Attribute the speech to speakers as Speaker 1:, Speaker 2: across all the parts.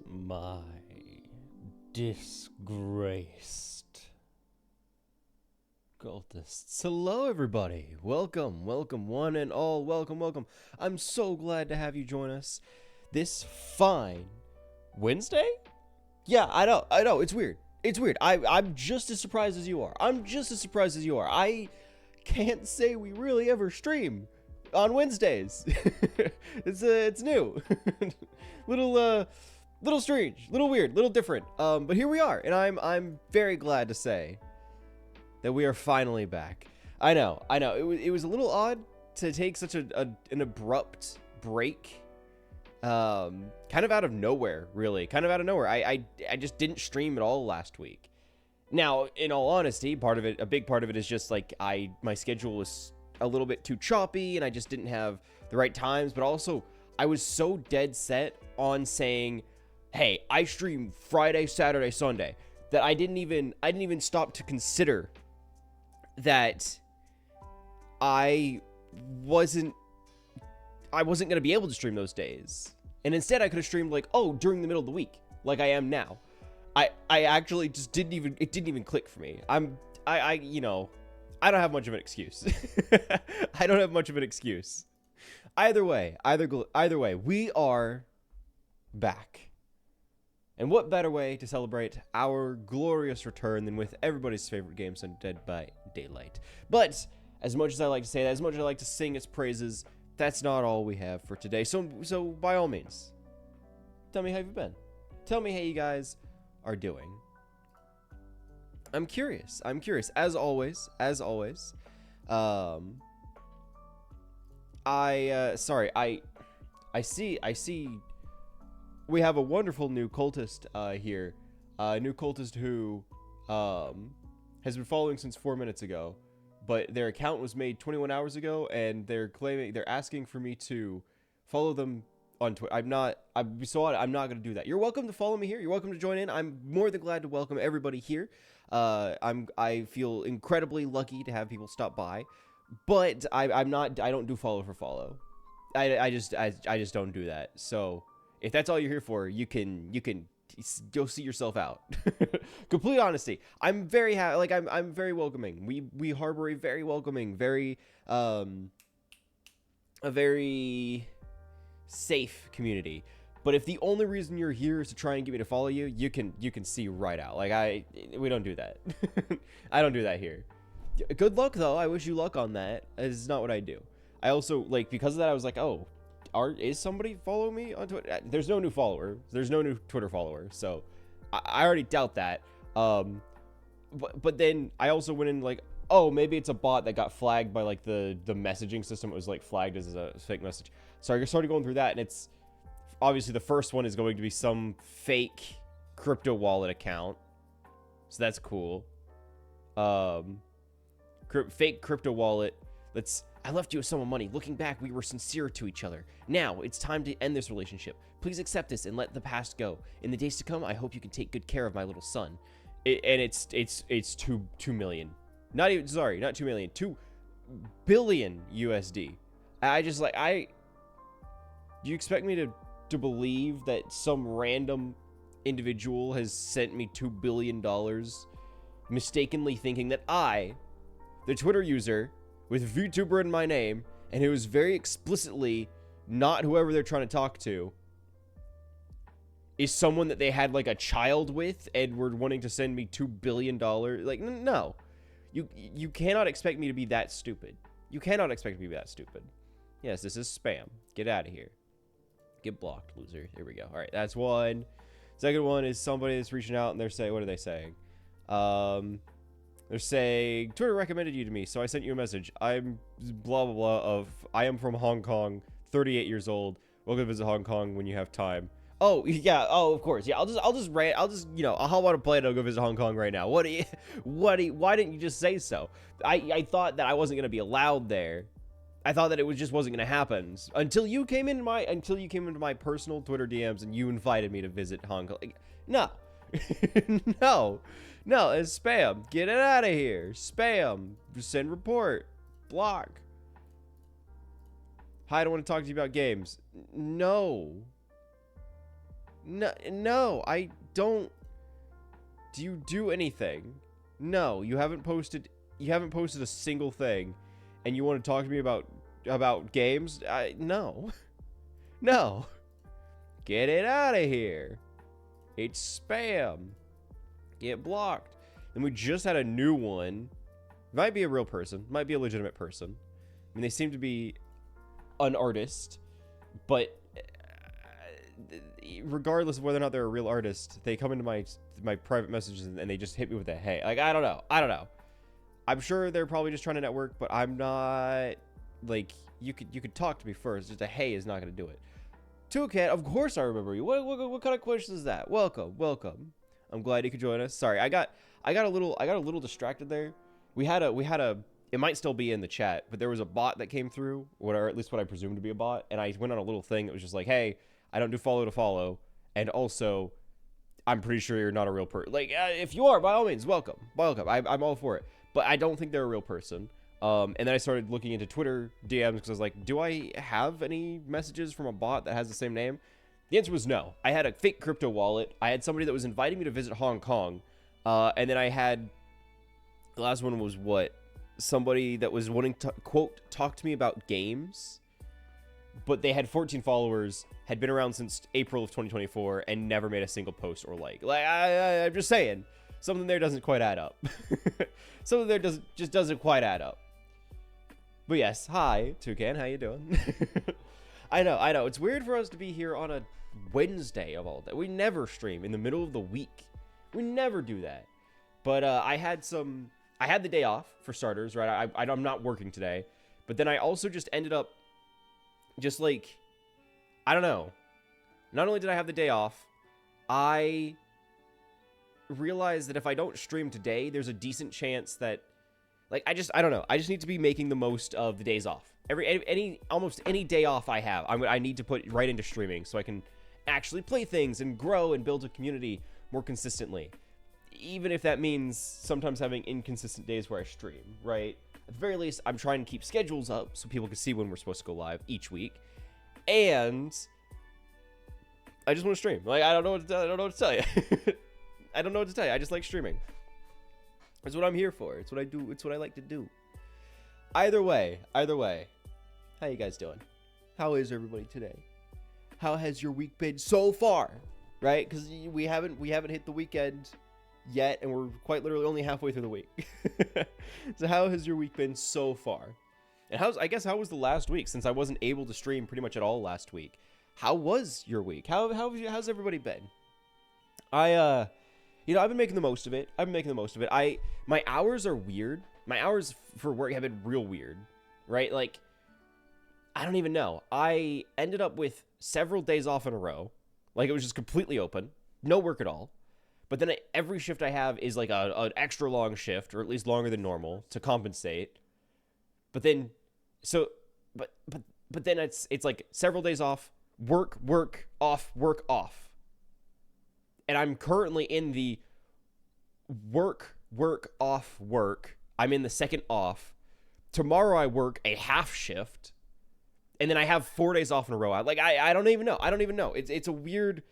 Speaker 1: My disgraced cultists. Hello, everybody. Welcome, one and all. Welcome. I'm so glad to have you join us this fine Wednesday. Yeah, I know. It's weird. I'm just as surprised as you are. I can't say we really ever stream on Wednesdays. It's new. little strange, little weird, little different. But here we are, and I'm very glad to say that we are finally back. I know. It was a little odd to take such an abrupt break. Kind of out of nowhere, really. I just didn't stream at all last week. Now, in all honesty, a big part of it is just like my schedule was a little bit too choppy and I just didn't have the right times, but also I was so dead set on saying, hey, I stream Friday, Saturday, Sunday, that I didn't even stop to consider that I wasn't going to be able to stream those days. And instead I could have streamed during the middle of the week, like I am now. I actually just didn't even click for me. I don't have much of an excuse. Either way, we are back. And what better way to celebrate our glorious return than with everybody's favorite game, Dead by Daylight. But as much as I like to say that, as much as I like to sing its praises, that's not all we have for today. So by all means, tell me how you've been. Tell me how you guys are doing. I'm curious. As always. I see we have a wonderful new cultist here. A new cultist who has been following since 4 minutes ago, but their account was made 21 hours ago, and they're asking for me to follow them on Twitter. I'm not going to do that. You're welcome to follow me here. You're welcome to join in. I'm more than glad to welcome everybody here. I feel incredibly lucky to have people stop by, but I don't do follow for follow. I just don't do that. So if that's all you're here for, you can go see yourself out. Complete honesty. I'm very happy. I'm very welcoming. We harbor a very welcoming, a very safe community. But if the only reason you're here is to try and get me to follow you, you can see right out. We don't do that. I don't do that here. Good luck though. I wish you luck on that. It's not what I do. I also because of that I was like, oh, is somebody following me on Twitter? There's no new follower. There's no new Twitter follower. So I already doubt that. But then I also went in oh, maybe it's a bot that got flagged by the messaging system. It was flagged as a fake message. So I started going through that, and it's obviously the first one is going to be some fake crypto wallet account. So that's cool. Fake crypto wallet. I left you a sum of money. Looking back, we were sincere to each other. Now, it's time to end this relationship. Please accept this and let the past go. In the days to come, I hope you can take good care of my little son. It's 2 million. Not 2 million. 2 billion USD. Do you expect me to believe that some random individual has sent me $2 billion, mistakenly thinking that I, the Twitter user with VTuber in my name, and who is very explicitly not whoever they're trying to talk to, is someone that they had a child with and were wanting to send me $2 billion? No. You cannot expect me to be that stupid. Yes, this is spam. Get out of here. Get blocked, loser. Here we go. All right, that's one. Second one is somebody that's reaching out and they're saying, what are they saying? They're saying, Twitter recommended you to me, so I sent you a message. I'm blah, blah, blah I am from Hong Kong, 38 years old. Welcome to visit Hong Kong when you have time. Oh, yeah. Oh, of course. Yeah, I'll just I'll hop on a plane and I'll go visit Hong Kong right now. Why didn't you just say so? I thought that I wasn't going to be allowed there. I thought that it just wasn't going to happen until you came into my personal Twitter DMs and you invited me to visit Hong Kong. No. No, it's spam. Get it out of here. Spam. Send report. Block. Hi, I don't want to talk to you about games. No. No, no, I don't. Do you do anything? No, you haven't posted. You haven't posted a single thing, and you want to talk to me about games? No, no. Get it out of here. It's spam. Get blocked. And we just had a new one. Might be a real person. Might be a legitimate person. I mean, they seem to be an artist, but regardless of whether or not they're a real artist, they come into my private messages and they just hit me with a hey. Like, I don't know. I'm sure they're probably just trying to network, but I'm not. Like, you could talk to me first. Just a hey is not going to do it. Toucan, of course I remember you. What kind of question is that? Welcome. I'm glad you could join us. Sorry, I got a little distracted there. We had a. It might still be in the chat, but there was a bot that came through, or at least what I presumed to be a bot, and I went on a little thing that was just like, hey, I don't do follow to follow, and also, I'm pretty sure you're not a real person. Like, if you are, by all means, welcome. I'm all for it, but I don't think they're a real person. And then I started looking into Twitter DMs because I was like, do I have any messages from a bot that has the same name? The answer was no. I had a fake crypto wallet. I had somebody that was inviting me to visit Hong Kong, and then I had the last one was what? Somebody that was wanting to, quote, talk to me about games, but they had 14 followers, had been around since April of 2024, and never made a single post or like. I'm just saying, something there doesn't quite add up. Something there just doesn't quite add up. But yes, hi, Toucan, how you doing? I know, it's weird for us to be here on a Wednesday of all day. We never stream in the middle of the week. We never do that. But I had the day off, for starters, right? I'm not working today. But then I also just ended up, just like, I don't know. Not only did I have the day off, I realized that if I don't stream today, there's a decent chance that, like, I don't know. I just need to be making the most of the days off. Almost any day off I have, I need to put right into streaming so I can actually play things and grow and build a community more consistently. Even if that means sometimes having inconsistent days where I stream, right? At the very least, I'm trying to keep schedules up so people can see when we're supposed to go live each week. And I just want to stream. Like, I don't know what to tell you. I don't know what to tell you. I just like streaming. It's what I'm here for. It's what I do. It's what I like to do. Either way. How you guys doing? How is everybody today? How has your week been so far? Right? Because we haven't hit the weekend yet, and we're quite literally only halfway through the week. So how has your week been so far? And how was the last week, since I wasn't able to stream pretty much at all last week? How was your week? How's everybody been? I've been making the most of it. My hours are weird. My hours for work have been real weird, right? Like, I don't even know. I ended up with several days off in a row. Like, it was just completely open. No work at all. But then every shift I have is like an extra long shift, or at least longer than normal, to compensate. But then, but then it's like several days off, work, off, work, off. And I'm currently in the work, off, work. I'm in the second off. Tomorrow I work a half shift, and then I have 4 days off in a row. I don't even know. It's a weird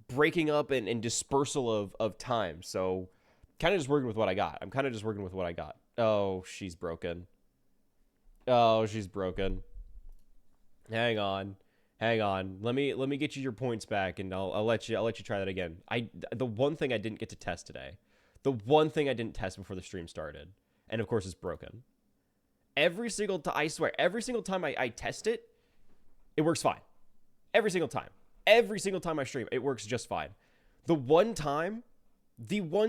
Speaker 1: breaking up and dispersal of time. So kind of just working with what I got. Oh, she's broken. Hang on. Let me get you your points back, and I'll let you try that again. The one thing I didn't get to test today. The one thing I didn't test before the stream started. And of course it's broken. Every single time, I swear, every single time I test it, it works fine. Every single time I stream, it works just fine. The one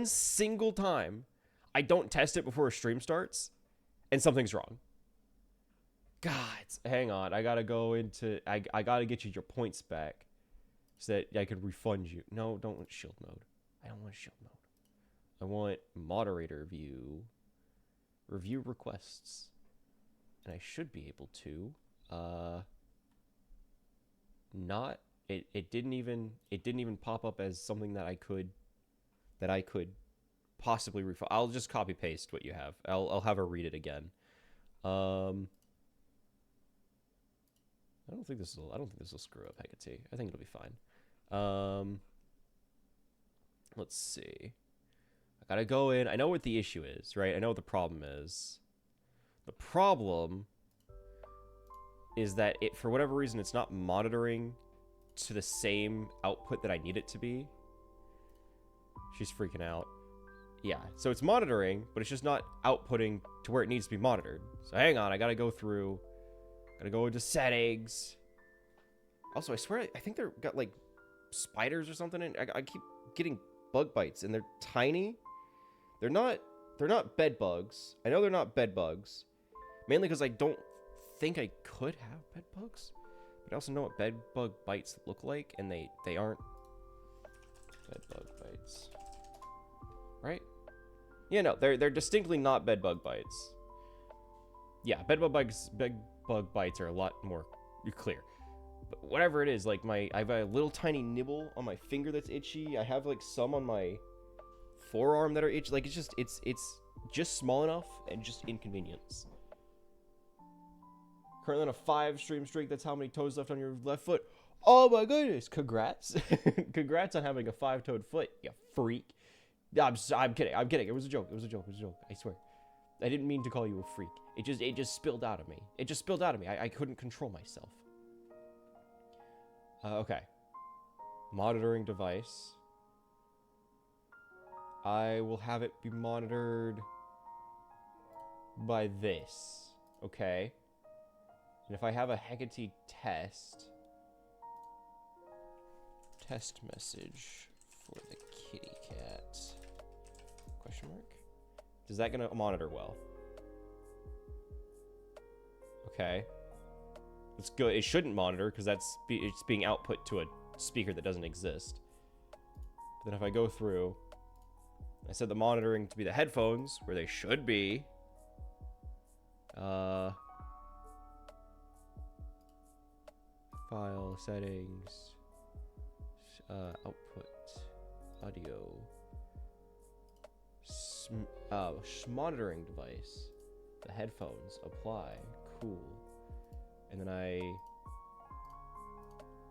Speaker 1: single time I don't test it before a stream starts, and something's wrong. God, hang on. I gotta get you your points back so that I can refund you. No, don't want shield mode. I don't want shield mode. I want moderator view. Review requests. And I should be able to. It didn't even pop up as something that I could possibly refund. I'll just copy paste what you have. I'll have her read it again. I don't think this will screw up Hecate. I think it'll be fine. Let's see. I gotta go in. I know what the issue is, right? I know what the problem is. The problem is that it, for whatever reason, it's not monitoring to the same output that I need it to be. She's freaking out. Yeah, so it's monitoring, but it's just not outputting to where it needs to be monitored. So hang on, I gotta go through. Gotta go into settings. Also, I swear, I think they're got like spiders or something. And I keep getting bug bites, and they're tiny. They're not bed bugs. I know they're not bed bugs, mainly because I don't think I could have bed bugs. But I also know what bed bug bites look like, and they aren't bed bug bites, right? Yeah, no, they're distinctly not bed bug bites. Yeah, bed bug bites are a lot more clear. But whatever it is, like I have a little tiny nibble on my finger that's itchy. I have like some on my forearm that are itchy. Like it's just small enough and just inconvenience. Currently on a 5-stream streak. That's how many toes left on your left foot. Oh my goodness! Congrats, congrats on having a 5-toed foot, you freak. I'm kidding. I'm kidding. It was a joke. It was a joke. It was a joke. I swear. I didn't mean to call you a freak. It just spilled out of me. It just spilled out of me. I couldn't control myself. Okay. Monitoring device. I will have it be monitored by this. Okay. And if I have a Hecate test message for the kitty cat, question mark, is that gonna monitor well? Okay. It's good. It shouldn't monitor because it's being output to a speaker that doesn't exist. But then if I go through, I set the monitoring to be the headphones where they should be. File settings, output, audio, monitoring device, the headphones, apply, cool. And then I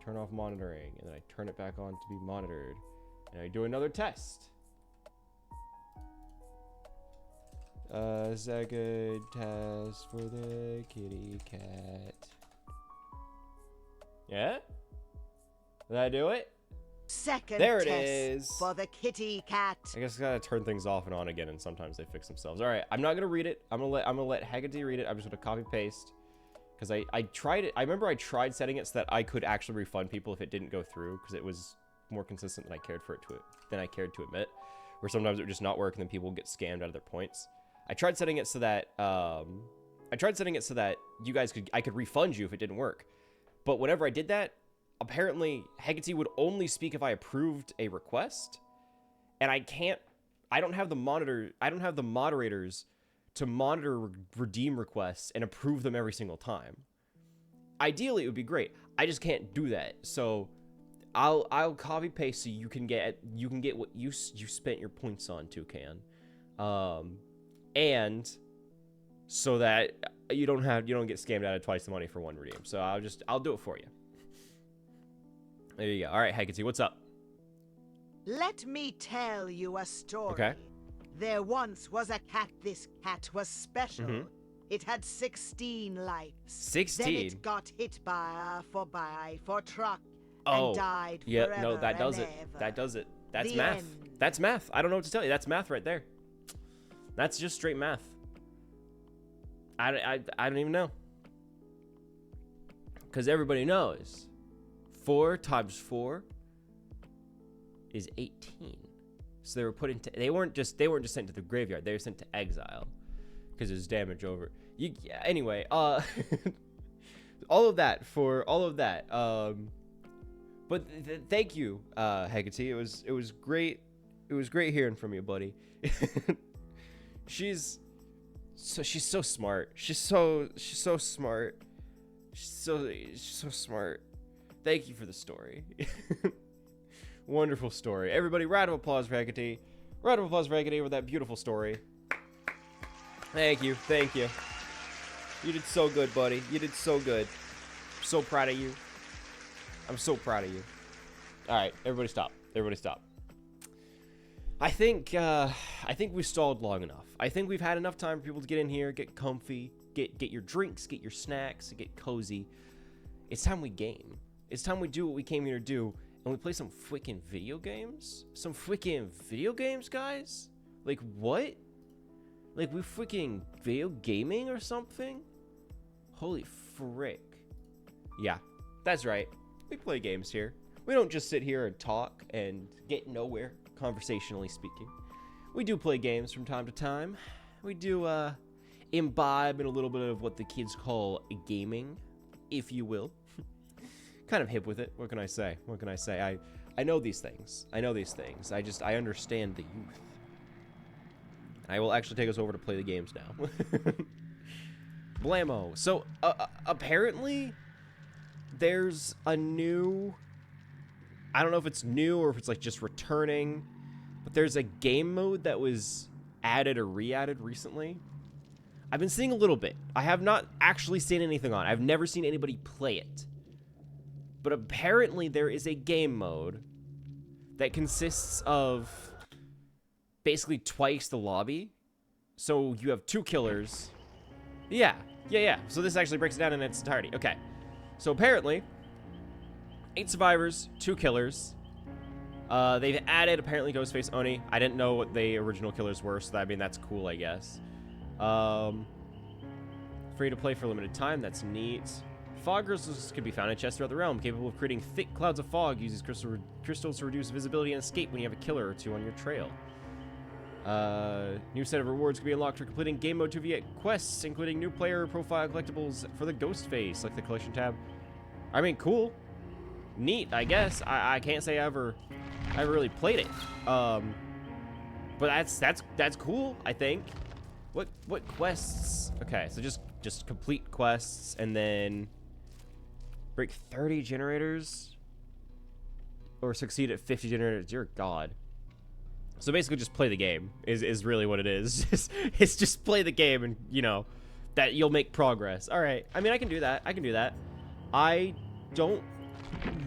Speaker 1: turn off monitoring, and then I turn it back on to be monitored, and I do another test. Is that a good test for the kitty cat? Yeah? Did I do it?
Speaker 2: Second
Speaker 1: there it
Speaker 2: test
Speaker 1: is
Speaker 2: for the kitty cat.
Speaker 1: I guess I gotta turn things off and on again, and sometimes they fix themselves. All right, I'm not gonna read it. I'm gonna let Hecate read it. I'm just gonna copy paste because I tried it. I remember I tried setting it so that I could actually refund people if it didn't go through because it was more consistent than I cared to admit. Where sometimes it would just not work and then people would get scammed out of their points. I tried setting it so that you guys I could refund you if it didn't work. But whenever I did that, apparently Hecate would only speak if I approved a request, and I don't have the moderators to monitor redeem requests and approve them every single time. Ideally, it would be great. I just can't do that. So I'll copy paste so you can get what you spent your points on, Toucan. And so that you don't get scammed out of twice the money for one redeem. So I'll do it for you. There you go. All right, Hecate, what's up?
Speaker 2: Let me tell you a story.
Speaker 1: Okay.
Speaker 2: There once was a cat. This cat was special.
Speaker 1: Mm-hmm.
Speaker 2: It had 16 lives.
Speaker 1: 16?
Speaker 2: Then it got hit by a truck
Speaker 1: Oh,
Speaker 2: and died
Speaker 1: yeah,
Speaker 2: forever
Speaker 1: no, that does
Speaker 2: and
Speaker 1: it.
Speaker 2: ever.
Speaker 1: That does it. That's
Speaker 2: The
Speaker 1: math.
Speaker 2: end.
Speaker 1: That's math. I don't know what to tell you. That's math right there. That's just straight math. I don't even know. Because everybody knows 4 times 4 is 18. So they were put into, they weren't just sent to the graveyard. They were sent to exile because there's damage over. Anyway, all of that. But thank you, Hecate. It was great. It was great hearing from you, buddy. She's so smart. She's so smart. She's so smart. Thank you for the story. Wonderful story. Everybody, round of applause for Hecate. Round of applause for Hecate with that beautiful story. Thank you. Thank you. You did so good, buddy. You did so good. I'm so proud of you. I'm so proud of you. All right, everybody stop. Everybody stop. I think we stalled long enough. I think we've had enough time for people to get in here, get comfy, get your drinks, get your snacks, get cozy. It's time we game. It's time we do what we came here to do, and we play some freaking video games? Some freaking video games, guys? Like, what? Like, we freaking video gaming or something? Holy frick. Yeah, that's right. We play games here. We don't just sit here and talk and get nowhere, conversationally speaking. We do play games from time to time. We do imbibe in a little bit of what the kids call gaming, if you will. Kind of hip with it. What can I say? What can I say? I know these things. I know these things. I understand the youth. I will actually take us over to play the games now. Blammo. So, apparently, there's a new... I don't know if it's new or if it's, like, just returning, but there's a game mode that was added or re-added recently. I've been seeing a little bit. I have not actually seen anything on it. I've never seen anybody play it. But apparently there is a game mode that consists of basically twice the lobby. So you have 2 killers. Yeah. So this actually breaks it down in its entirety. Okay. So apparently, 8 survivors, 2 killers. They've added, apparently, Ghostface Oni. I didn't know what the original killers were, so I mean, that's cool, I guess. Free to play for a limited time. That's neat. Fog crystals can be found in chests throughout the realm, capable of creating thick clouds of fog. Uses crystals to reduce visibility and escape when you have a killer or 2 on your trail. New set of rewards can be unlocked for completing game mode 2v8 quests, including new player profile collectibles for the Ghostface, like the collection tab. I mean, cool. Neat, I guess. I can't say I ever really played it. But that's cool, I think. What quests? Okay, so just complete quests and then break 30 generators or succeed at 50 generators. Dear God. So basically just play the game is really what it is. It's just play the game and, you know, that you'll make progress. All right. I mean, I can do that. I don't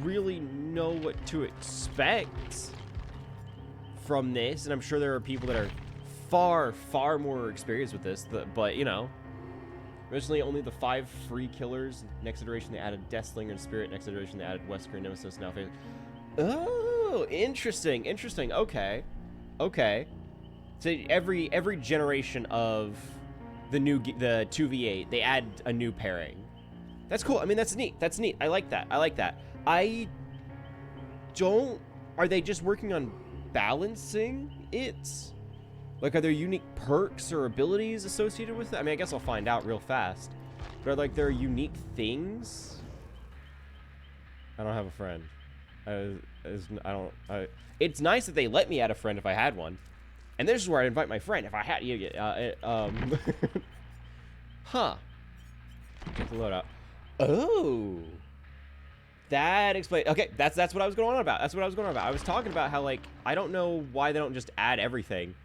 Speaker 1: really know what to expect from this, and I'm sure there are people that are far more experienced with this, but you know, originally only the 5 free killers. Next iteration they added Deathslinger and Spirit. Next iteration they added Wesker and Nemesis. Now oh, interesting. Okay, so every generation of the 2v8 they add a new pairing. That's cool. I mean, that's neat. I like that. Are they just working on balancing it? Like, are there unique perks or abilities associated with it? I mean, I guess I'll find out real fast. But, like, there are unique things? I don't have a friend. It's nice that they let me add a friend if I had one. And this is where I invite my friend if I had you. Huh. Check the loadout. Oh. That explains. Okay, that's what I was going on about. I was talking about how, like, I don't know why they don't just add everything.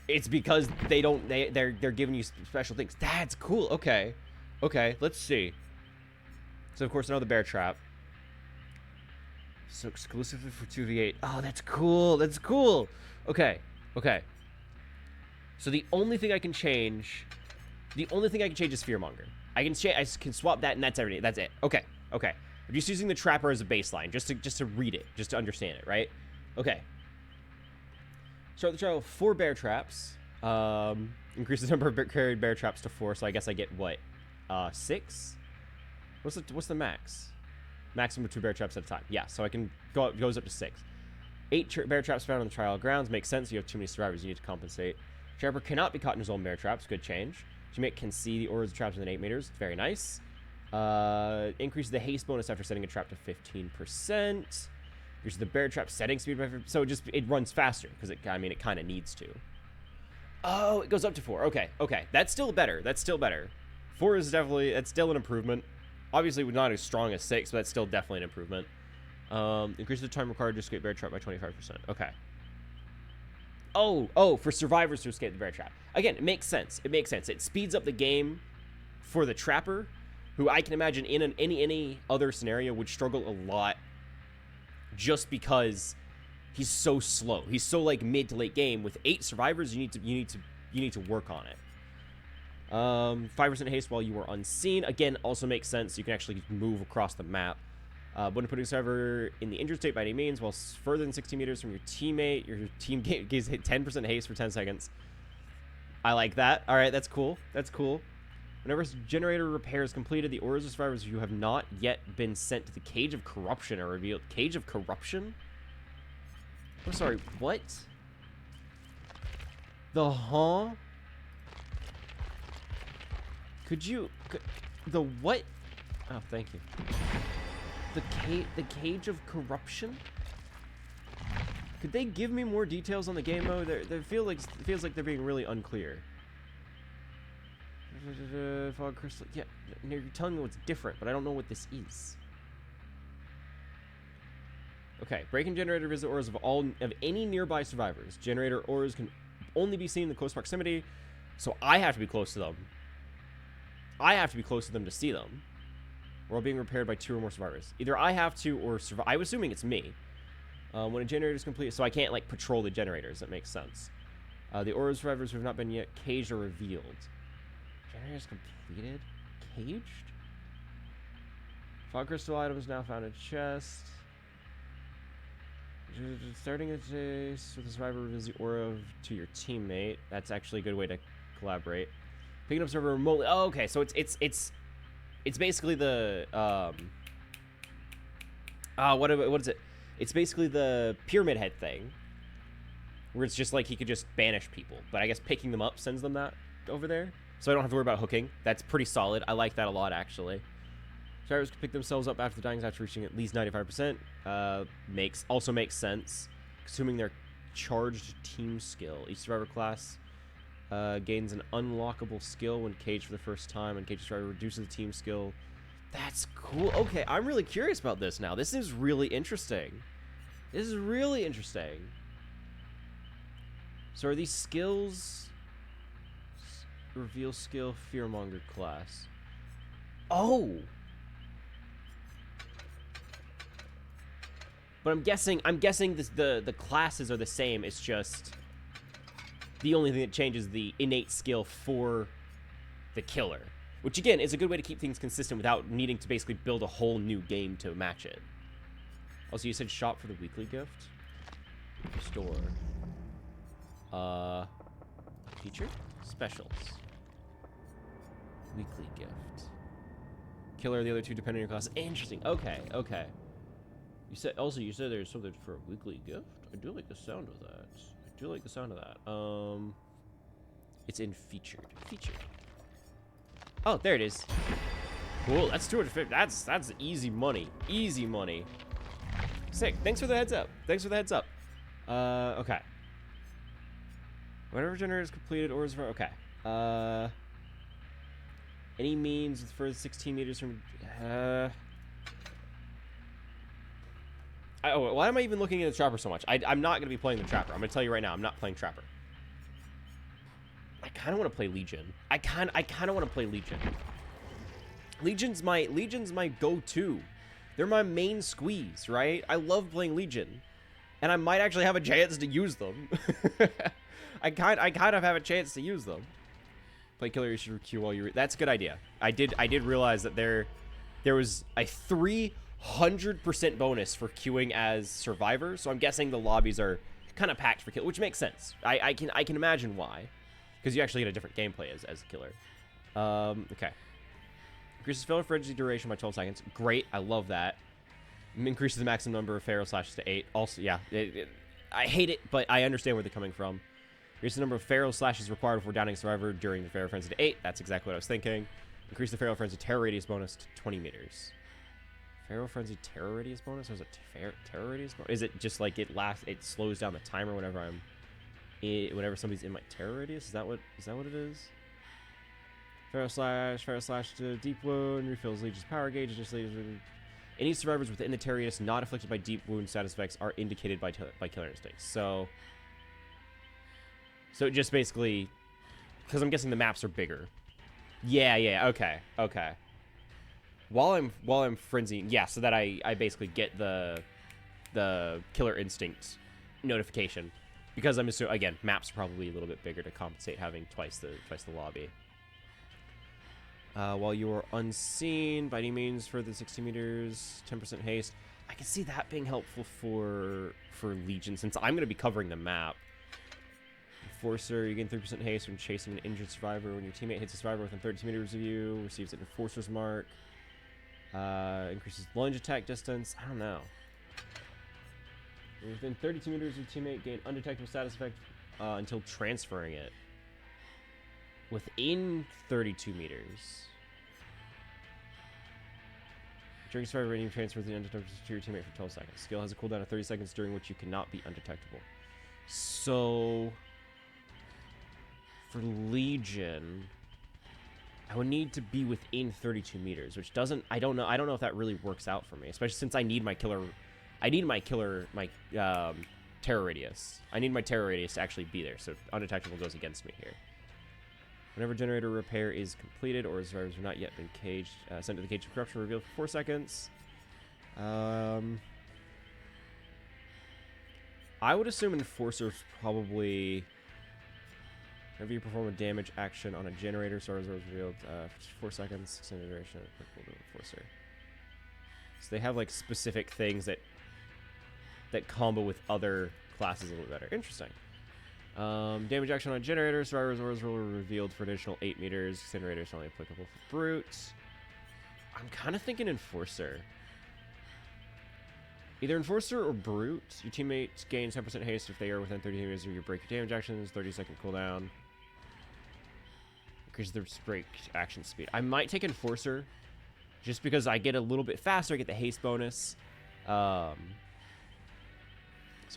Speaker 1: It's because they're giving you special things. That's cool. Okay, let's see. So of course another bear trap. So exclusively for 2v8. Oh, that's cool. Okay. So the only thing I can change is Fearmonger. I can swap that, and that's everything. That's it. Okay. I'm just using the trapper as a baseline, just to read it, just to understand it, right? Okay. Start the trial with 4 bear traps. Increase the number of carried bear traps to 4, so I guess I get what? 6? What's the max? Maximum of 2 bear traps at a time. Yeah, so I can goes up to 6. 8 bear traps found on the trial grounds. Makes sense. You have too many survivors. You need to compensate. Trapper cannot be caught in his own bear traps. Good change. Teammate can see the orders of traps within 8 meters. Very nice. Increases the haste bonus after setting a trap to 15%. Increases the bear trap setting speed by 50%. So it runs faster because it kind of needs to. Oh, it goes up to 4. Okay. That's still better. 4 is that's still an improvement. Obviously, not as strong as 6, but that's still definitely an improvement. Increases the time required to escape bear trap by 25%. Okay. Oh, for survivors to escape the bear trap. Again, it makes sense. It speeds up the game for the trapper, who I can imagine in any other scenario would struggle a lot just because he's so slow. He's so like mid to late game. With 8 survivors, you need to work on it. 5% haste while you are unseen. Again, also makes sense. You can actually move across the map. When putting a survivor in the injured state by any means, while further than 60 meters from your teammate, your team gives 10% haste for 10 seconds. I like that. All right, that's cool. That's cool. Whenever generator repair is completed, the orders of survivors who have not yet been sent to the Cage of Corruption are revealed. Cage of Corruption? I'm sorry, what? The huh? The what? Oh, thank you. The Cage of Corruption? Could they give me more details on the game mode? It feels like they're being really unclear. Fog crystal. Yeah, you're telling me what's different, but I don't know what this is. Okay, break-in generator visit auras of any nearby survivors. Generator auras can only be seen in the close proximity, so I have to be close to them. I have to be close to them to see them. We're all being repaired by 2 or more survivors. Either I have to or I'm assuming it's me. When a generator is complete, so I can't like patrol the generators. That makes sense. The aura survivors who have not been yet caged are revealed. Generators completed? Caged? Fog crystal items now found in chest. Starting a chase with the survivor reveals the aura to your teammate. That's actually a good way to collaborate. Picking up server remotely. Oh, okay. So it's basically the what is it? It's basically the pyramid head thing, where it's just like he could just banish people, but I guess picking them up sends them that over there, so I don't have to worry about hooking. That's pretty solid. I like that a lot, actually. Survivors can pick themselves up after dying after reaching at least 95%. Also makes sense, assuming they're charged team skill. Each survivor class gains an unlockable skill when caged for the first time, and caged survivor reduces the team skill. That's cool. Okay, I'm really curious about this now. This is really interesting. This is really interesting. So are these skills... Reveal skill, Fearmonger class. Oh! But I'm guessing this, the classes are the same. It's just... The only thing that changes the innate skill for the killer. Which, again, is a good way to keep things consistent without needing to basically build a whole new game to match it. Also, you said shop for the weekly gift? Store. Feature? Specials. Weekly gift. Killer, the other 2 depending on your class. Interesting. Okay, okay. You said there's something for a weekly gift? I do like the sound of that. I do like the sound of that. It's in featured. Featured. Oh, there it is. Cool. That's 250. That's easy money. Easy money. Sick. Thanks for the heads up. Thanks for the heads up. Okay. Whatever generator is completed or is for okay. Any means with further 16 meters from why am I even looking at the Trapper so much? I'm not gonna be playing the Trapper. I'm gonna tell you right now, I'm not playing Trapper. I kind of want to play Legion. I kind of want to play Legion. Legion's my go-to. They're my main squeeze, right? I love playing Legion, and I might actually have a chance to use them. I kind of have a chance to use them. Play killer issue queue while you. That's a good idea. I did realize that there was a 300% bonus for queuing as survivor, so I'm guessing the lobbies are kind of packed for kill, which makes sense. I can imagine why. Because you actually get a different gameplay as a killer. Okay. Increases failure frenzy duration by 12 seconds. Great. I love that. Increases the maximum number of Pharaoh slashes to 8. Also, yeah. I hate it, but I understand where they're coming from. Increase the number of Pharaoh slashes required before downing a survivor during the Pharaoh frenzy to 8. That's exactly what I was thinking. Increase the Pharaoh frenzy terror radius bonus to 20 meters. Pharaoh frenzy terror radius bonus? Or is it terror radius bonus? Is it just like it slows down the timer whenever whenever somebody's in my terror radius? Is that what it is? Pharaoh slash to deep wound, refills Legion's power gauge, just leaves any survivors within the terror radius not afflicted by deep wound status effects are indicated by killer instincts. So it just basically, because I'm guessing the maps are bigger. Yeah, okay. While I'm frenzying, yeah, so that I basically get the the Killer Instinct notification, because I'm assuming, again, map's probably a little bit bigger to compensate having twice the lobby. While you are unseen, by any means, further 60 meters, 10% haste. I can see that being helpful for Legion, since I'm going to be covering the map. Enforcer, you gain 3% haste when chasing an injured survivor. When your teammate hits a survivor within 32 meters of you, receives an Enforcer's mark. Increases lunge attack distance. I don't know. Within 32 meters of your teammate, gain undetectable status effect until transferring it. Within 32 meters. During survivor rating, transfer the undetectable to your teammate for 12 seconds. Skill has a cooldown of 30 seconds during which you cannot be undetectable. So, for Legion, I would need to be within 32 meters, which doesn't. I don't know if that really works out for me, especially since I need my terror radius. I need my terror radius to actually be there, so undetectable goes against me here. Whenever generator repair is completed or survivors have not yet been caged, sent to the cage of corruption, revealed for 4 seconds. I would assume Enforcer's probably... Whenever you perform a damage action on a generator, survivors are revealed 4 seconds, extended duration, applicable to Enforcer. So they have like specific things that combo with other classes a little better. Interesting. Damage action on generator, survivors orders will be revealed for additional 8 meters. Incinerator is only applicable for brutes. I'm kind of thinking Enforcer. Either Enforcer or Brute. Your teammates gain 10% haste if they are within 30 meters of your break damage actions. 30-second cooldown. Increases their break action speed. I might take Enforcer just because I get a little bit faster. I get the haste bonus. Server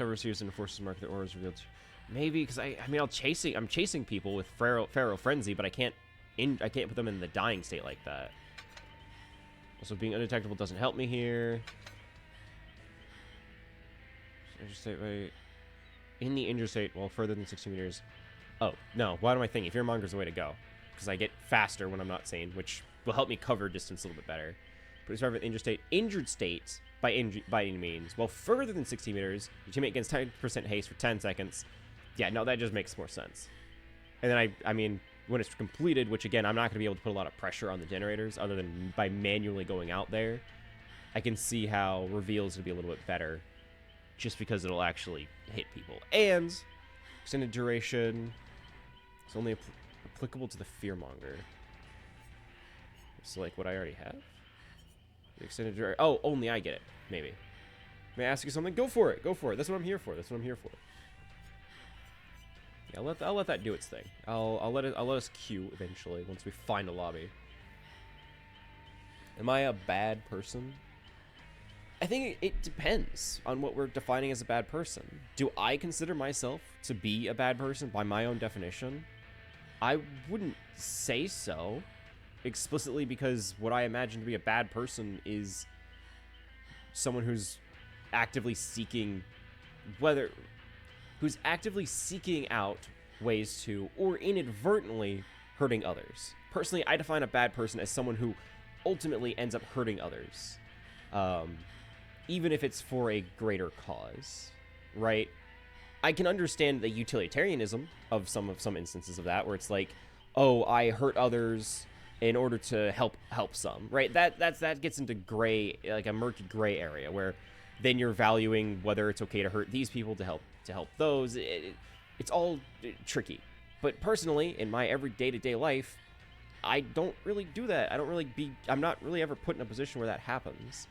Speaker 1: receives an Enforcer's mark that orders revealed. Maybe because I'm chasing people with Pharaoh Frenzy, but I can't put them in the dying state like that. Also, being undetectable doesn't help me here. Injured state, wait. In the injured state, well, further than 60 meters. Oh no, what am I thinking? Fearmonger's the way to go because I get faster when I'm not sane, which will help me cover distance a little bit better. But it's rather injured state by any means. Well, further than 60 meters, your teammate gains 10% haste for 10 seconds. Yeah, no, that just makes more sense. And then I mean, when it's completed, which again, I'm not going to be able to put a lot of pressure on the generators other than by manually going out there. I can see how reveals would be a little bit better just because it'll actually hit people. And extended duration is only applicable to the Fearmonger. It's like what I already have. The extended duration. Oh, only I get it. Maybe. May I ask you something? Go for it. Go for it. That's what I'm here for. That's what I'm here for. Yeah, I'll let that do its thing. I'll let us queue eventually once we find a lobby. Am I a bad person? I think it depends on what we're defining as a bad person. Do I consider myself to be a bad person by my own definition? I wouldn't say so explicitly, because what I imagine to be a bad person is someone who's actively seeking out ways to, or inadvertently, hurting others. Personally, I define a bad person as someone who ultimately ends up hurting others. Even if it's for a greater cause, right? I can understand the utilitarianism of some instances of that, where it's like, oh, I hurt others in order to help some, right? That gets into gray, like a murky gray area, where then you're valuing whether it's okay to hurt these people to help those. It's all tricky. But personally, in my every day-to-day life, I don't really do that. I'm not really ever put in a position where that happens.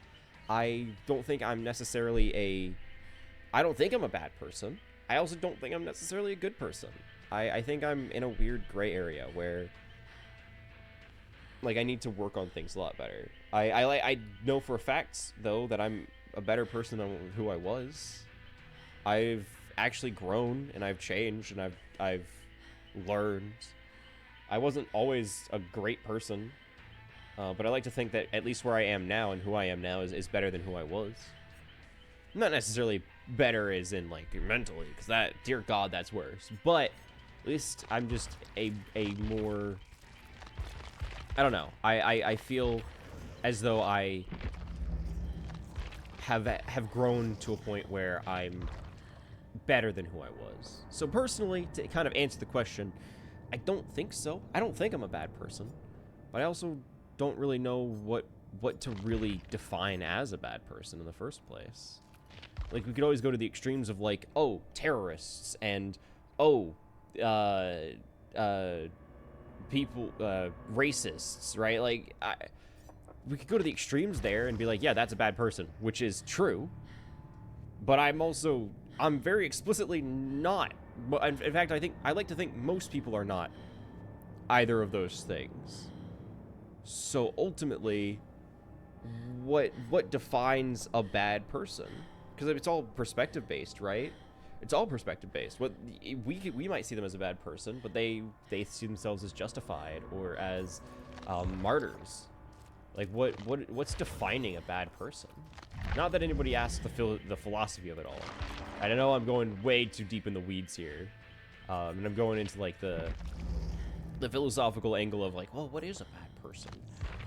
Speaker 1: I don't think I'm necessarily I don't think I'm a bad person. I also don't think I'm necessarily a good person. I think I'm in a weird gray area where, like, I need to work on things a lot better. I know for a fact, though, that I'm a better person than who I was. I've actually grown, and I've changed, and I've learned. I wasn't always a great person. But I like to think that at least where I am now and who I am now is better than who I was. Not necessarily better as in, like, mentally, because that, dear God, that's worse. But at least I'm just a more... I don't know. I feel as though I have grown to a point where I'm better than who I was. So personally, to kind of answer the question, I don't think so. I don't think I'm a bad person, but I also don't really know what to really define as a bad person in the first place. Like, we could always go to the extremes of, like, oh, terrorists, and oh, people, racists, right? Like, we could go to the extremes there and be like, yeah, that's a bad person, which is true. But I'm very explicitly not. But in fact, I like to think most people are not either of those things. So ultimately, what defines a bad person? Because it's all perspective based, right? It's all perspective based. What we might see them as a bad person, but they see themselves as justified or as martyrs. Like, what's defining a bad person? Not that anybody asks the philosophy of it all. I know I'm going way too deep in the weeds here, and I'm going into like the philosophical angle of like, well, what is a bad person?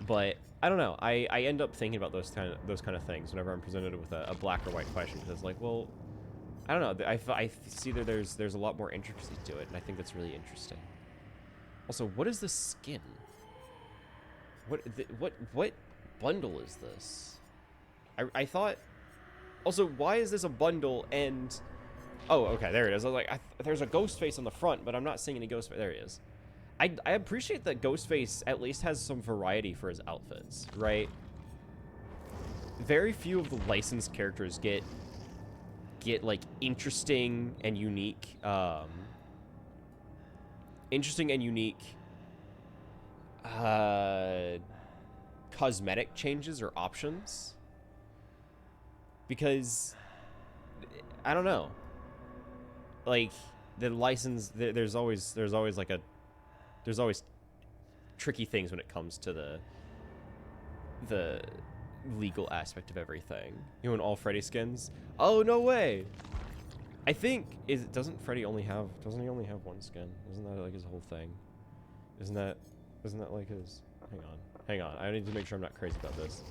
Speaker 1: But I don't know. I end up thinking about those kind of things whenever I'm presented with a black or white question, because it's like, well, I don't know. I see that there's a lot more intricacy to it, and I think that's really interesting. Also, what is this skin? What bundle is this? I thought. Also, why is this a bundle and? Oh, okay, there it is. I was like, there's a ghost face on the front, but I'm not seeing any ghost face. There he is. I appreciate that Ghostface at least has some variety for his outfits, right? Very few of the licensed characters get like interesting and unique cosmetic changes or options, because I don't know, like the license, there's always tricky things when it comes to the legal aspect of everything. You know, in all Freddy skins. Oh, no way. I think doesn't he only have one skin? Isn't that like his whole thing? Isn't that like his? Hang on. I need to make sure I'm not crazy about this.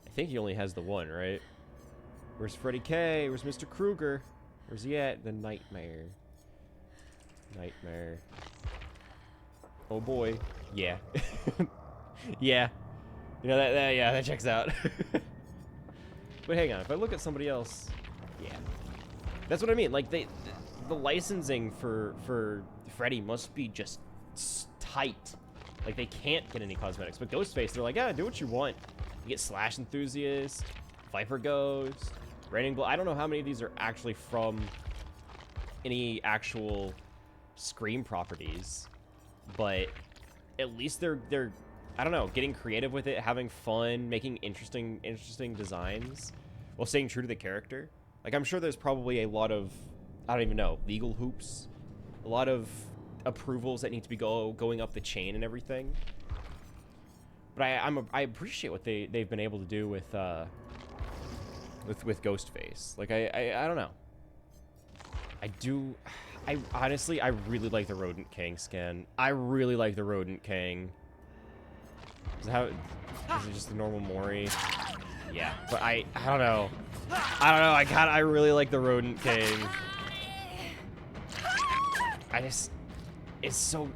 Speaker 1: I think he only has the one, right? Where's Freddy K? Where's Mr. Krueger? Where's he at? The Nightmare. Oh boy. Yeah. Yeah. You know, that checks out. But hang on, if I look at somebody else, yeah. That's what I mean. Like, the licensing for Freddy must be just tight. Like, they can't get any cosmetics. But Ghostface, they're like, yeah, do what you want. You get Slash Enthusiast, Viper Ghost, Raining Blood. I don't know how many of these are actually from any actual Scream properties, but at least they're I don't know, getting creative with it, having fun, making interesting designs while staying true to the character. Like, I'm sure there's probably a lot of, I don't even know, legal hoops, a lot of approvals that need to be going up the chain and everything. But I appreciate what they've been able to do with Ghostface. Like, I don't know. I honestly, I really like the Rodent King skin. I really like the Rodent King. Is it just the normal Mori? Yeah, but I don't know. I really like the Rodent King. It's so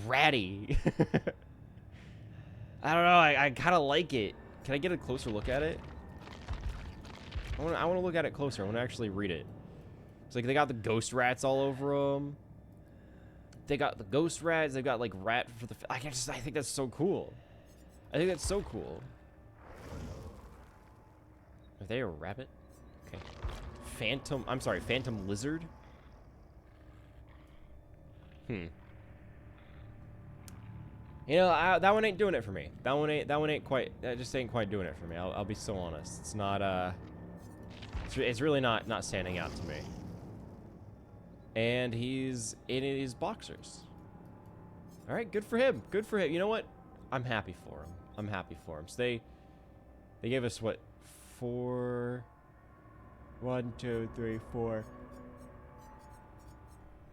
Speaker 1: ratty. I don't know. I kind of like it. Can I get a closer look at it? I want to look at it closer. I want to actually read it. It's like they got the ghost rats all over them. They got the ghost rats. They've got like rat for the. I think that's so cool. I think that's so cool. Are they a rabbit? Okay. Phantom lizard. You know, that one ain't doing it for me. That one ain't quite. That just ain't quite doing it for me. I'll be so honest. It's not. It's really not standing out to me. And he's in his boxers. All right, good for him. Good for him. You know what? I'm happy for him. So they gave us what, 4. 1, 2, 3, 4.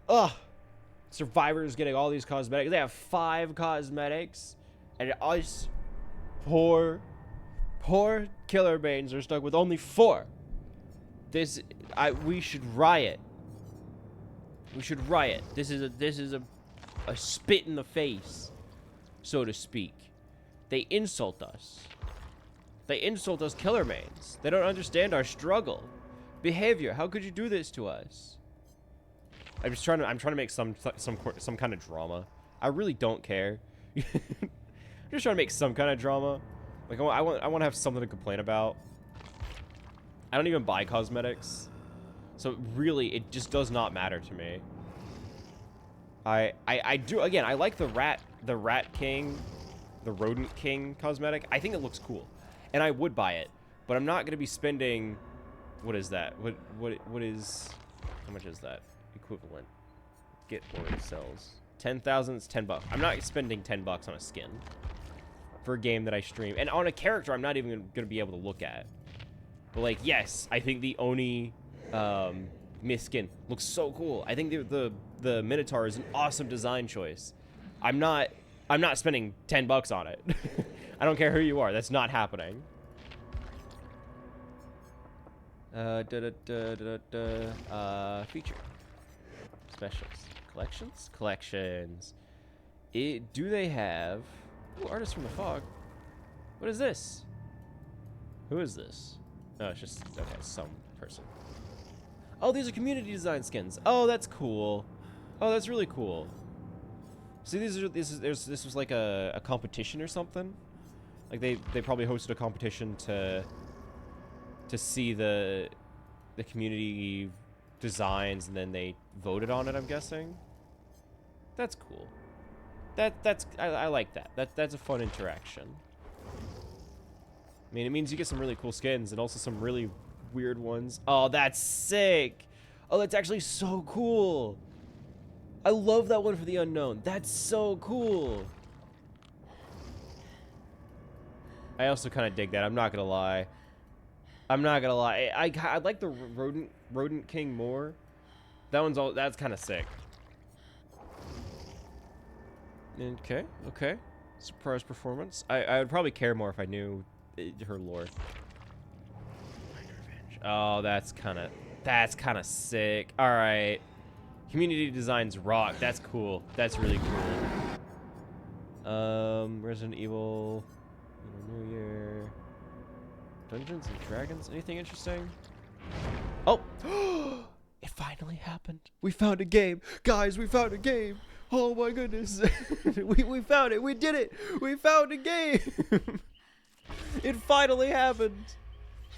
Speaker 1: Ugh. Survivor's getting all these cosmetics. They have 5 cosmetics, and us poor killer mains are stuck with only 4. We should riot. We should riot. This is a spit in the face, so to speak. They insult us. They insult us killer mains. They don't understand our struggle. Behavior, how could you do this to us? I'm trying to make some kind of drama. I really don't care. I'm just trying to make some kind of drama. Like I want to have something to complain about. I don't even buy cosmetics. So really it just does not matter to me. I do, again, I like the rat king, the rodent king cosmetic. I think it looks cool. And I would buy it, but I'm not going to be spending, what is that? What is, how much is that equivalent? Get or it sells. 10,000, it's $10. I'm not spending $10 on a skin for a game that I stream. And on a character I'm not even going to be able to look at. But like, yes, I think the Oni myth skin looks so cool. I think the Minotaur is an awesome design choice. I'm not spending $10 on it. I don't care who you are. That's not happening. Feature. Specials. Collections. Do they have... Ooh, Artist from the Fog. What is this? Who is this? Oh, it's just... Okay, some person. Oh, these are community design skins. Oh, that's cool. Oh, that's really cool. See, this was like a competition or something. Like they probably hosted a competition to see the community designs, and then they voted on it, I'm guessing. That's cool. I like that. That's a fun interaction. I mean, it means you get some really cool skins and also some really weird ones. Oh, that's sick. Oh, that's actually so cool. I love that one for the unknown. That's so cool. I also kind of dig that. I'm not gonna lie. I like the rodent king more. That's kind of sick. Okay. Surprise performance. I would probably care more if I knew her lore. Oh, that's kind of sick. All right. Community designs rock. That's cool. That's really cool. Resident Evil, New Year, Dungeons and Dragons. Anything interesting? Oh, it finally happened. We found a game, guys. We found a game. Oh my goodness, we found it. We did it. We found a game. It finally happened.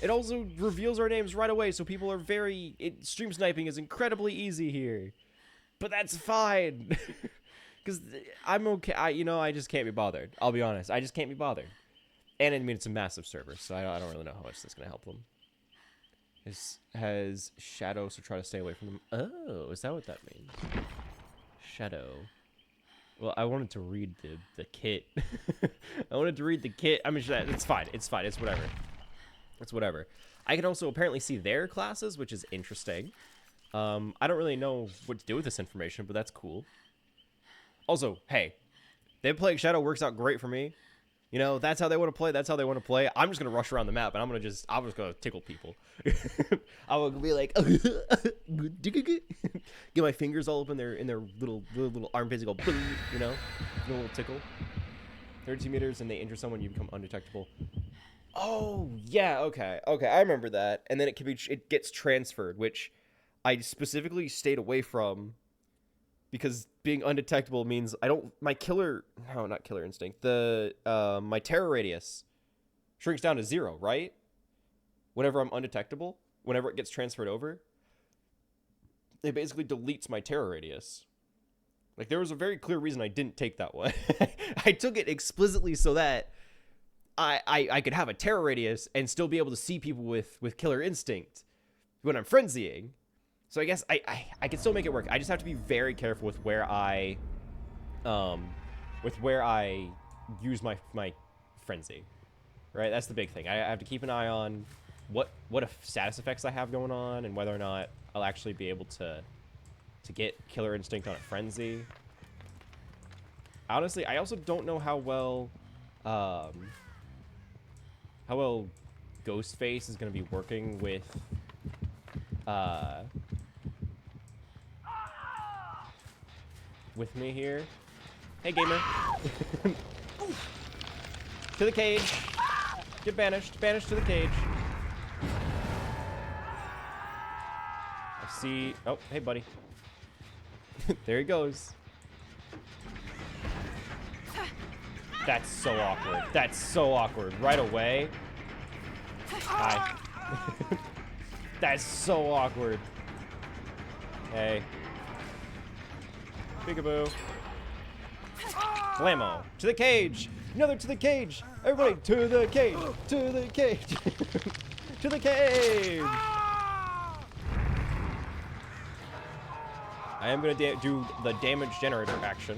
Speaker 1: It also reveals our names right away, so people are stream sniping is incredibly easy here. But that's fine. Because I'm okay. I just can't be bothered. I'll be honest. I just can't be bothered. And I mean, it's a massive server, so I don't really know how much that's going to help them. Has Shadow, so try to stay away from them. Oh, is that what that means? Shadow. Well, I wanted to read the kit. I wanted to read the kit. I mean, it's fine. It's fine. It's whatever. It's whatever. I can also apparently see their classes, which is interesting. I don't really know what to do with this information, but that's cool. Also, hey, them playing Shadow works out great for me. You know, that's how they want to play. That's how they want to play. I'm just going to rush around the map, and I'm just going to tickle people. I will be like, get my fingers all up in their little armpits and go, you know, a little tickle. 32 meters, and they injure someone, you become undetectable. Oh, yeah, okay, I remember that. And then it gets transferred, which I specifically stayed away from because being undetectable means my killer instinct, my terror radius shrinks down to 0, right? Whenever I'm undetectable, whenever it gets transferred over, it basically deletes my terror radius. Like, there was a very clear reason I didn't take that one. I took it explicitly so that I could have a terror radius and still be able to see people with killer instinct when I'm frenzying. So I guess I can still make it work. I just have to be very careful with where I use my frenzy. Right? That's the big thing. I have to keep an eye on what status effects I have going on and whether or not I'll actually be able to get killer instinct on a frenzy. Honestly, I also don't know how well Ghostface is gonna be working with me here. Hey, gamer. To the cage. Get banished. Banished to the cage. I see. Oh, hey, buddy. There he goes. That's so awkward. That's so awkward. Right away. Hi. That's so awkward. Hey. Peekaboo. Blammo. To the cage. Another to the cage. Everybody to the cage. To the cage. To the cage. I am going to do the damage generator action.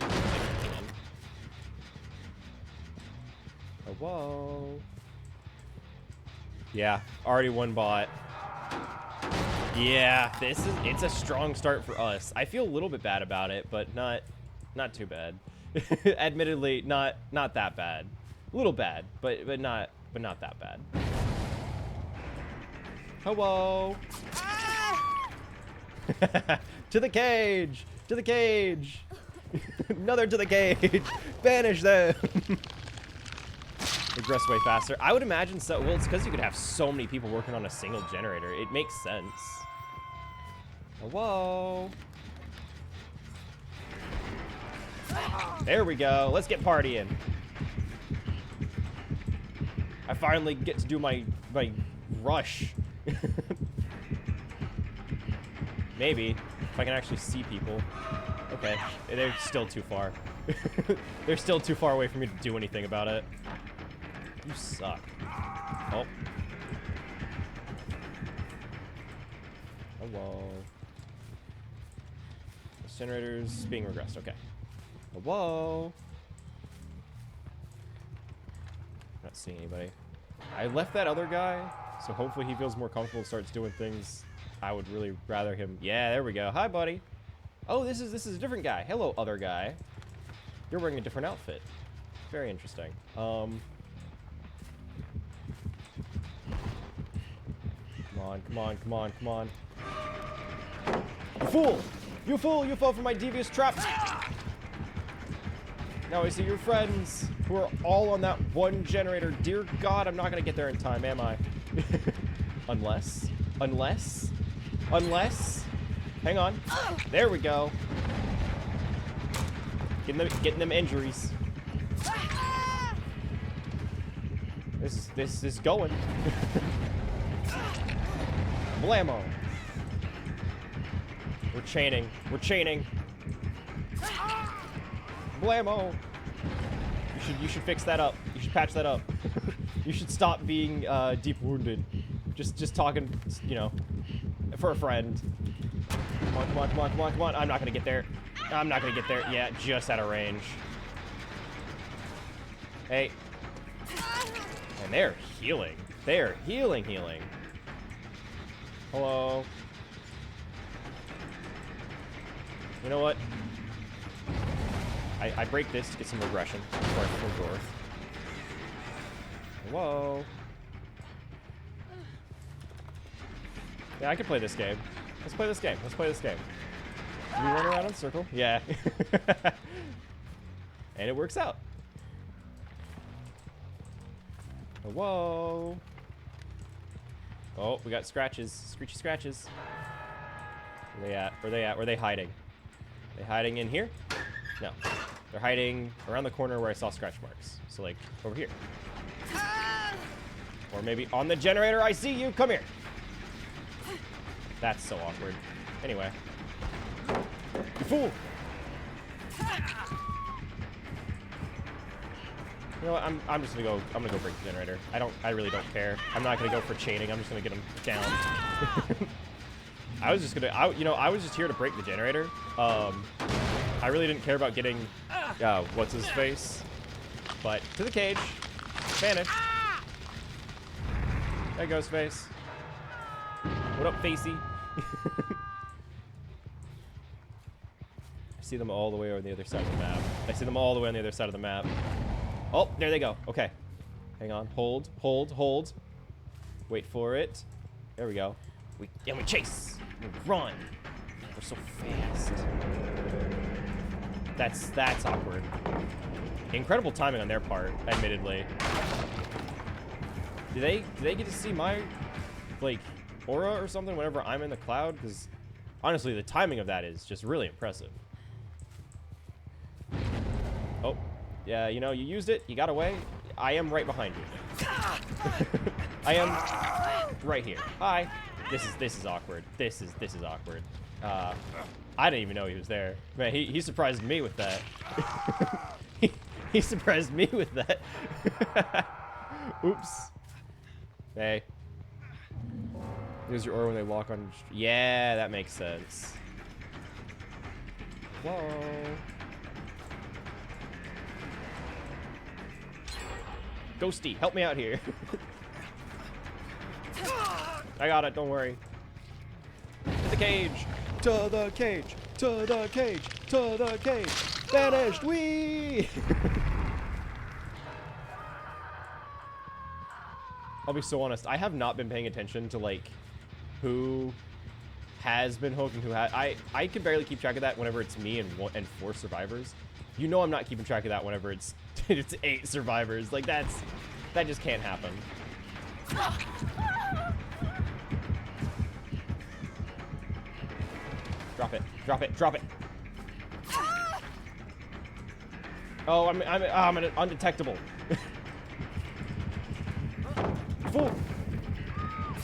Speaker 1: Oh, whoa. Yeah, already one bot. Yeah, it's a strong start for us. I feel a little bit bad about it, but not too bad. Admittedly, not that bad. A little bad, but not that bad. Hello. To the cage. To the cage. Another to the cage. Banish them. Regress way faster. I would imagine so. Well, it's because you could have so many people working on a single generator. It makes sense. Whoa. There we go. Let's get partying. I finally get to do my rush. Maybe if I can actually see people. Okay, they're still too far. They're still too far away for me to do anything about it. You suck. Oh. Hello. This generator's being regressed. Okay. Hello. Not seeing anybody. I left that other guy, so hopefully he feels more comfortable and starts doing things I would really rather him. Yeah, there we go. Hi, buddy. Oh, this is a different guy. Hello, other guy. You're wearing a different outfit. Very interesting. Come on, come on, come on, come on. You fool! You fool! You fell for my devious trap! Now I see your friends who are all on that one generator. Dear God, I'm not gonna get there in time, am I? Unless. Hang on. There we go. Getting them injuries. This is going. Blammo. We're chaining. We're chaining. Blammo. You should fix that up. You should patch that up. You should stop being deep wounded. Just talking, you know, for a friend. Come on, come on, come on, come on, come on. I'm not gonna get there. I'm not gonna get there. Yeah, just out of range. Hey. And they're healing. They're healing. Hello. You know what? I break this to get some regression before I full north. Whoa. Yeah, I could play this game. Let's play this game. Let's play this game. We run around in a circle. Yeah. And it works out. Whoa. Oh, we got scratches. Screechy scratches. Where they at? Where they at? Where are they hiding? Are they hiding in here? No. They're hiding around the corner where I saw scratch marks. So, like, over here. Or maybe on the generator. I see you. Come here. That's so awkward. Anyway. You fool! You know what? I'm just gonna go. I'm gonna go break the generator. I really don't care. I'm not gonna go for chaining. I'm just gonna get him down. I was just here to break the generator. I really didn't care about getting, what's his face? But to the cage. Vanish. There goes face. What up, Facey? I see them all the way on the other side of the map. I see them all the way on the other side of the map. Oh, there they go. Okay. Hang on. Hold. Wait for it. There we go. And we chase. We run. We're so fast. That's awkward. Incredible timing on their part, admittedly. Do they get to see my, like, aura or something whenever I'm in the cloud? Because honestly, the timing of that is just really impressive. Oh, yeah, you know, you used it. You got away. I am right behind you. I am right here. Hi. This is awkward. This is awkward. I didn't even know he was there. Man, he surprised me with that. he surprised me with that. Oops. Hey. Use your aura when they walk on. Yeah, that makes sense. Whoa. Ghosty, help me out here. I got it, don't worry. To the cage. To the cage. To the cage. To the cage. Vanished. Whee! I'll be so honest. I have not been paying attention to, like, who has been hooked and who has. I can barely keep track of that whenever it's me and 4 survivors. You know I'm not keeping track of that whenever it's 8 survivors. Like, that just can't happen. Drop it. Drop it. Drop it. Oh, I'm undetectable. Fool.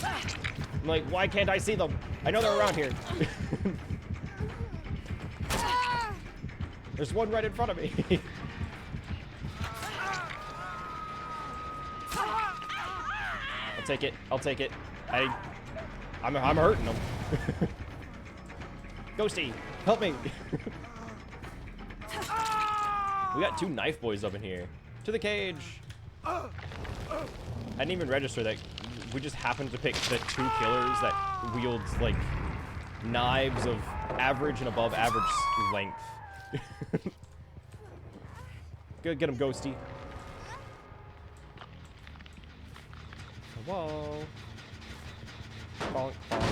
Speaker 1: I'm like, why can't I see them? I know they're around here. There's one right in front of me. I'll take it. I'll take it. I'm hurting them. Ghosty, help me. We got 2 knife boys up in here. To the cage. I didn't even register that we just happened to pick the 2 killers that wield, like, knives of average and above average length. Good, get him, Ghosty. Whoa. Bonk, bonk.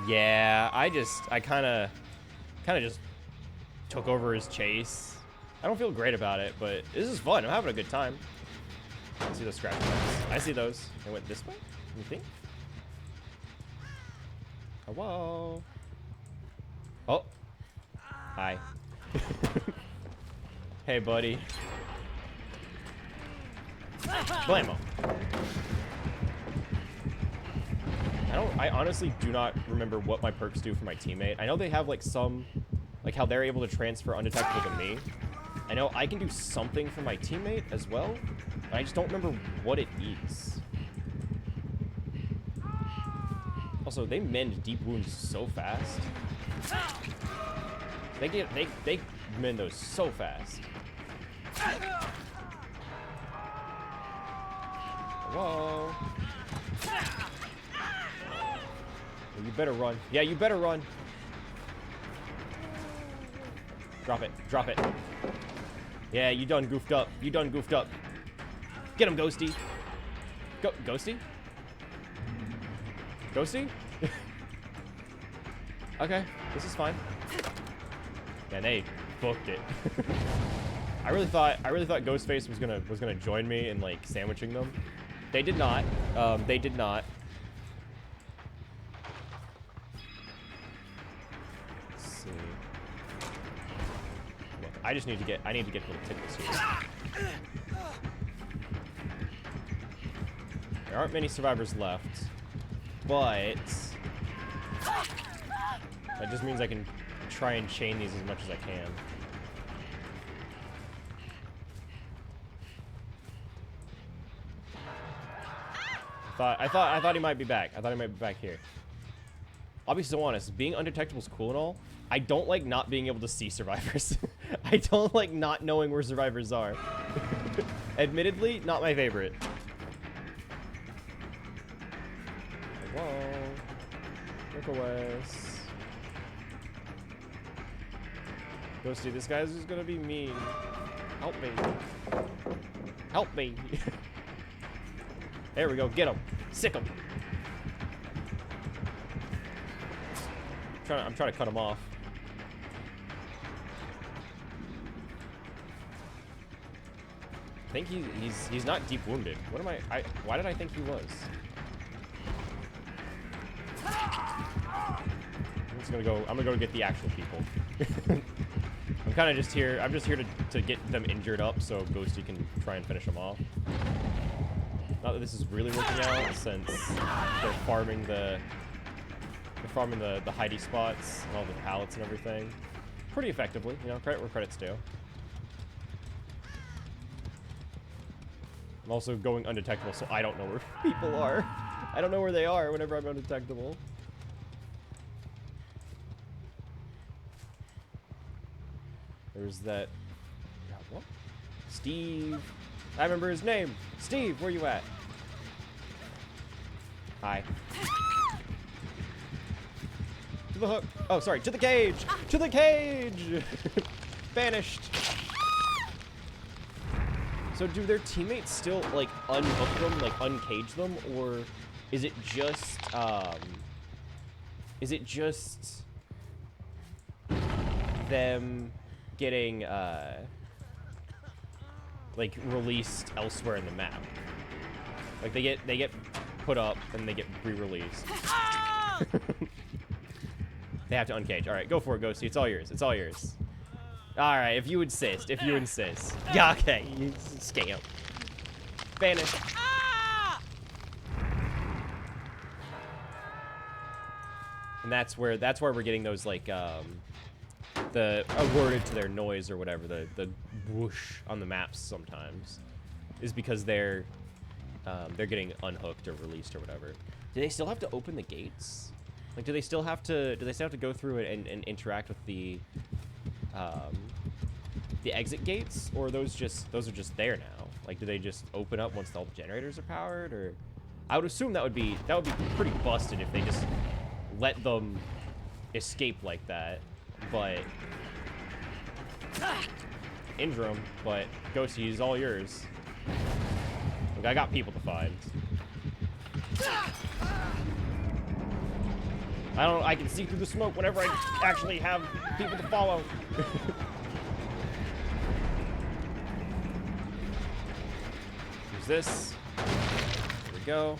Speaker 1: Yeah, I kind of just took over his chase. I don't feel great about it, but this is fun. I'm having a good time. I see those scratch marks. I see those. They went this way, you think? Hello. Oh. Hi. Hey, buddy. Blammo. I honestly do not remember what my perks do for my teammate. I know they have, like, some, like, how they're able to transfer undetectable to me. I know I can do something for my teammate as well, but I just don't remember what it is. Also, they mend deep wounds so fast. They mend those so fast. Whoa. You better run. Yeah, you better run. Drop it. Drop it. Yeah, you done goofed up. You done goofed up. Get him, Ghosty. Go, Ghosty? Ghosty? Okay, this is fine. Yeah, they booked it. I really thought Ghostface was gonna join me in, like, sandwiching them. They did not. They did not. Let's see. Look, I need to get little tickles here. There aren't many survivors left, but that just means I can try and chain these as much as I can. I thought he might be back. I thought he might be back here. I'll be so honest, being undetectable is cool and all. I don't like not being able to see survivors. I don't like not knowing where survivors are. Admittedly, not my favorite. Whoa. Look away. Ghosty, this guy's just gonna be mean. Help me. Help me. There we go. Get him. Sick him. I'm trying to cut him off. I think he's not deep wounded. What am I why did I think he was? I'm gonna go get the actual people. I'm kind of just here. I'm just here to get them injured up so Ghosty can try and finish them off. Not that this is really working out since they're farming the hidey spots and all the pallets and everything pretty effectively. You know, credit where credit's due. I'm also going undetectable, so I don't know where people are. I don't know where they are whenever I'm undetectable. There's that... What? Steve. I remember his name. Steve, where you at? Hi. To the hook. Oh, sorry. To the cage. To the cage. Banished. So do their teammates still, like, unhook them, like, uncage them? Or is it just, them getting, like, released elsewhere in the map? Like, they get put up and they get re-released. They have to uncage. All right, go for it, Ghosty. It's all yours. It's all yours. All right, if you insist. If you insist. Yeah, okay. You scam. Banish. And that's where we're getting those, like, the alerted to their noise or whatever, the whoosh on the maps sometimes, is because they're getting unhooked or released or whatever. Do they still have to open the gates? Like, do they still have to go through it and interact with the exit gates, or are those are just there now? Like, do they just open up once all the generators are powered? Or I would assume that would be pretty busted if they just let them escape like that. But injure them. But Ghosty is all yours. Look, I got people to find. I can see through the smoke whenever I actually have people to follow. Use this. There we go.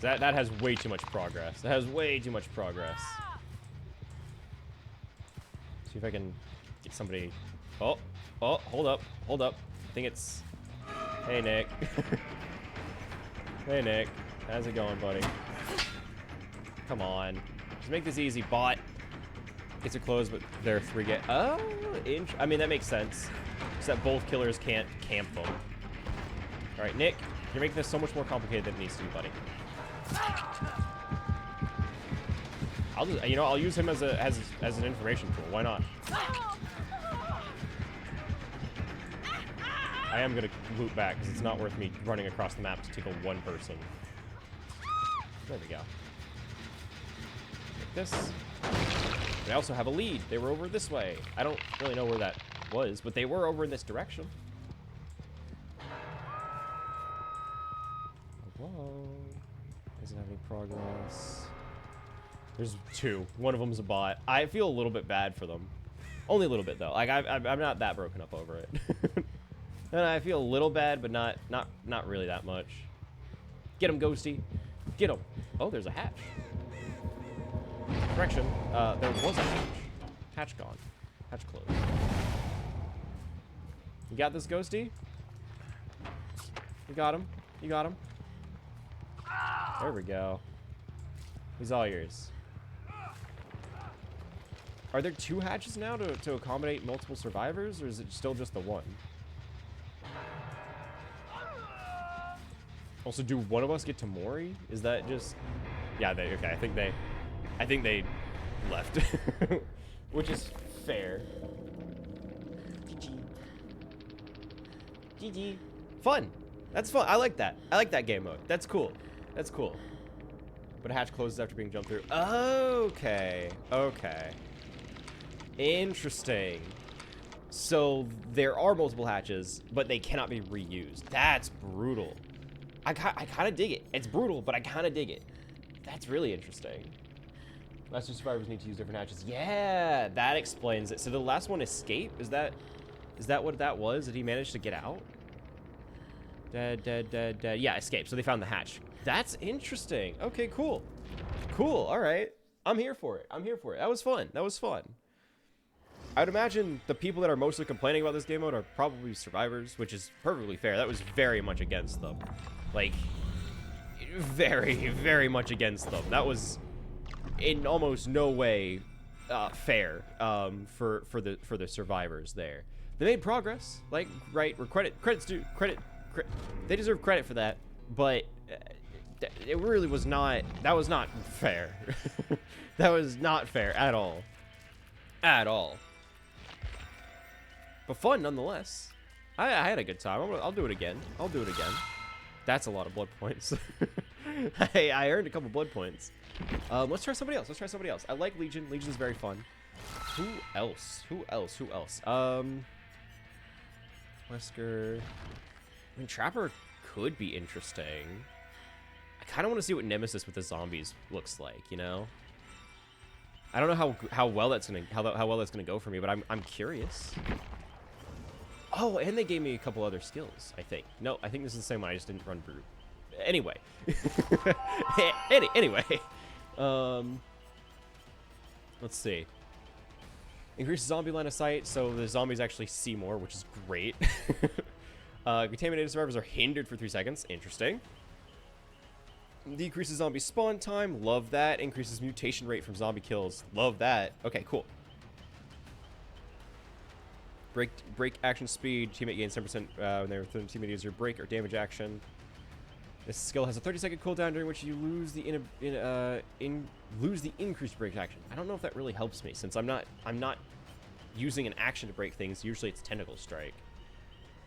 Speaker 1: That has way too much progress. That has way too much progress. See if I can get somebody. Oh, hold up. I think it's... Hey, Nick. Hey, Nick. How's it going, buddy? Come on. Just make this easy, bot. Gates are closed, but there are 3 get. Oh, I mean, that makes sense. So that both killers can't camp them. All right, Nick, you're making this so much more complicated than it needs to be, buddy. I'll use him as an information tool. Why not? I am gonna loot back because it's not worth me running across the map to tickle one person. There we go. Like this. They also have a lead. They were over this way. I don't really know where that was, but they were over in this direction. Whoa. Doesn't have any progress. There's 2. One of them's a bot. I feel a little bit bad for them. Only a little bit, though. Like, I'm not that broken up over it. And I feel a little bad, but not really that much. Get him, Ghosty. Get him. Oh, there's a hatch. Correction. There was a hatch. Hatch gone. Hatch closed. You got this, Ghosty? You got him. You got him. There we go. He's all yours. Are there 2 hatches now to accommodate multiple survivors, or is it still just the one? Also, do one of us get to Mori? Is that just... Yeah, okay, I think they left. Which is fair. GG. GG. Fun. That's fun. I like that. I like that game mode. That's cool. That's cool. But a hatch closes after being jumped through. Okay. Okay. Interesting. So there are multiple hatches, but they cannot be reused. That's brutal. I kind of dig it. It's brutal, but I kind of dig it. That's really interesting. Last two survivors need to use different hatches. Yeah, that explains it. So the last one, escape? Is that what that was? Did he manage to get out? Dead. Yeah, escape. So they found the hatch. That's interesting. Okay, cool. Cool, all right. I'm here for it. That was fun. I'd imagine the people that are mostly complaining about this game mode are probably survivors, which is perfectly fair. That was very much against them. Like, very, very much against them. That was in almost no way fair for the survivors there. They made progress, like, right, where credits due, they deserve credit for that, but it really was not, that was not fair. That was not fair at all. At all. But fun nonetheless. I had a good time. I'll do it again. That's a lot of blood points. I earned a couple blood points. Let's try somebody else. I like Legion. Legion's very fun. Who else? Wesker. I mean, Trapper could be interesting. I kind of want to see what Nemesis with the zombies looks like, you know? I don't know how well that's gonna go for me, but I'm curious. Oh, and they gave me a couple other skills, I think. No, I think this is the same one. I just didn't run brute. Anyway. Anyway. Let's see. Increases zombie line of sight, so the zombies actually see more, which is great. Contaminated survivors are hindered for 3 seconds. Interesting. Decreases zombie spawn time. Love that. Increases mutation rate from zombie kills. Love that. Okay, cool. Break action speed. Teammate gains 10% when they're within teammate user break or damage action. This skill has a 30-second cooldown during which you lose the increased break action. I don't know if that really helps me since I'm not using an action to break things. Usually it's tentacle strike.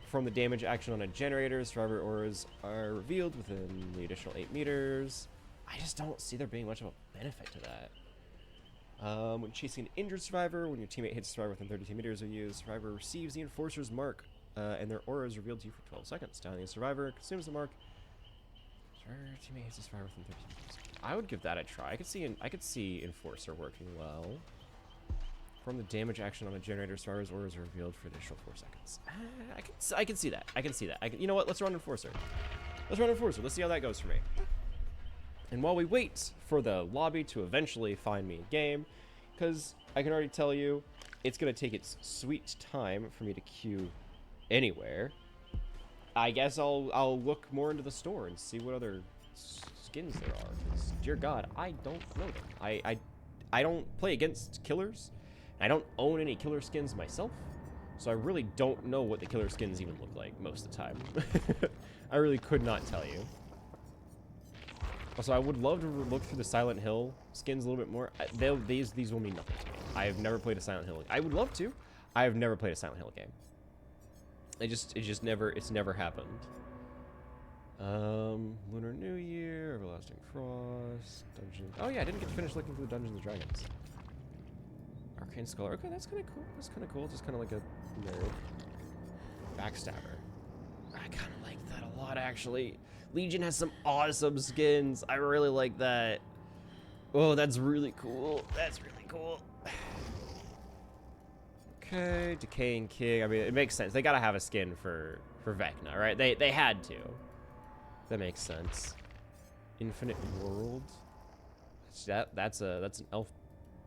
Speaker 1: Perform the damage action on a generator. Survivor auras are revealed within the additional 8 meters. I just don't see there being much of a benefit to that. When chasing an injured survivor, when your teammate hits a survivor within 32 meters of you, the survivor receives the Enforcer's mark, and their aura is revealed to you for 12 seconds. Down the survivor consumes the mark. Survivor teammate hits a survivor within 13 meters. I would give that a try. I could see Enforcer working well. Perform the damage action on a generator. Survivor's aura is revealed for an additional 4 seconds. I can see that. You know what? Let's run Enforcer. Let's see how that goes for me. And while we wait for the lobby to eventually find me a game, because I can already tell you, it's going to take its sweet time for me to queue anywhere, I guess I'll look more into the store and see what other skins there are. 'Cause, dear God, I don't know them. I don't play against killers. I don't own any killer skins myself, so I really don't know what the killer skins even look like most of the time. I really could not tell you. Also, I would love to look through the Silent Hill skins a little bit more. These will mean nothing to me. I have never played a Silent Hill. I would love to. I have never played a Silent Hill game. It's never happened. Lunar New Year, Everlasting Frost, Dungeon. Oh yeah, I didn't get to finish looking through the Dungeons and Dragons. Arcane Scholar. Okay, that's kind of cool. Just kind of like a nerd. Backstabber. I kind of like that a lot, actually. Legion has some awesome skins. I really like that. Oh, that's really cool. Okay, Decaying King. I mean, it makes sense. They gotta have a skin for Vecna, right? They had to. That makes sense. Infinite World. That's an elf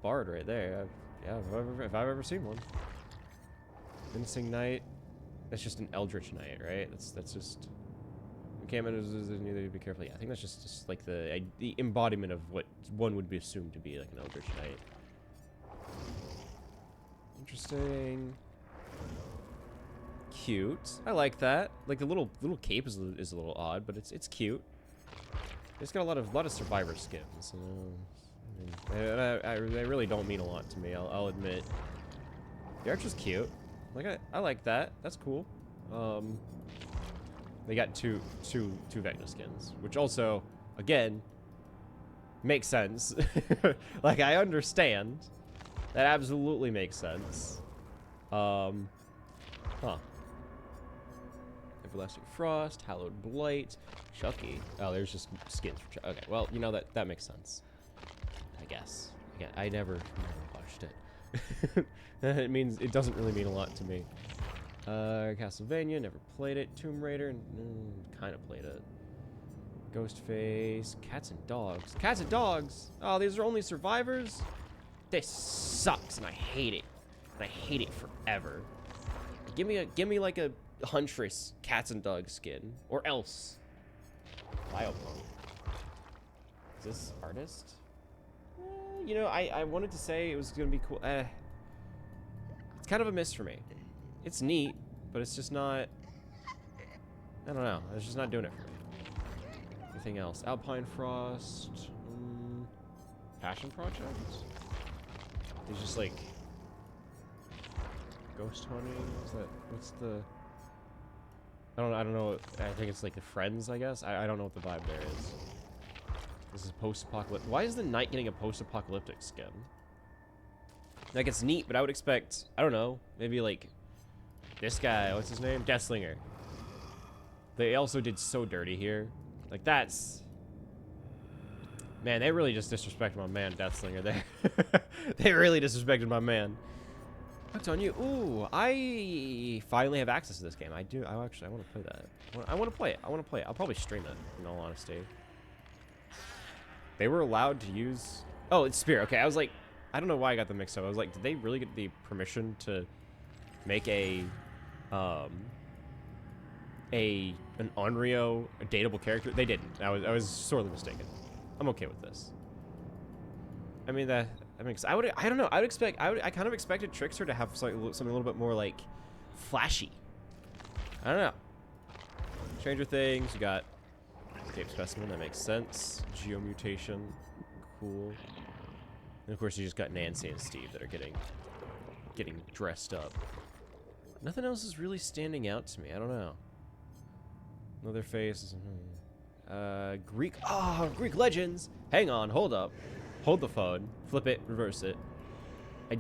Speaker 1: bard right there. Yeah, if I've ever seen one. Menacing Knight. That's just an Eldritch Knight, right? That's just. Encampment is need to be careful. Yeah, I think that's just like the embodiment of what one would be assumed to be like an Eldritch Knight. Interesting. Cute. I like that. Like the little cape is a little odd, but it's cute. It's got a lot of survivor skins. You know? They really don't mean a lot to me. I'll admit. The archer's cute. Like I like that. That's cool. They got two Vecna skins, which also, again, makes sense. Like, I understand. That absolutely makes sense. Huh. Everlasting Frost, Hallowed Blight, Chucky. Oh, there's just skins for Chucky. Okay, well, you know, that makes sense. I guess. Again, I never watched it. It means, it doesn't really mean a lot to me. Castlevania, never played it. Tomb Raider, kind of played it. Ghostface, Cats and Dogs. Cats and Dogs? Oh, these are only survivors? This sucks, and I hate it. And I hate it forever. Give me like a Huntress Cats and Dogs skin, or else. Biopunk. Is this artist? You know, I wanted to say it was gonna be cool. It's kind of a miss for me. It's neat, but it's just not. I don't know. It's just not doing it for me. Anything else? Alpine Frost. Passion Project. There's just like ghost hunting. What's that? What's the? I don't know. I think it's like the Friends. I guess. I don't know what the vibe there is. This is post-apocalyptic. Why is the knight getting a post-apocalyptic skin? Like, it's neat, but I would expect, I don't know, maybe like this guy, what's his name? Deathslinger. They also did So Dirty here. Like, that's... Man, they really just disrespected my man, Deathslinger, there. They really disrespected my man. What's on you? Ooh, I finally have access to this game. I do. I want to play that. I want to play it. I'll probably stream it, in all honesty. They were allowed to use... Oh, it's Spear. Okay, I was like... I don't know why I got them mixed up. I was like, did they really get the permission to make an Onryo, a dateable character? They didn't. I was sorely mistaken. I'm okay with this. I mean, that makes... I don't know. I kind of expected Trickster to have something a little bit more, like, flashy. I don't know. Stranger Things, you got... Tape Specimen, that makes sense. Geomutation, cool. And of course you just got Nancy and Steve that are getting dressed up. Nothing else is really standing out to me. I don't know. Another face. Greek legends. Hang on, hold up. Hold the phone. Flip it, reverse it. I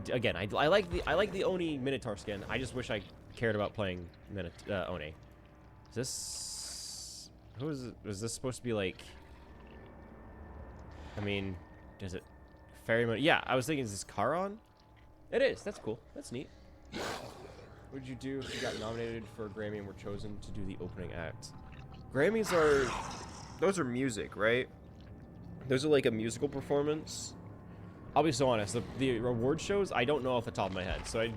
Speaker 1: like the Oni Minotaur skin. I just wish I cared about playing Oni. Is this... Who is it? Was this supposed to be like... I mean, does it... Ferryman? Yeah, I was thinking, is this Charon? It is. That's cool. That's neat. What did you do if you got nominated for a Grammy and were chosen to do the opening act? Grammys are... Those are music, right? Those are like a musical performance. I'll be so honest. The award shows, I don't know off the top of my head. So I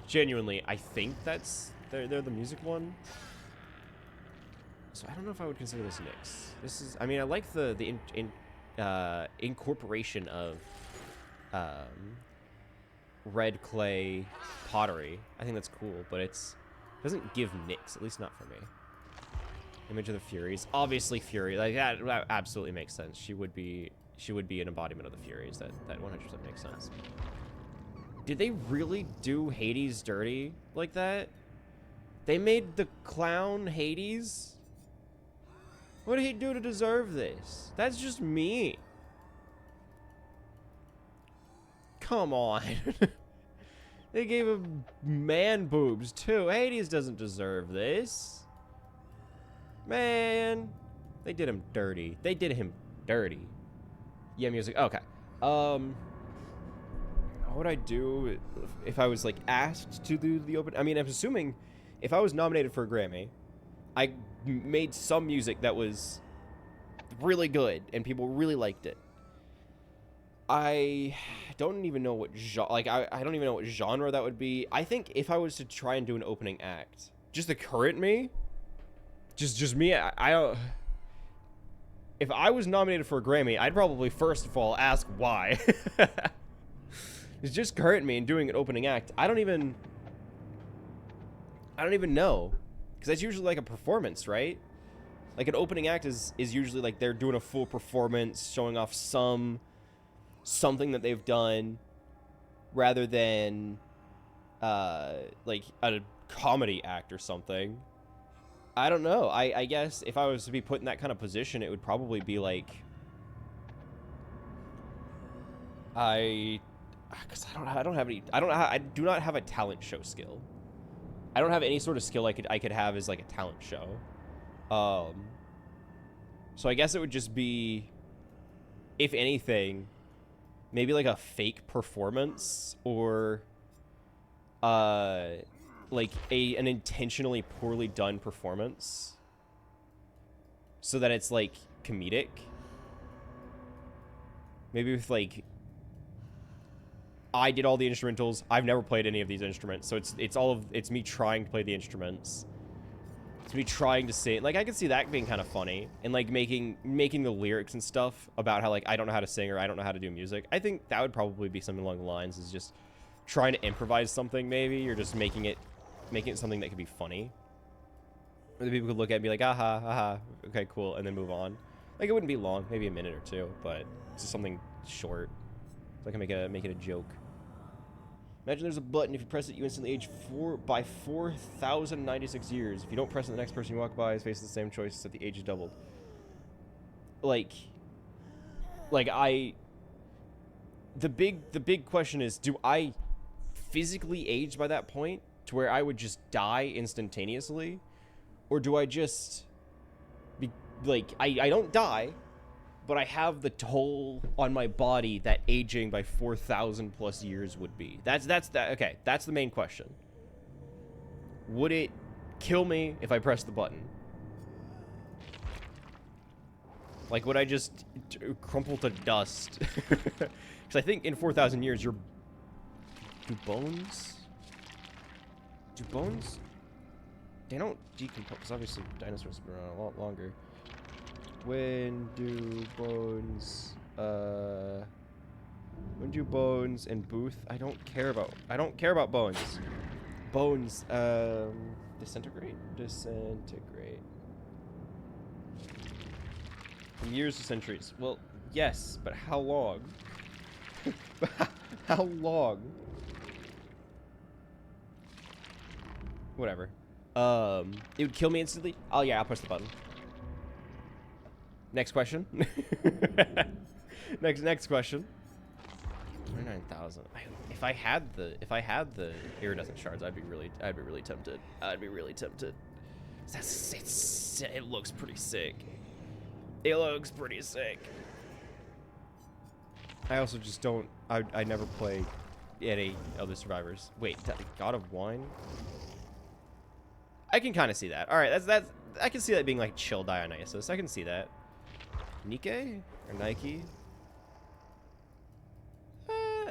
Speaker 1: think that's... They're the music one. So I don't know if I would consider this Nyx. This is, I mean, I like the incorporation of red clay pottery. I think that's cool, but it doesn't give Nyx, at least not for me. Image of the Furies, obviously Fury, like that absolutely makes sense. She would be an embodiment of the Furies. That 100% makes sense. Did they really do Hades dirty like that? They made the clown Hades? What did he do to deserve this? That's just mean. Come on. They gave him man boobs too. Hades doesn't deserve this. Man. They did him dirty. They did him dirty. Yeah, music. Okay. What would I do if I was like asked to do the open? I mean, I'm assuming if I was nominated for a Grammy, I made some music that was really good and people really liked it. I don't even know what I don't even know what genre that would be. I think if I was to try and do an opening act, just the current me, just me, if I was nominated for a Grammy, I'd probably first of all ask why. It's just current me and doing an opening act. I don't even know. Because that's usually like a performance, right? Like an opening act is usually like they're doing a full performance, showing off something that they've done, rather than like a comedy act or something. I don't know. I guess if I was to be put in that kind of position, it would probably be like because I do not have a talent show skill. I don't have any sort of skill I could have as like a talent show. So I guess it would just be, if anything, maybe like a fake performance, or like an intentionally poorly done performance, so that it's like comedic. Maybe with like, I did all the instrumentals. I've never played any of these instruments, so it's me trying to play the instruments. It's me trying to sing. Like, I could see that being kind of funny, and like making the lyrics and stuff about how like I don't know how to sing or I don't know how to do music. I think that would probably be something along the lines is just trying to improvise something, maybe, or just making it something that could be funny. Or the people could look at it and be like, aha, aha, okay, cool, and then move on. Like, it wouldn't be long, maybe a minute or two, but it's just something short, so I can make it a joke. Imagine there's a button. If you press it, you instantly age by 4,096 years. If you don't press it, the next person you walk by is facing the same choice, except the age is doubled. Like the big question is, do I physically age by that point to where I would just die instantaneously, or do I just be like, I don't die, but I have the toll on my body that aging by 4,000 plus years would be? Okay, that's the main question. Would it kill me if I press the button? Like, would I just crumple to dust? Because I think in 4,000 years, do bones? They don't decompose, because obviously dinosaurs have been around a lot longer. When do bones and Booth? I don't care about bones. Bones, disintegrate? Disintegrate. From years to centuries. Well, yes, but how long? How long? Whatever. It would kill me instantly? Oh yeah, I'll push the button. Next question. Next question. 29,000. If I had the iridescent shards, I'd be really tempted. It looks pretty sick. I also just don't. I never play any other survivors. Wait, God of Wine? I can kind of see that. All right, that's. I can see that being like chill Dionysus. I can see that. Nike or Nike?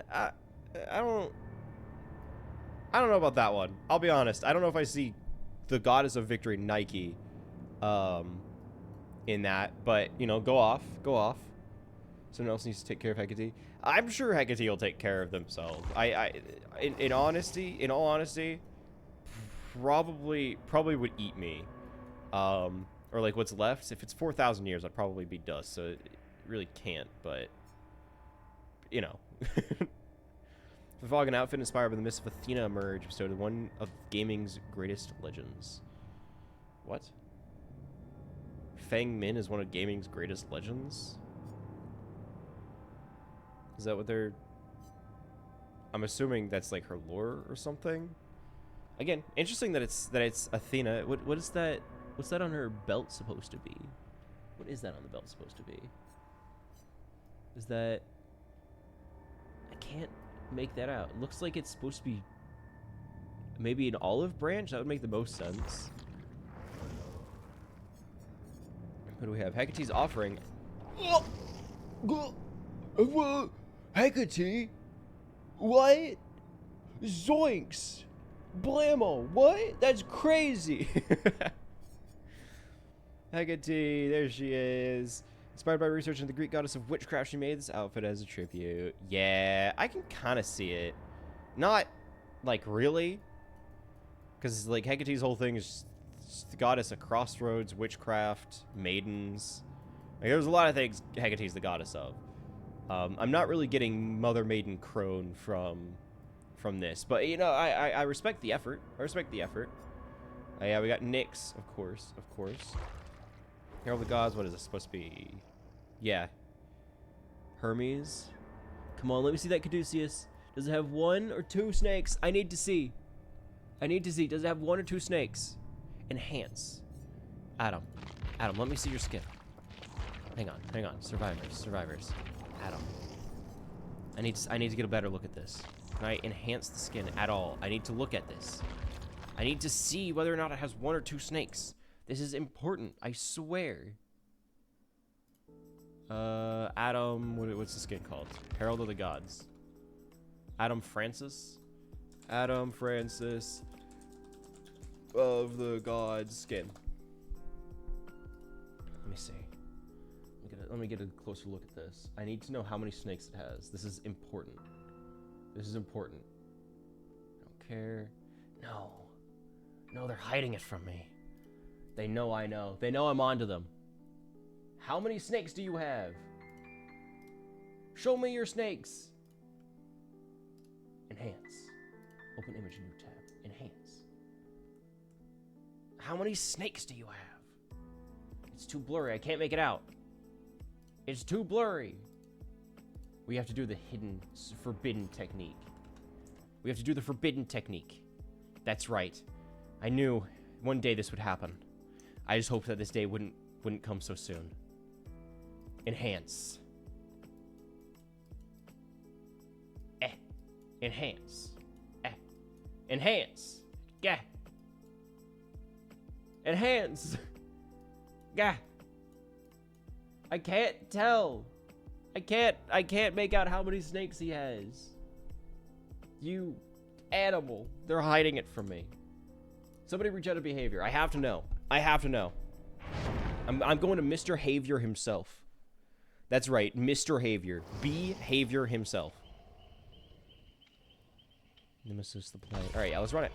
Speaker 1: I don't know about that one. I'll be honest. I don't know if I see the goddess of victory, Nike, in that. But you know, go off. Someone else needs to take care of Hecate. I'm sure Hecate will take care of themselves. In all honesty, probably would eat me. Or like what's left. If it's 4,000 years, I'd probably be dust, so it really can't, but you know. The Vogon outfit inspired by the myths of Athena emerged, bestowed one of gaming's greatest legends. What? Fang Min is one of gaming's greatest legends? Is that what they're... I'm assuming that's like her lore or something. Again, interesting that it's Athena. What is that? What's that on her belt supposed to be? What is that on the belt supposed to be? Is that... I can't make that out. It looks like it's supposed to be maybe an olive branch. That would make the most sense. What do we have? Hecate's offering. Hecate? What? Zoinks! Blammo! What? That's crazy! Hecate, there she is. Inspired by research into the Greek goddess of witchcraft, she made this outfit as a tribute. Yeah, I can kind of see it. Not, like, really. Because, like, Hecate's whole thing is the goddess of crossroads, witchcraft, maidens. Like, there's a lot of things Hecate's the goddess of. I'm not really getting Mother Maiden Crone from this. But, you know, I respect the effort. Yeah, we got Nyx, of course. Herald of the Gods, what is this supposed to be? Yeah. Hermes. Come on, let me see that Caduceus. Does it have 1 or 2 snakes? I need to see. Does it have 1 or 2 snakes? Enhance. Adam. Adam, let me see your skin. Hang on. Survivors. Adam. I need to get a better look at this. Can I enhance the skin at all? I need to look at this. I need to see whether or not it has 1 or 2 snakes. This is important, I swear. Adam, what's the skin called? Herald of the Gods. Adam Francis? Adam Francis of the Gods skin. Let me see. Let me get a closer look at this. I need to know how many snakes it has. This is important. This is important. I don't care. No. No, they're hiding it from me. They know I know. They know I'm onto them. How many snakes do you have? Show me your snakes. Enhance. Open image, new tab. Enhance. How many snakes do you have? It's too blurry. I can't make it out. It's too blurry. We have to do the hidden, forbidden technique. We have to do the forbidden technique. That's right. I knew one day this would happen. I just hoped that this day wouldn't come so soon. Enhance. Enhance. Enhance. Gah. Enhance. Gah. I can't tell. I can't make out how many snakes he has. You animal. They're hiding it from me. Somebody reach out of behavior. I have to know. I have to know. I'm going to Mr. Havior himself. That's right, Mr. Havior. Behavior himself. Nemesis the play. Alright, yeah, let's run it.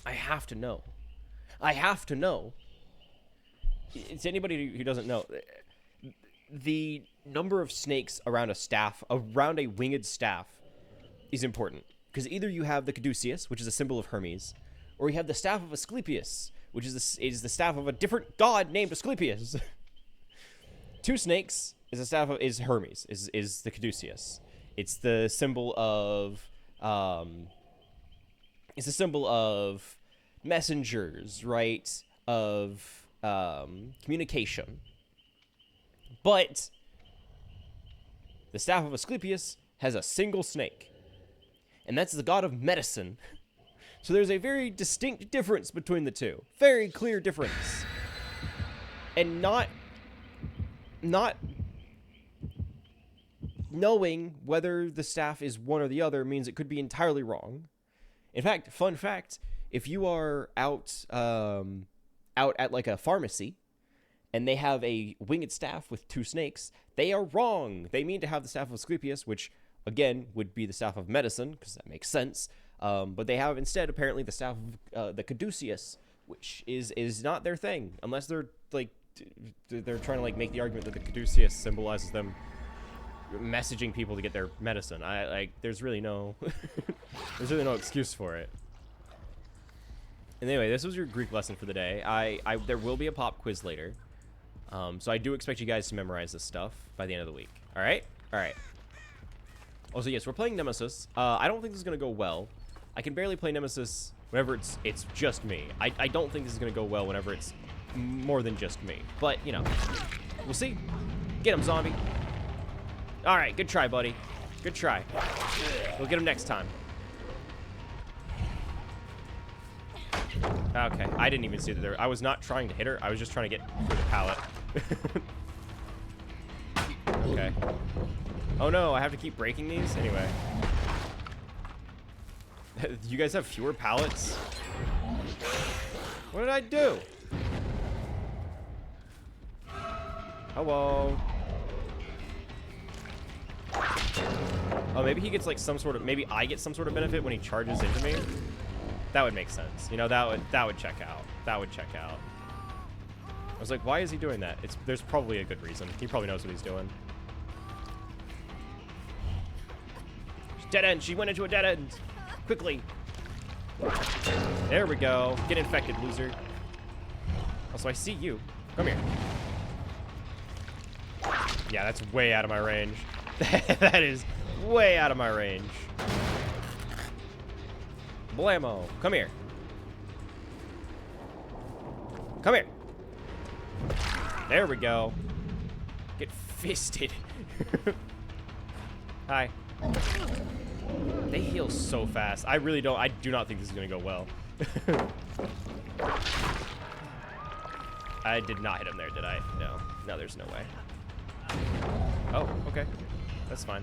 Speaker 1: I have to know. I have to know. It's anybody who doesn't know. The number of snakes around a staff, around a winged staff, is important. Because either you have the Caduceus, which is a symbol of Hermes, or you have the staff of Asclepius, which is the staff of a different god named Asclepius. 2 snakes is a staff of Hermes, is the Caduceus. It's the symbol of it's a symbol of messengers, right? Of communication. But the staff of Asclepius has a single snake, and that's the god of medicine. So there's a very distinct difference between the two. Very clear difference. And not knowing whether the staff is one or the other means it could be entirely wrong. In fact, fun fact, if you are out at like a pharmacy and they have a winged staff with 2 snakes, they are wrong. They mean to have the staff of Asclepius, which again would be the staff of medicine, because that makes sense. But they have instead apparently the staff of the Caduceus, which is not their thing, unless they're like they're trying to like make the argument that the Caduceus symbolizes them messaging people to get their medicine. There's really no there's really no excuse for it. And anyway, this was your Greek lesson for the day. There will be a pop quiz later, so I do expect you guys to memorize this stuff by the end of the week. All right. Also, yes, we're playing Nemesis. I don't think this is gonna go well. I can barely play Nemesis whenever it's just me. I don't think this is gonna go well whenever it's more than just me. But you know, we'll see. Get him, zombie. All right, good try, buddy. Good try. We'll get him next time. Okay, I didn't even see that there. I was not trying to hit her. I was just trying to get through the pallet. Okay. Oh no, I have to keep breaking these? Anyway. You guys have fewer pallets? What did I do? Hello. Oh, maybe he gets like some sort of, maybe I get some sort of benefit when he charges into me. That would make sense. You know, that would check out. That would check out. I was like, why is he doing that? There's probably a good reason. He probably knows what he's doing. Dead end. She went into a dead end. Quickly. There we go. Get infected, loser. Also, I see you. Come here. Yeah, that's way out of my range. That is way out of my range. Blammo. Come here. Come here. There we go. Get fisted. Hi. They heal so fast. I do not think this is gonna go well. I did not hit him there, did I? No. No, there's no way. Oh, okay. That's fine.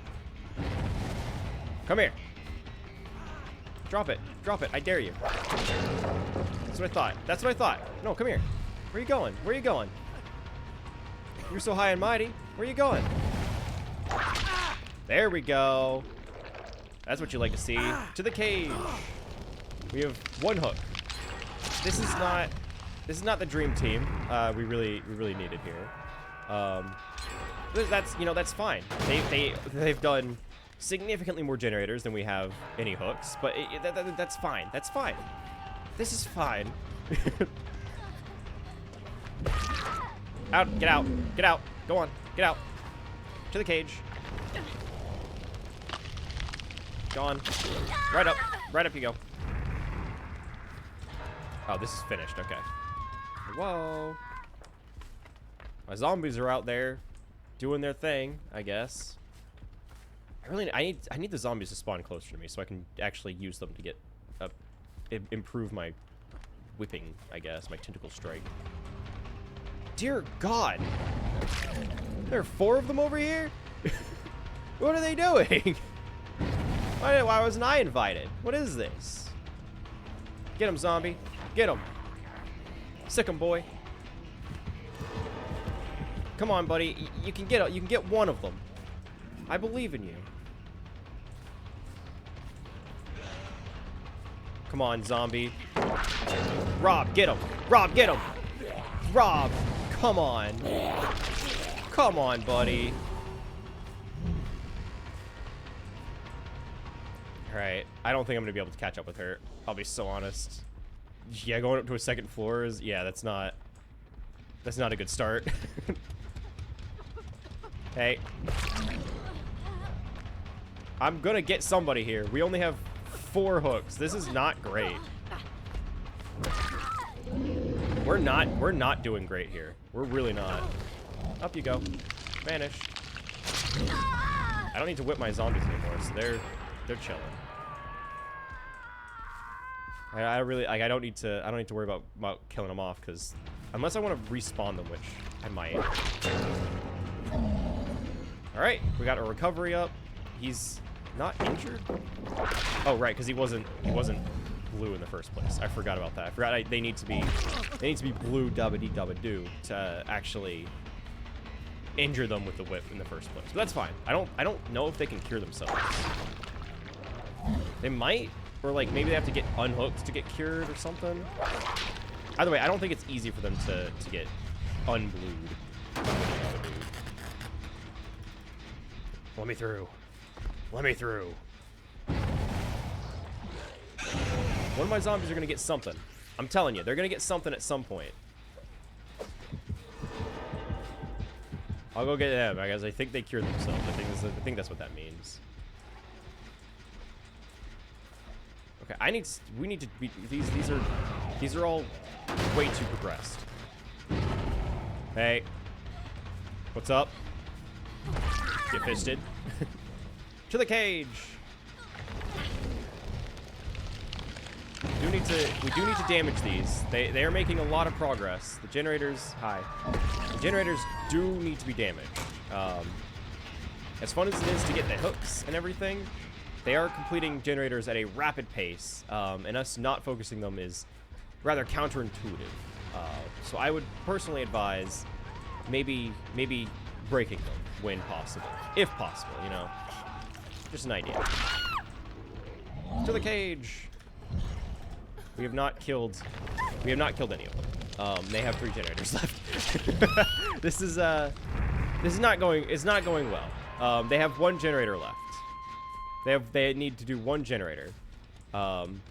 Speaker 1: Come here. Drop it. Drop it. I dare you. That's what I thought. That's what I thought. No, come here. Where are you going? Where are you going? You're so high and mighty. Where are you going? There we go. That's what you like to see. To the cage. We have one hook. This is not the dream team. We really need it here. That's fine. They've done significantly more generators than we have any hooks, but that's fine. That's fine. This is fine. Out, get out, get out. Go on, get out. To the cage. Go on. Right up you go. Oh, this is finished, okay. Whoa. My zombies are out there doing their thing, I guess. I need the zombies to spawn closer to me so I can actually use them to get improve my whipping, I guess, my tentacle strike. Dear God. There are 4 of them over here? What are they doing? Why wasn't I invited? What is this? Get him, zombie. Get him. Sick him, boy. Come on, buddy. You can get one of them. I believe in you. Come on, zombie. Rob, get him. Rob, get him. Rob, come on. Come on, buddy. Alright, I don't think I'm gonna be able to catch up with her. I'll be so honest. Yeah, going up to a second floor is, yeah, that's not a good start. Hey. I'm gonna get somebody here. We only have 4 hooks. This is not great. We're not doing great here. We're really not. Up you go. Vanish. I don't need to whip my zombies anymore, so they're chilling. I don't need to worry about killing them off, because unless I want to respawn them, which I might. All right, we got a recovery up. He's not injured. Oh right, because he wasn't blue in the first place. I forgot about that. I forgot they need to be blue dubba-dee-dubba-doo to actually injure them with the whip in the first place. But that's fine. I don't know if they can cure themselves. They might, or like maybe they have to get unhooked to get cured or something. Either way, I don't think it's easy for them to get unblued. Let me through. Let me through. One of my zombies are gonna get something. I'm telling you, they're gonna get something at some point. I'll go get them, I guess. I think they cured themselves. I think that's what that means. Okay, we need to be, these are all way too progressed. Hey. What's up? Get fisted. To the cage. We do need to damage these. They are making a lot of progress. The generators, the generators do need to be damaged. As fun as it is to get the hooks and everything, they are completing generators at a rapid pace, and us not focusing them is rather counterintuitive. So I would personally advise maybe breaking them when possible, if possible. You know, just an idea. To the cage. We have not killed any of them. They have 3 generators left. This is not going well. They have 1 generator left. They need to do 1 generator. And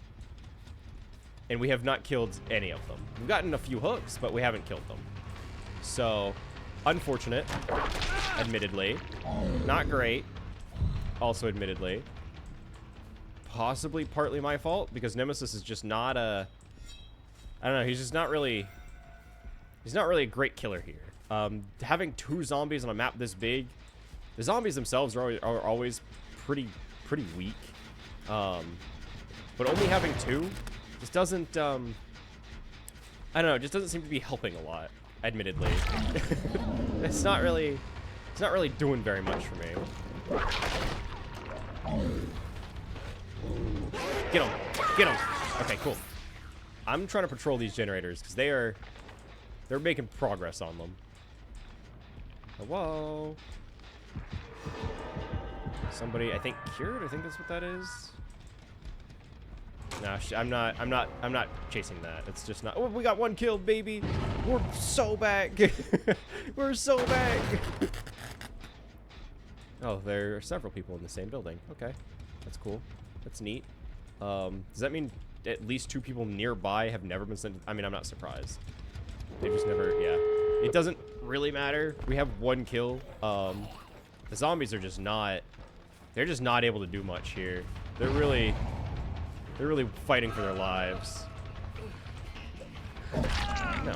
Speaker 1: we have not killed any of them. We've gotten a few hooks, but we haven't killed them. So, unfortunate, admittedly. Not great, also admittedly. Possibly partly my fault, because Nemesis is just not I don't know, he's just not really He's not really a great killer here. Having 2 zombies on a map this big, the zombies themselves are always pretty weak. But only having 2 just doesn't, I don't know, just doesn't seem to be helping a lot, admittedly. It's not really doing very much for me. Get him! Get him! Okay, cool. I'm trying to patrol these generators because they're making progress on them. Hello? Somebody, I think, cured? I think that's what that is. No, I'm not chasing that. It's just not. Oh, we got 1 kill, baby. We're so back. We're so back. Oh, there are several people in the same building. Okay, that's cool. That's neat. Does that mean at least 2 people nearby have never been sent? I mean, I'm not surprised. They just never. Yeah, it doesn't really matter. We have 1 kill. The zombies are just not. They're just not able to do much here. They're really fighting for their lives. No.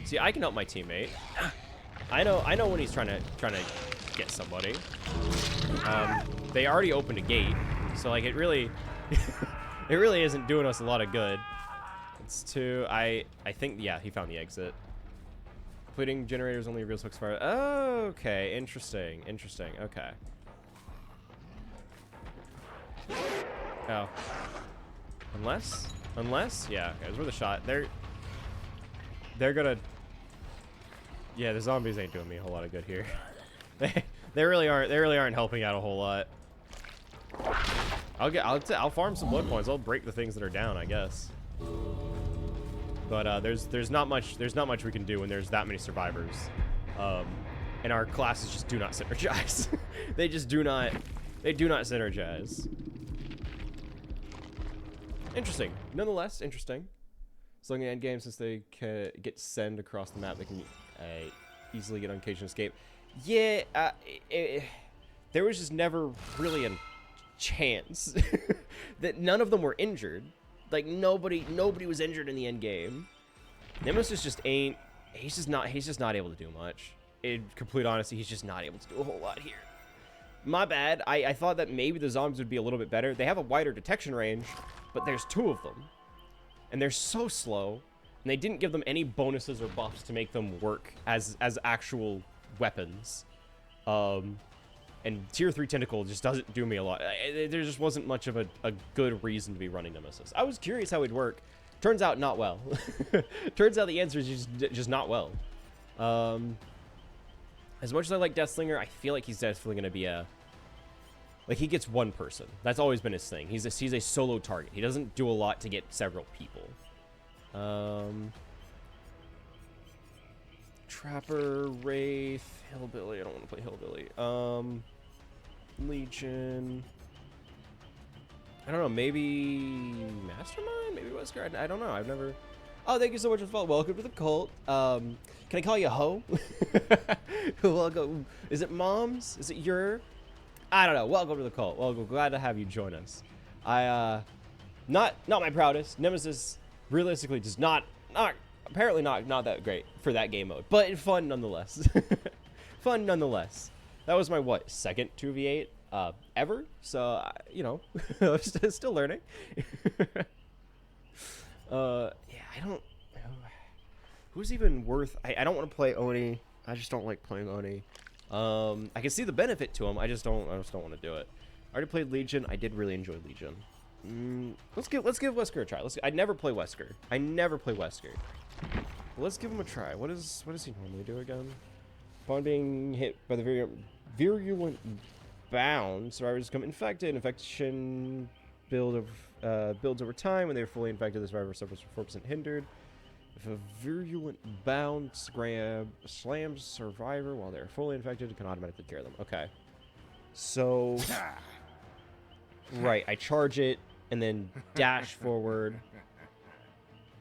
Speaker 1: See, I can help my teammate. I know when he's trying to get somebody. They already opened a gate, so like it really isn't doing us a lot of good. It's to I think, yeah, he found the exit. Completing generators only reveals hooks fire. Oh, okay, interesting. Okay. Oh. Unless, yeah, okay, it was worth a shot. They're gonna. Yeah, the zombies ain't doing me a whole lot of good here. They really aren't helping out a whole lot. I'll farm some blood points. I'll break the things that are down, I guess. But there's not much we can do when there's that many survivors. And our classes just do not synergize. They do not synergize. Interesting. Nonetheless, interesting. So in the end game, since they get send across the map, they can easily get on cage and escape. Yeah, there was just never really a chance that none of them were injured. Like nobody was injured in the end game. Nemesis just ain't. He's just not able to do much. In complete honesty, he's just not able to do a whole lot here. My bad. I thought that maybe the zombies would be a little bit better. They have a wider detection range, but there's 2 of them. And they're so slow. And they didn't give them any bonuses or buffs to make them work as actual weapons. And tier 3 tentacle just doesn't do me a lot. There just wasn't much of a good reason to be running Nemesis. I was curious how it'd work. Turns out not well. Turns out the answer is just not well. As much as I like Deathslinger, I feel like he's definitely going to be a... Like, he gets 1 person. That's always been his thing. He's a solo target. He doesn't do a lot to get several people. Trapper, Wraith, Hillbilly. I don't want to play Hillbilly. Legion. I don't know. Maybe Mastermind? Maybe Wesker? I don't know. I've never... Oh, thank you so much for the follow. Welcome to the cult. Can I call you Ho? Welcome. Is it Moms? Is it your... I don't know. Welcome to the cult. Welcome. Glad to have you join us. Not my proudest. Nemesis realistically does apparently not that great for that game mode, but fun nonetheless. Fun nonetheless. That was my what, 2nd 2v8 ever? So you know, I'm still learning. Yeah, I don't. Who's even worth? I don't want to play Oni. I just don't like playing Oni. I can see the benefit to him. I just don't want to do it. I already played Legion. I did really enjoy Legion. Let's give Wesker a try. I never play Wesker. Let's give him a try. What does he normally do again? Upon being hit by the virulent bound, survivors become infected. Infection builds over time. When they're fully infected, the survivor suffers 4% hindered. If a virulent bound slams survivor while they're fully infected, it can automatically cure them. Okay. So, right, I charge it and then dash forward.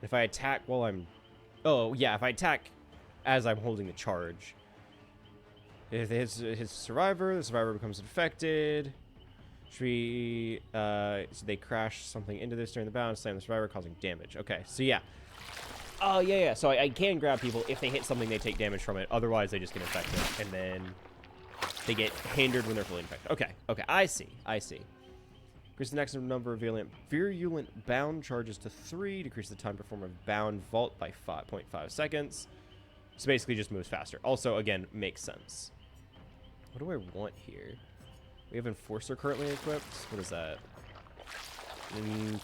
Speaker 1: If I attack while I'm... Oh, yeah, if I attack as I'm holding the charge. If it hits survivor, the survivor becomes infected. So they crash something into this during the bound, slam the survivor, causing damage. Okay, so yeah. Oh, yeah, yeah. So I can grab people. If they hit something, they take damage from it. Otherwise, they just get infected. And then they get hindered when they're fully infected. Okay, okay. I see. I see. Increase the next number of virulent bound charges to 3. Decrease the time to perform a bound vault by 5.5 seconds. So basically just moves faster. Also, again, makes sense. What do I want here? We have Enforcer currently equipped. What is that?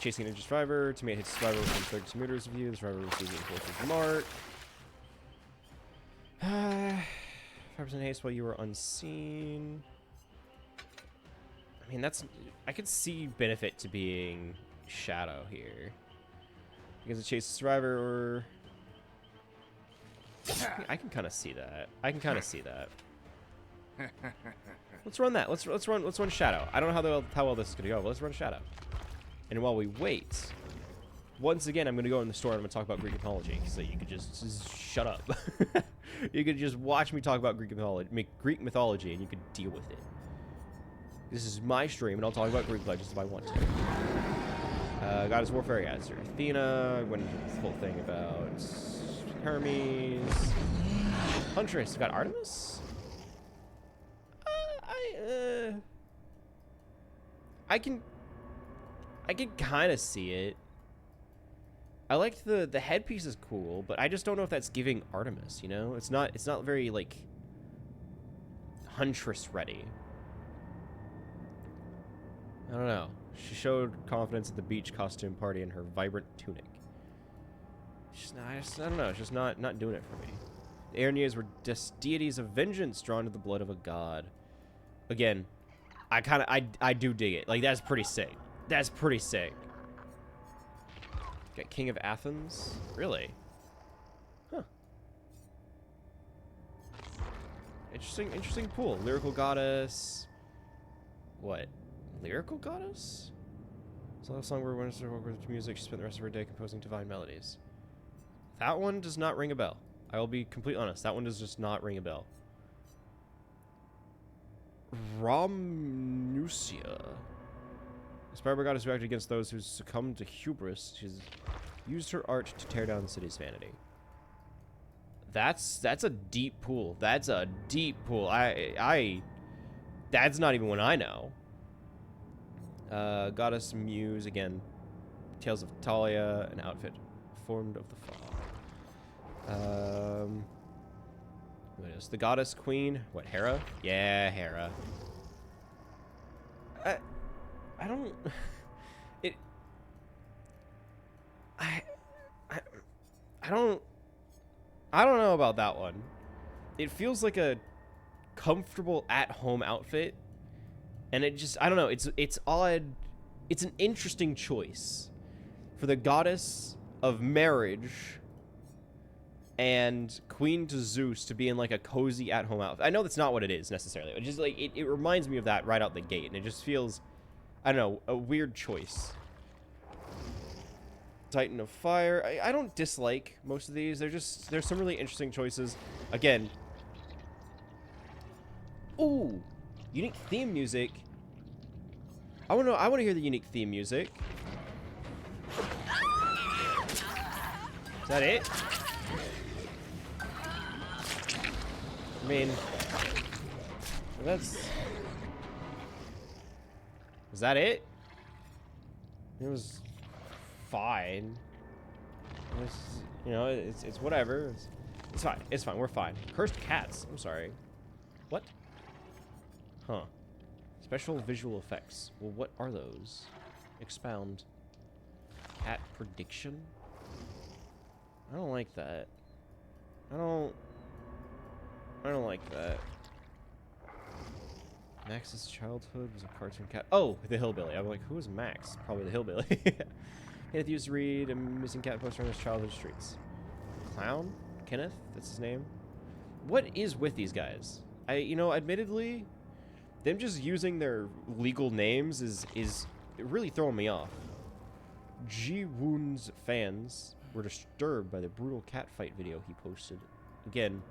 Speaker 1: Chasing an injured survivor. Teammate hits survivor within 32 meters of you. The survivor receives the Enforcer's mark. 5% haste while you are unseen. I mean, that's... I could see benefit to being Shadow here. Because it chases survivor or... I can kind of see that. I can kind of see that. Let's run that. Let's run Shadow. I don't know how well this is gonna go, but let's run Shadow. And while we wait, once again, I'm gonna go in the store and I'm gonna talk about Greek mythology, so you could just shut up. You could just watch me talk about Greek mythology, and you could deal with it. This is my stream, and I'll talk about Greek legends if I want to. Goddess Warfare, yeah, it's Athena. I went into this whole thing about Hermes. Huntress, you got Artemis? I can kind of see it. I like the headpiece is cool, but I just don't know if that's giving Artemis, you know? It's not very, like, Huntress ready. I don't know. She showed confidence at the beach costume party in her vibrant tunic. I don't know. It's just not doing it for me. The Aranyas were deities of vengeance drawn to the blood of a god. Again, I do dig it. Like, that's pretty sick. That's pretty sick. Got King of Athens? Really? Huh. Interesting pool. Lyrical goddess. What? Lyrical goddess? It's a song where when she worked with music, she spent the rest of her day composing divine melodies. That one does not ring a bell. I will be completely honest. That one does just not ring a bell. Rhonusia. The Spider goddess who acted against those who succumbed to hubris. She's used her art to tear down the city's vanity. That's a deep pool. That's a deep pool. That's not even one I know. Goddess Muse again. Tales of Talia, an outfit formed of the fog. What is the goddess queen? What, Hera? Yeah, Hera. I don't. I don't know about that one. It feels like a comfortable at-home outfit, and it just, I don't know. It's odd. It's an interesting choice for the goddess of marriage and queen to Zeus to be in like a cozy at-home outfit. I know that's not what it is necessarily. It just like it reminds me of that right out the gate, and it just feels, I don't know, a weird choice. Titan of Fire. I don't dislike most of these. There's some really interesting choices. Again. Ooh, unique theme music. I want to hear the unique theme music. Is that it? I mean, that's... Is that it? It was fine. You know, it's whatever. It's fine. It's fine. We're fine. Cursed cats. I'm sorry. What? Huh. Special visual effects. Well, what are those? Expound. Cat prediction? I don't like that. I don't like that. Max's childhood was a cartoon cat. Oh, the hillbilly. I'm like, who is Max? Probably the hillbilly. Kenneth used to read a missing cat poster on his childhood streets. Clown? Kenneth? That's his name? What is with these guys? You know, admittedly, them just using their legal names is really throwing me off. Ji-Woon's fans were disturbed by the brutal cat fight video he posted. Again,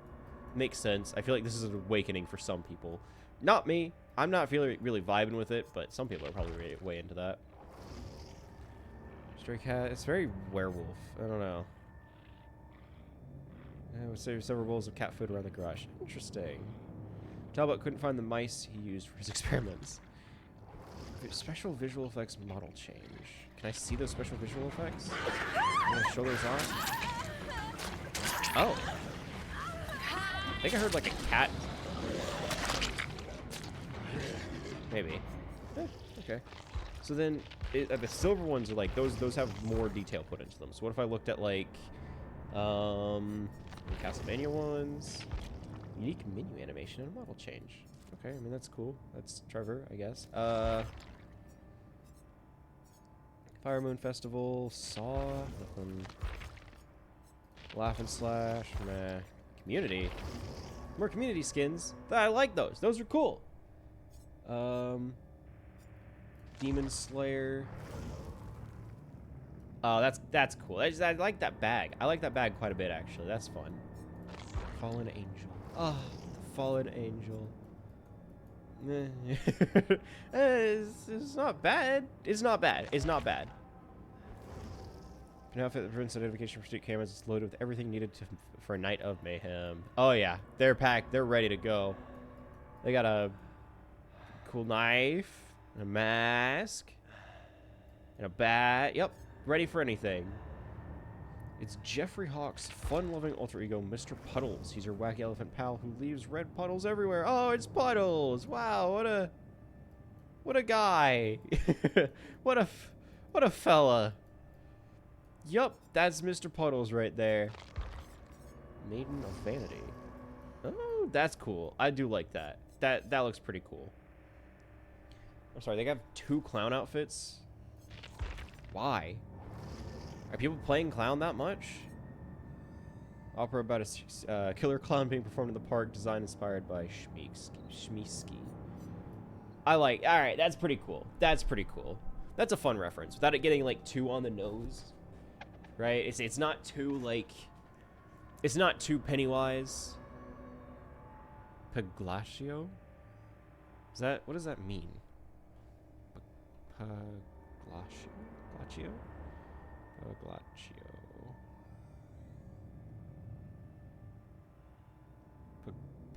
Speaker 1: makes sense. I feel like this is an awakening for some people. Not me. I'm not feeling really vibing with it, but some people are probably way into that. Stray cat. It's very werewolf. I don't know. Would save several bowls of cat food around the garage. Interesting. Talbot couldn't find the mice he used for his experiments. Special visual effects model change. Can I see those special visual effects? Can I show those off? Oh. I think I heard like a cat. Maybe. Okay. So then, the silver ones are like, those have more detail put into them. So what if I looked at like, the Castlevania ones? Unique menu animation and model change. Okay, I mean, that's cool. That's Trevor, I guess. Fire Moon Festival, Saw, nothing. Laugh and Slash, meh. Community. More community skins. I like those. Those are cool. Demon Slayer. Oh, that's cool. I like that bag. I like that bag quite a bit, actually. That's fun. Fallen Angel. Oh, the Fallen Angel. It's not bad. It's not bad. It's not bad. An outfit that prevents identification from street cameras is loaded with everything needed for a night of mayhem. Oh yeah, they're packed. They're ready to go. They got a cool knife, and a mask, and a bat. Yep, ready for anything. It's Jeffrey Hawk's fun-loving alter ego, Mr. Puddles. He's your wacky elephant pal who leaves red puddles everywhere. Oh, it's Puddles! Wow, what a guy! what a fella! Yup, that's Mr. Puddles right there. Maiden of Vanity. Oh, that's cool. I do like that. That looks pretty cool. I'm sorry, they have 2 clown outfits? Why? Are people playing clown that much? Opera about a killer clown being performed in the park, design inspired by Shmiski. Alright, that's pretty cool. That's pretty cool. That's a fun reference. Without it getting, like, too on the nose. Right? It's not too, like... It's not too Pennywise. Paglatio? What does that mean? Paglatio?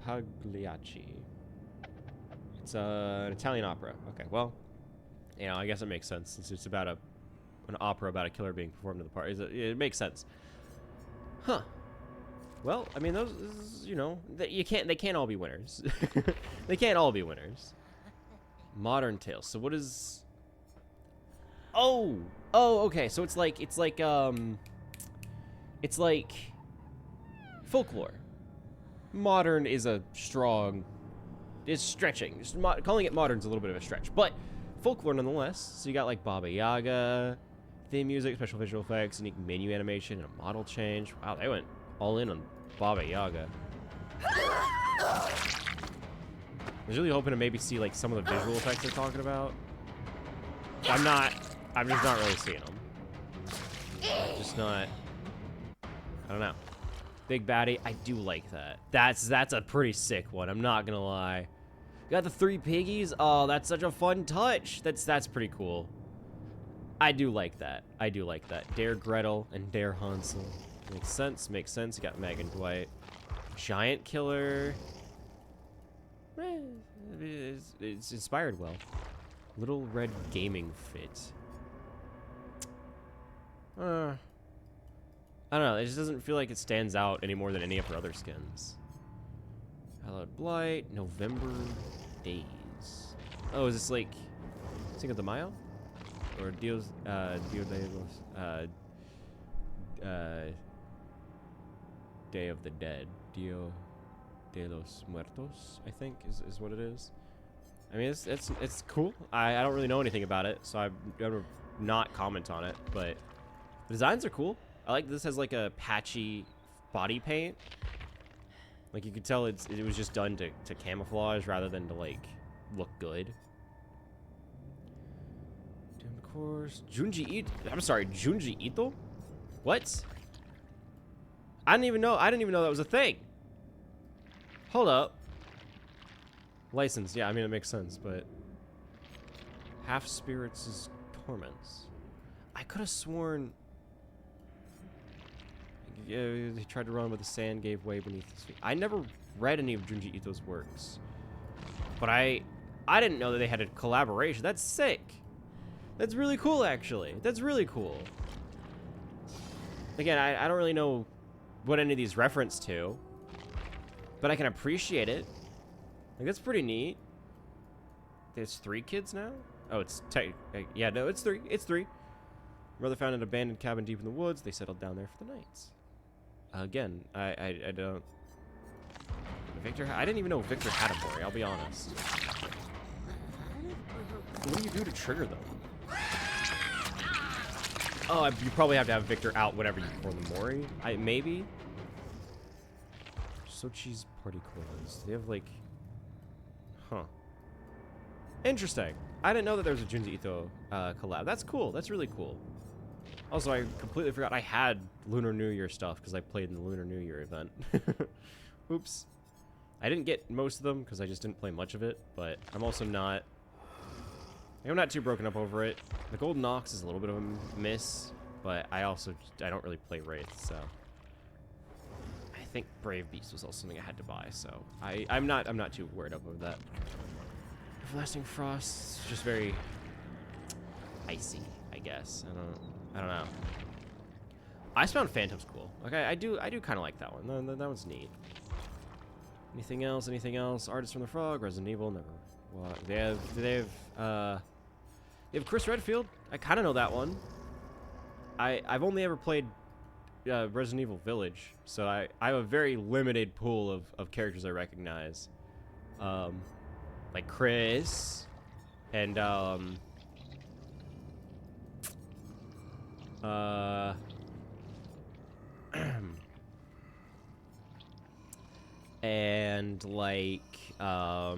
Speaker 1: Pagliacci. It's an Italian opera. Okay, well, you know, I guess it makes sense since it's about an opera about a killer being performed in the park. It makes sense. Huh. Well, I mean, those, you know, they can't all be winners. They can't all be winners. Modern Tales. So what is... Oh, okay. So it's like folklore. Modern is a strong, it's stretching. Just calling it modern is a little bit of a stretch, but folklore nonetheless. So you got like Baba Yaga, theme music, special visual effects, unique menu animation, and a model change. Wow, they went all in on Baba Yaga. I was really hoping to maybe see like some of the visual effects they're talking about. I'm just not really seeing them. Just not. I don't know. Big Baddie, I do like that. That's a pretty sick one. I'm not gonna lie. You got the 3 piggies. Oh, that's such a fun touch. That's pretty cool. I do like that. I do like that. Dare Gretel and Dare Hansel. Makes sense. Makes sense. You got Meg and Dwight. Giant Killer. It's inspired well. Little Red Gaming Fit. I don't know. It just doesn't feel like it stands out any more than any of her other skins. Hallowed Blight. November Days. Oh, is this like Cinco de Mayo? Or Dio de los... Day of the Dead. Dio de los Muertos, I think, is what it is. I mean, it's cool. I don't really know anything about it, so I'd rather not comment on it, but the designs are cool. I like this has like a patchy body paint. Like you could tell it was just done to camouflage rather than to like look good. Of course, Junji Ito. I'm sorry, Junji Ito? What? I didn't even know that was a thing. Hold up. License, yeah, I mean it makes sense, but Half Spirits' Torments. I could have sworn he tried to run, but the sand gave way beneath his feet. I never read any of Junji Ito's works, but I didn't know that they had a collaboration. That's sick. That's really cool, actually. That's really cool. Again, I don't really know what any of these reference to, but I can appreciate it. Like, that's pretty neat. There's 3 kids now? Oh, it's yeah, no, it's 3. It's 3. Brother found an abandoned cabin deep in the woods. They settled down there for the nights. Again, I don't... Victor... I didn't even know Victor had a Mori, I'll be honest. What do you do to trigger them? Oh, you probably have to have Victor out whenever you perform the Mori. Maybe? Sochi's party clothes. They have, like... Huh. Interesting. I didn't know that there was a Junji Ito collab. That's cool. That's really cool. Also, I completely forgot I had Lunar New Year stuff because I played in the Lunar New Year event. Oops. I didn't get most of them because I just didn't play much of it, but I'm also not... I'm not too broken up over it. The Golden Ox is a little bit of a miss, but I don't really play Wraith, so... I think Brave Beast was also something I had to buy, so I'm not too worried up over that. Everlasting Frost, just very icy, I guess. I don't know. I just found Phantom's cool. Like I do kind of like that one. That one's neat. Anything else? Anything else? Artists from the Frog, Resident Evil, never. What? They have Chris Redfield. I kind of know that one. I've only ever played Resident Evil Village, so I have a very limited pool of characters I recognize. Like Chris, and and like oh,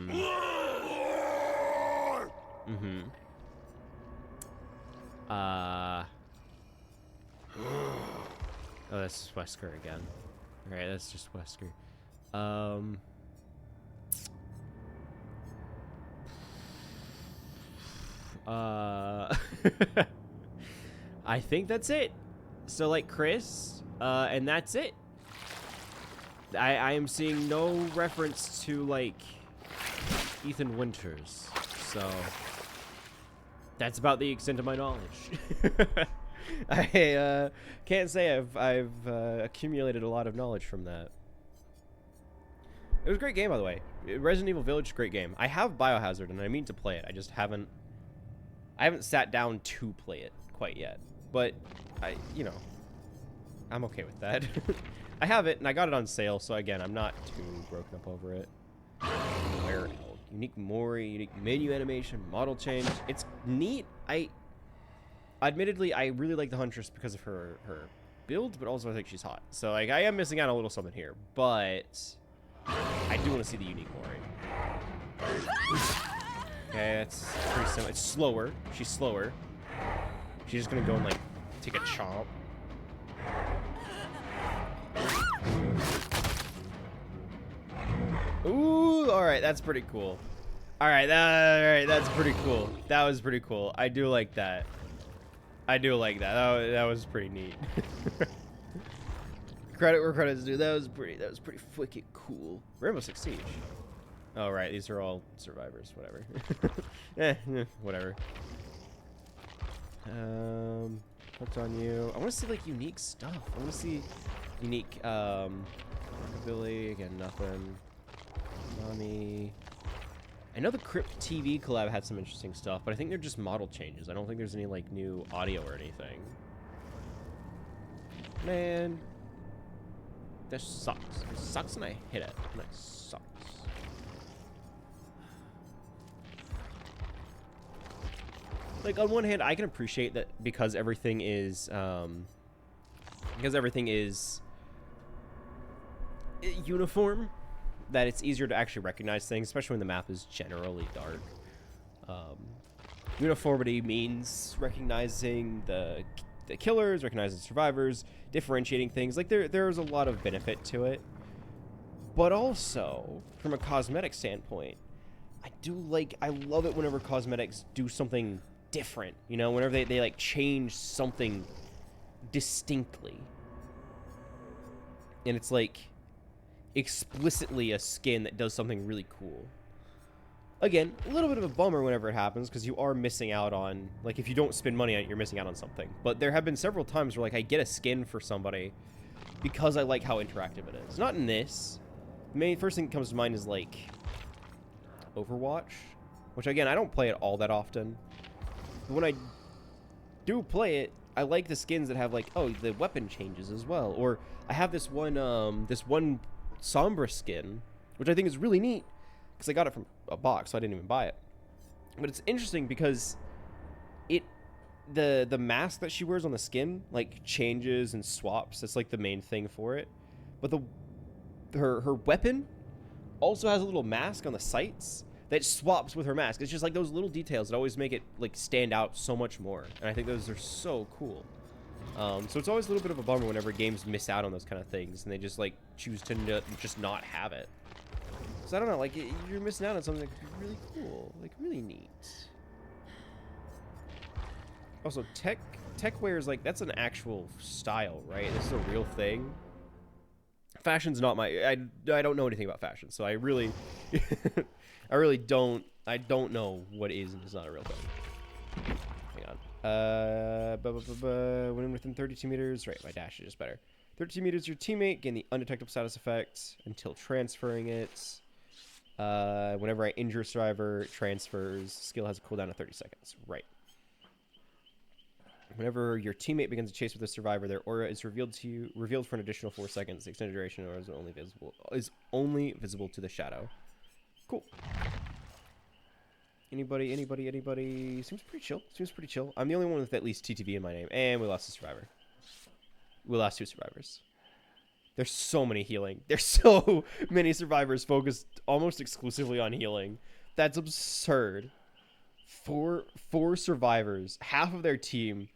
Speaker 1: that's Wesker again. All right, that's just Wesker. I think that's it. So like Chris, and that's it. I am seeing no reference to like Ethan Winters, so that's about the extent of my knowledge. I can't say I've accumulated a lot of knowledge from that. It was a great game, by the way. Resident Evil Village, great game. I have Biohazard, and I mean to play it. I just haven't sat down to play it quite yet. But I'm okay with that. I have it, and I got it on sale, so again, I'm not too broken up over it. Where else? Unique Mori, unique menu animation, model change. It's neat. Admittedly, I really like the Huntress because of her build, but also I think she's hot. So like, I am missing out on a little something here, but I do want to see the unique Mori. Okay, that's pretty similar. It's slower. She's slower. She's just gonna go and like take a chomp. Ooh, all right, that's pretty cool. All right, that's pretty cool. That was pretty cool. I do like that. I do like that. That was pretty neat. Credit where credit's due. That was pretty freaking cool. Rainbow Six Siege. Oh right, these are all survivors. Whatever. Whatever. What's on you? I want to see like unique stuff. I want to see unique rockabilly. Again, nothing. Mommy. I know the Crypt TV collab had some interesting stuff, but I think they're just model changes. I don't think there's any like new audio or anything. Man, this sucks. It sucks and I hit it. And it sucks. Like on one hand, I can appreciate that because everything is uniform, that it's easier to actually recognize things, especially when the map is generally dark. Uniformity means recognizing the killers, recognizing survivors, differentiating things. Like there's a lot of benefit to it. But also, from a cosmetic standpoint, I love it whenever cosmetics do something different, you know, whenever they like change something distinctly. and it's like explicitly a skin that does something really cool. Again, a little bit of a bummer whenever it happens, because you are missing out on, like, if you don't spend money on it, you're missing out on something. But there have been several times where, like, I get a skin for somebody because I like how interactive it is. Not in this. The main first thing that comes to mind is, like, Overwatch, which, again, I don't play it all that often. But when I do play it, I like the skins that have, like, oh, the weapon changes as well. Or I have this one Sombra skin, which I think is really neat, because I got it from a box, so I didn't even buy it. But it's interesting because the mask that she wears on the skin, like, changes and swaps. That's, like, the main thing for it. But her weapon also has a little mask on the sights that swaps with her mask. It's just, like, those little details that always make it, like, stand out so much more. And I think those are so cool. So it's always a little bit of a bummer whenever games miss out on those kind of things, and they just, like, choose to just not have it. So I don't know, like, you're missing out on something that could be really cool, like, really neat. Also, tech wear is, like, that's an actual style, right? This is a real thing. Fashion's not my, I don't know anything about fashion, so I really, I don't know what is and is not a real thing. Hang on. When within 32 meters, right, my dash is just better. 32 meters, your teammate gain the undetectable status effect until transferring it. Whenever I injure a survivor, it transfers. Skill has a cooldown of 30 seconds. Right. Whenever your teammate begins a chase with a survivor, their aura is revealed for an additional 4 seconds. The extended duration aura is only visible to the shadow. Cool. Anybody? Seems pretty chill. I'm the only one with at least TTV in my name, and we lost a survivor. We lost 2 survivors. There's so many healing. There's so many survivors focused almost exclusively on healing. That's absurd. Four survivors. Half of their team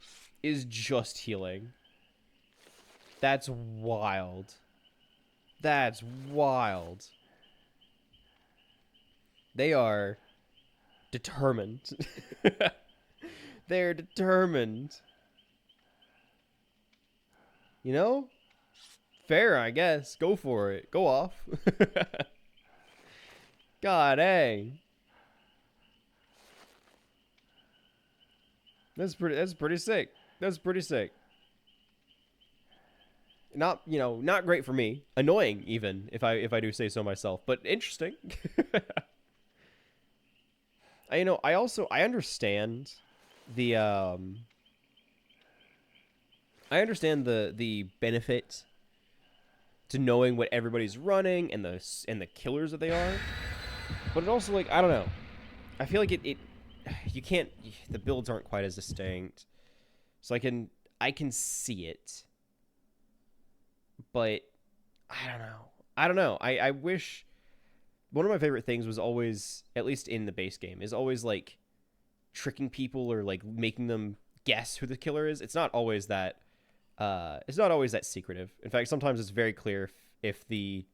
Speaker 1: is just healing. That's wild. That's wild. They are determined. They're determined. You know? Fair, I guess. Go for it. Go off. God dang. That's pretty sick. That's pretty sick. Not, you know, not great for me. Annoying even, if I do say so myself, but interesting. I understand the benefit to knowing what everybody's running and the killers that they are, but it also, like, I don't know. I feel like you can't. The builds aren't quite as distinct, so I can see it, but I don't know. I wish. One of my favorite things was always, at least in the base game, is always, like, tricking people or, like, making them guess who the killer is. It's not always that secretive. In fact, sometimes it's very clear if the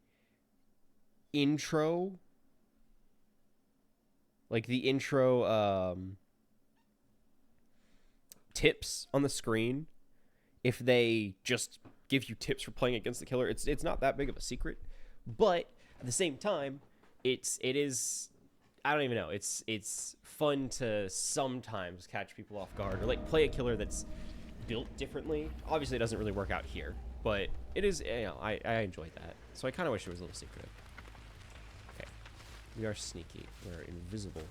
Speaker 1: intro, tips on the screen, if they just give you tips for playing against the killer, it's not that big of a secret. But at the same time, it is, I don't even know, it's fun to sometimes catch people off guard or, like, play a killer that's built differently. Obviously, it doesn't really work out here, but it is, you know, I enjoyed that. So I kind of wish it was a little secretive. Okay, we are sneaky. We're invisible,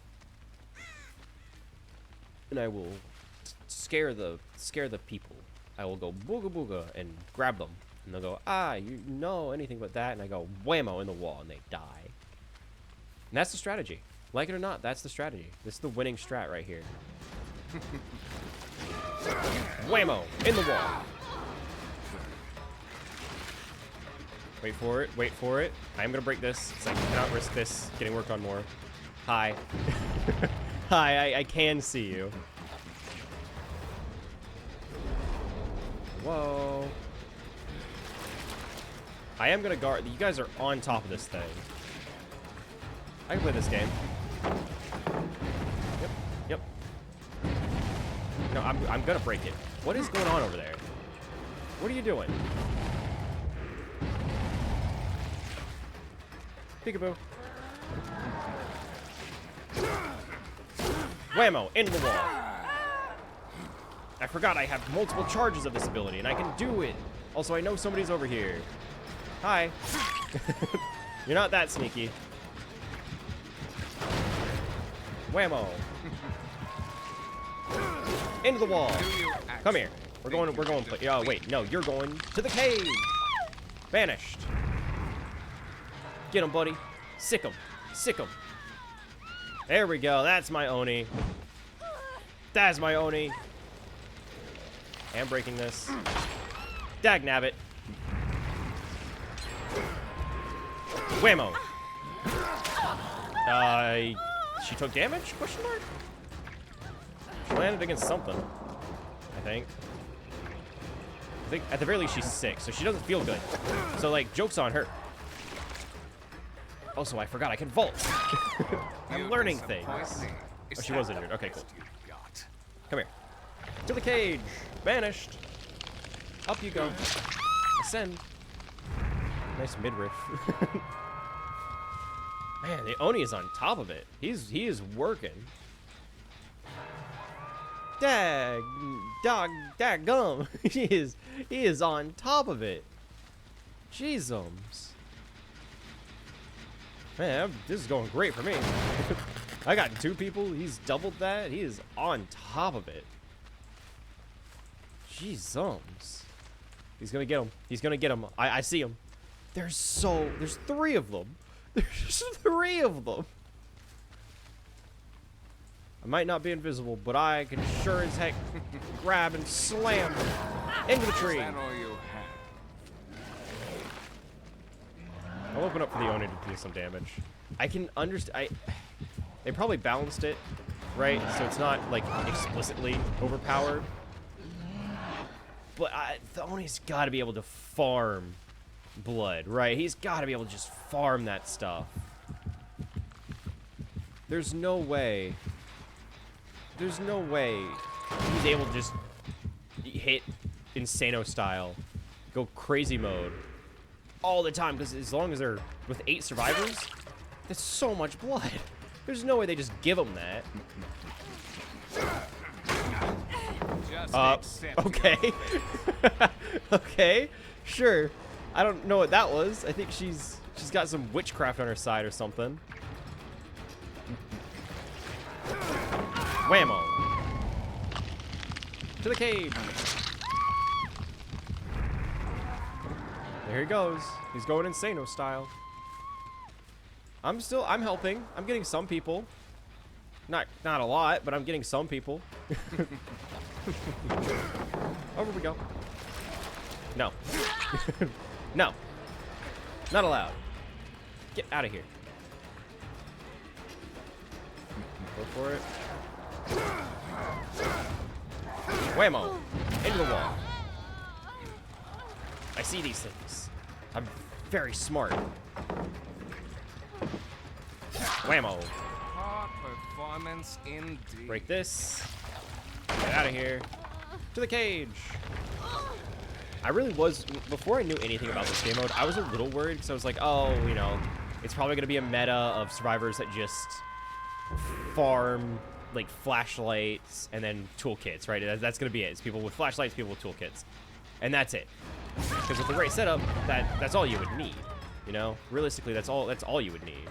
Speaker 1: and I will scare the people. I will go booga booga and grab them, and they'll go, you know anything but that, and I go whammo in the wall, and they die. And that's the strategy. Like it or not, that's the strategy. This is the winning strat right here. Whammo! In the wall! Wait for it, wait for it. I am gonna break this, because I cannot risk this getting worked on more. Hi. Hi, I can see you. Whoa. I am gonna guard. You guys are on top of this thing. I can play this game. Yep. No, I'm gonna break it. What is going on over there? What are you doing? Peekaboo. Whammo! Into the wall. I forgot I have multiple charges of this ability, and I can do it. Also, I know somebody's over here. Hi. You're not that sneaky. Whammo. Into the wall. Come here. We're going. Oh wait, no, you're going to the cave. Vanished. Get him, buddy. Sick him. Sick him. There we go. That's my Oni. That's my Oni. I'm breaking this. Dagnabbit. Whammo. She took damage? Question mark? She landed against something, I think. I think at the very least she's sick, so she doesn't feel good. So like, joke's on her. Also, I forgot I can vault. I'm learning things. Oh, she was injured. Okay, cool. Come here. To the cage. Vanished. Up you go. Ascend. Nice midriff. Man, the Oni is on top of it. He is working. Daggum. he is on top of it. Jeezums. Man, this is going great for me. I got 2 people. He's doubled that. He is on top of it. Jeezums. He's gonna get him. He's gonna get him. I see him. There's 3 of them. There's 3 of them. I might not be invisible, but I can sure as heck grab and slam into the tree. I'll open up for the Oni to do some damage. I can understand. They probably balanced it, right? So it's not like explicitly overpowered. But the Oni's got to be able to farm blood, right? He's got to be able to just farm that stuff. There's no way. There's no way he's able to just hit Insano style, go crazy mode all the time, because as long as they're with 8 survivors, that's so much blood. There's no way they just give them that. Okay. Okay, sure. I don't know what that was. I think she's got some witchcraft on her side or something. Whammo. To the cave. There he goes. He's going Insano style. I'm helping. I'm getting some people. Not a lot, but I'm getting some people. Over we go. No. No. Not allowed. Get out of here. Go for it. Whammo. Into the wall. I see these things. I'm very smart. Whammo.
Speaker 3: Performance indeed.
Speaker 1: Break this. Get out of here. To the cage. I really was, before I knew anything about this game mode, I was a little worried because I was like, oh, you know, it's probably going to be a meta of survivors that just farm, like, flashlights and then toolkits, right? That's going to be it. It's people with flashlights, people with toolkits. And that's it. Because with the right setup, that's all you would need, you know? Realistically, that's all you would need.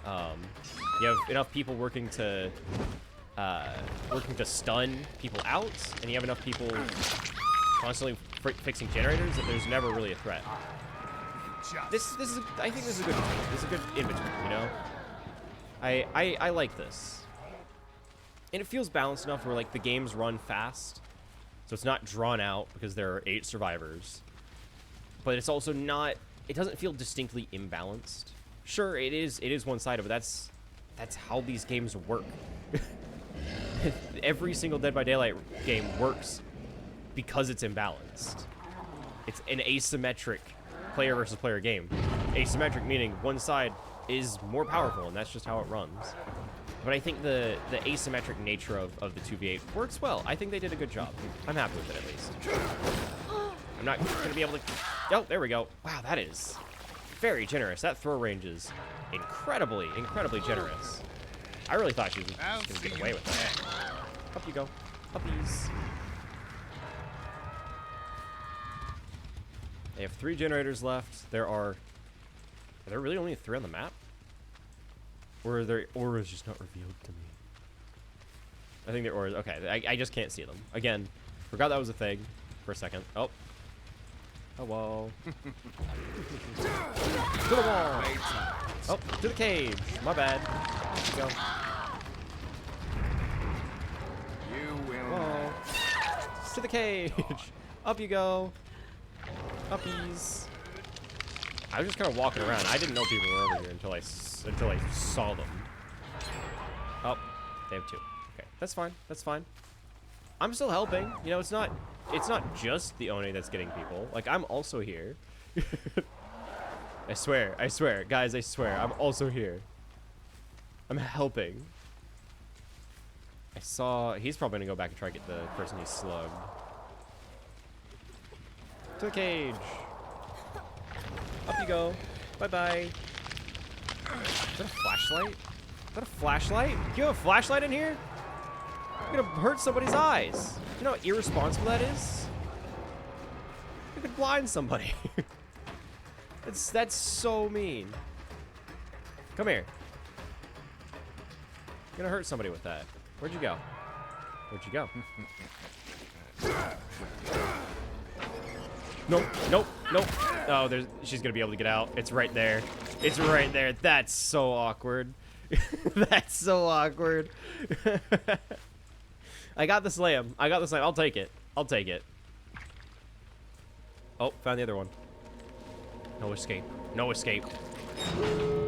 Speaker 1: You have enough people working to stun people out, and you have enough people constantly fixing generators that there's never really a threat. I think this is a good in between, you know? I like this. And it feels balanced enough where like the games run fast. So it's not drawn out because there are 8 survivors. But it's also not, it doesn't feel distinctly imbalanced. Sure, it is one-sided, but that's how these games work. Every single Dead by Daylight game works because it's imbalanced. It's an asymmetric player versus player game. Asymmetric meaning one side is more powerful, and that's just how it runs. But I think the asymmetric nature of the 2v8 works well. I think they did a good job. I'm happy with it, at least. I'm not going to be able to... Oh, there we go. Wow, that is Very generous. That throw range is incredibly generous. I really thought she was going to get away with that. Up you go. Puppies. They have 3 generators left. Are there really only 3 on the map? Or are their auras just not revealed to me? I think their auras... Okay, I just can't see them. Again, forgot that was a thing for a second. Oh. Hello. To the wall. Oh, to the cage. My bad. Let's go.
Speaker 3: You will.
Speaker 1: Whoa. To the cage. Up you go. Uppies. I was just kind of walking around. I didn't know people were over here until I saw them. Oh, they have 2. Okay, that's fine. That's fine. I'm still helping. You know, it's not just the Oni that's getting people. Like, I'm also here. I swear, guys, I swear, I'm also here. I'm helping. I saw, he's probably gonna go back and try to get the person he slugged. To the cage. Up you go. Bye-bye. Is that a flashlight? Is that a flashlight? Do you have a flashlight in here? You're gonna hurt somebody's eyes. You know how irresponsible that is? You could blind somebody. That's so mean. Come here. You're gonna hurt somebody with that. Where'd you go? Where'd you go? Nope, nope, nope. Oh, she's gonna be able to get out. It's right there. It's right there. That's so awkward. That's so awkward. I got the slam. I got the slam. I'll take it. I'll take it. Oh, found the other one. No escape. No escape.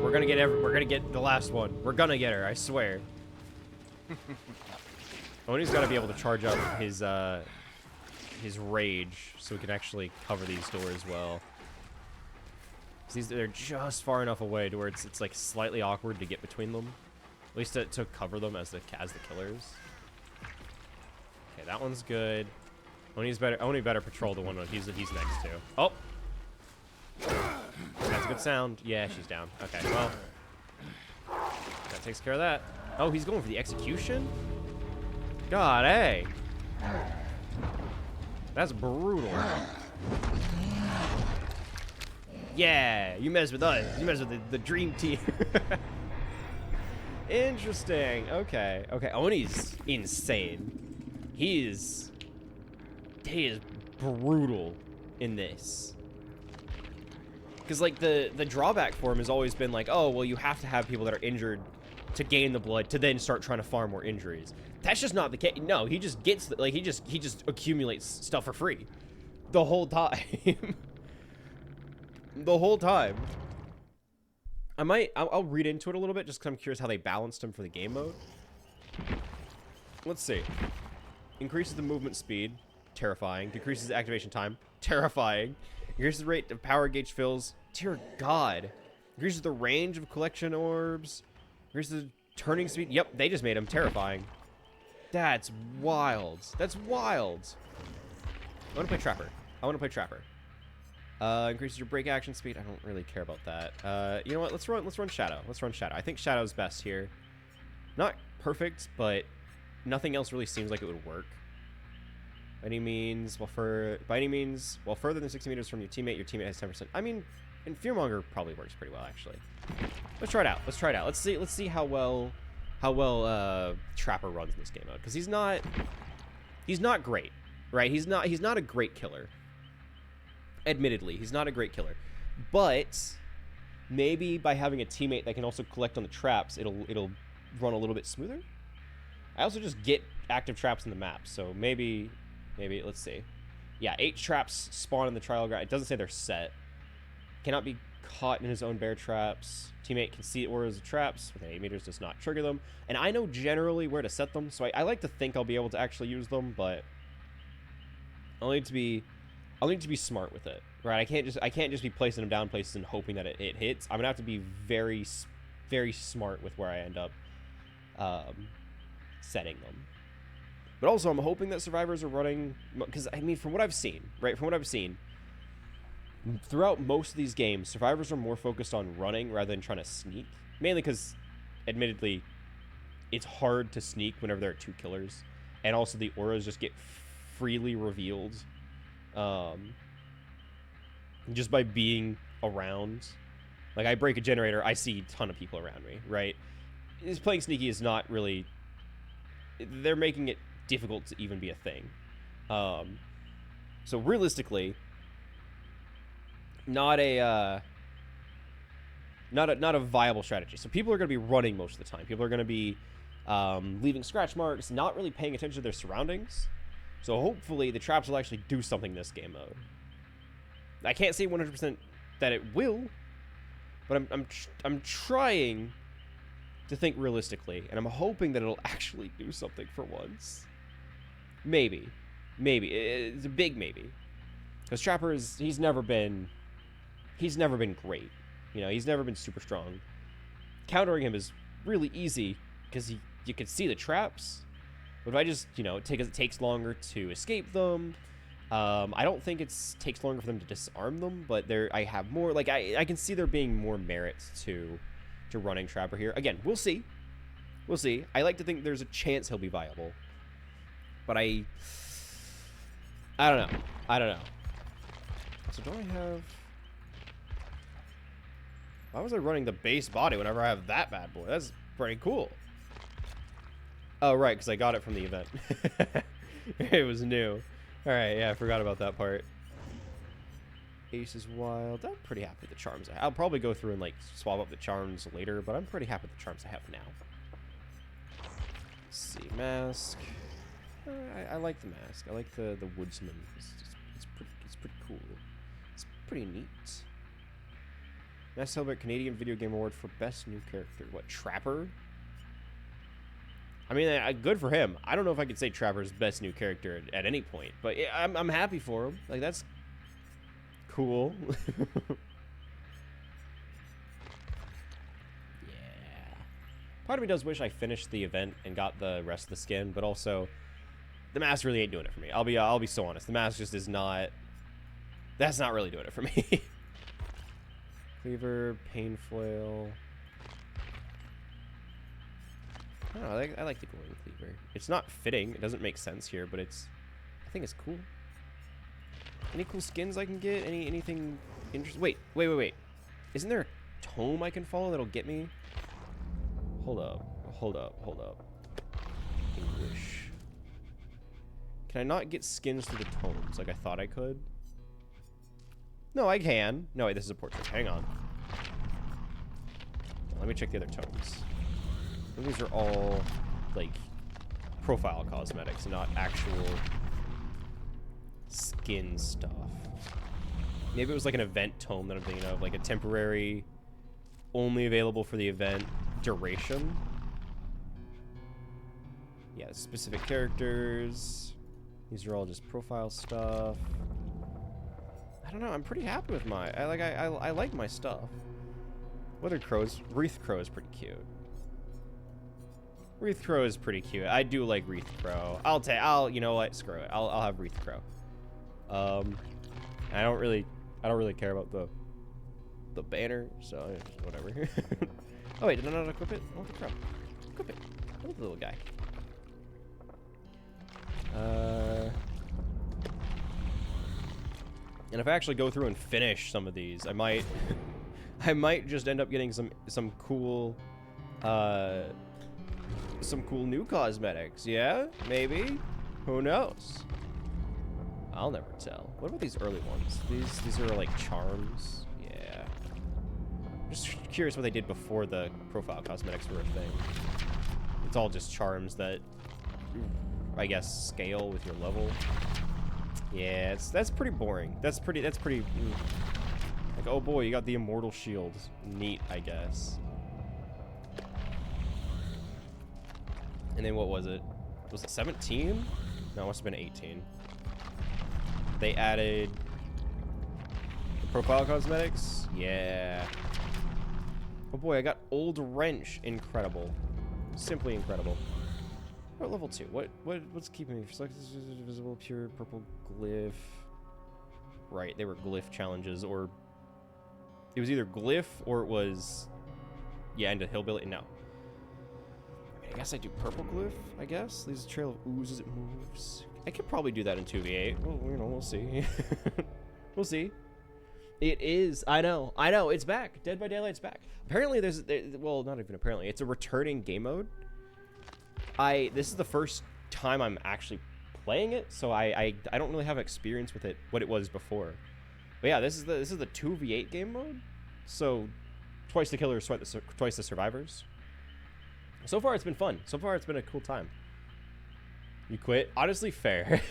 Speaker 1: We're gonna get the last one. We're gonna get her, I swear. Oni's gotta be able to charge up his rage so we can actually cover these doors well. They're just far enough away to where it's like slightly awkward to get between them. At least to cover them as the killers. Okay, that one's good. Oni better patrol the one he's next to. Oh! That's a good sound. Yeah, she's down. Okay, well. That takes care of that. Oh, he's going for the execution? God, hey! That's brutal. Yeah, you mess with us. You mess with the dream team. Interesting. Okay. Okay. Oni's insane. He is brutal in this. Because like the drawback for him has always been like, oh well, you have to have people that are injured to gain the blood to then start trying to farm more injuries. That's just not the case. No, he just gets like he just accumulates stuff for free the whole time. The whole time. I'll read into it a little bit just because I'm curious how they balanced him for the game mode. Let's see. Increases the movement speed, terrifying. Decreases the activation time, terrifying. Increases the rate of power gauge fills, dear God. Increases the range of collection orbs. Increases the turning speed. Yep, they just made him terrifying. That's wild. That's wild. I want to play Trapper. I want to play Trapper. Increases your break action speed. I don't really care about that. You know what? Let's run Shadow. Let's run Shadow. I think Shadow's best here. Not perfect, but nothing else really seems like it would work. By any means, while further than 60 meters from your teammate has 10%. I mean, and Fearmonger probably works pretty well actually. Let's try it out. Let's try it out. Let's see how well Trapper runs in this game mode, because he's not great, right? He's not a great killer. Admittedly, he's not a great killer, but maybe by having a teammate that can also collect on the traps, it'll run a little bit smoother. I also just get active traps in the map, so maybe let's see. Yeah, 8 traps spawn in the trial ground. It doesn't say they're set. Cannot be caught in his own bear traps. Teammate can see auras of traps within 8 meters, does not trigger them. And I know generally where to set them, so I like to think I'll be able to actually use them, but I'll need to be smart with it, right? I can't just be placing them down places and hoping that it hits. I'm gonna have to be very, very smart with where I end up setting them. But also, I'm hoping that survivors are running, because I mean, from what I've seen, right? From what I've seen, throughout most of these games, survivors are more focused on running rather than trying to sneak. Mainly because, admittedly, it's hard to sneak whenever there are 2 killers. And also the auras just get freely revealed. Just by being around. Like, I break a generator, I see a ton of people around me, right? Playing sneaky is not really... They're making it difficult to even be a thing. So realistically, not a viable strategy. So people are going to be running most of the time. People are going to be leaving scratch marks, not really paying attention to their surroundings. So hopefully the traps will actually do something in this game mode. I can't say 100% that it will, but I'm trying to think realistically, and I'm hoping that it'll actually do something for once. Maybe. It's a big maybe. Because Trapper he's never been great. You know, he's never been super strong. Countering him is really easy because you can see the traps. But if I just, you know, it takes longer to escape them. I don't think it takes longer for them to disarm them, but I have more, like, I can see there being more merits to running Trapper here. Again, we'll see. I like to think there's a chance he'll be viable. But I don't know. So do I have... Why was I running the base body whenever I have that bad boy? That's pretty cool. Oh, right, because I got it from the event. It was new. Alright, yeah, I forgot about that part. Ace is wild. I'm pretty happy with the charms I have. I'll probably go through and, like, swap up the charms later, but I'm pretty happy with the charms I have now. Let's see, mask. I like the mask. I like the woodsman. It's pretty cool. It's pretty neat. Mask celebrate Canadian Video Game Award for Best New Character. What, Trapper? I mean, good for him. I don't know if I could say Trapper's best new character at any point, but I'm happy for him. Like, that's cool. Yeah. Part of me does wish I finished the event and got the rest of the skin, but also the mask really ain't doing it for me. I'll be so honest. The mask just is not. That's not really doing it for me. Cleaver, pain flail. I don't know, I like the glowing cleaver. It's not fitting. It doesn't make sense here, but I think it's cool. Any cool skins I can get? Anything interesting? Wait. Isn't there a tome I can follow that'll get me? Hold up. English. Can I not get skins through the tomes like I thought I could? No, I can. No, wait, this is a portrait. Hang on. Let me check the other tomes. These are all, like, profile cosmetics, not actual skin stuff. Maybe it was like an event tome that I'm thinking of, like a temporary, only available for the event duration. Yeah, specific characters. These are all just profile stuff. I don't know, I'm pretty happy with my, I like my stuff. Wreath Crow is pretty cute. Wreath Crow is pretty cute. I do like Wreath Crow. You know what? Screw it. I'll have Wreath Crow. I don't really care about the banner, so whatever. Oh wait, did I not equip it? I want the crow. Equip it. I want the little guy. And if I actually go through and finish some of these, I might just end up getting some cool new cosmetics. Yeah, maybe. Who knows? I'll never tell. What about these early ones? These are like charms. Yeah. I'm just curious what they did before the profile cosmetics were a thing. It's all just charms that, I guess, scale with your level. Yeah, that's pretty boring. That's pretty. Like, oh boy, you got the immortal shield. Neat, I guess. And then what was it? Was it 17? No, it must have been 18. They added the profile cosmetics. Yeah. Oh boy, I got old wrench. Incredible. Simply incredible. What level 2? What's keeping me? Select visible pure purple glyph. right? They were glyph challenges, or it was either glyph or it was, yeah, into hillbilly. No. I guess I do purple glyph, I guess. Leaves a trail of ooze as it moves. I could probably do that in 2v8. Well, you know, we'll see. We'll see. It is. I know. It's back. Dead by Daylight's back. Apparently, well, not even apparently. It's a returning game mode. This is the first time I'm actually playing it, so I don't really have experience with it, what it was before. But yeah, this is the 2v8 game mode. So, twice the killers, twice the survivors. So far, it's been fun. So far, it's been a cool time. You quit? Honestly, fair.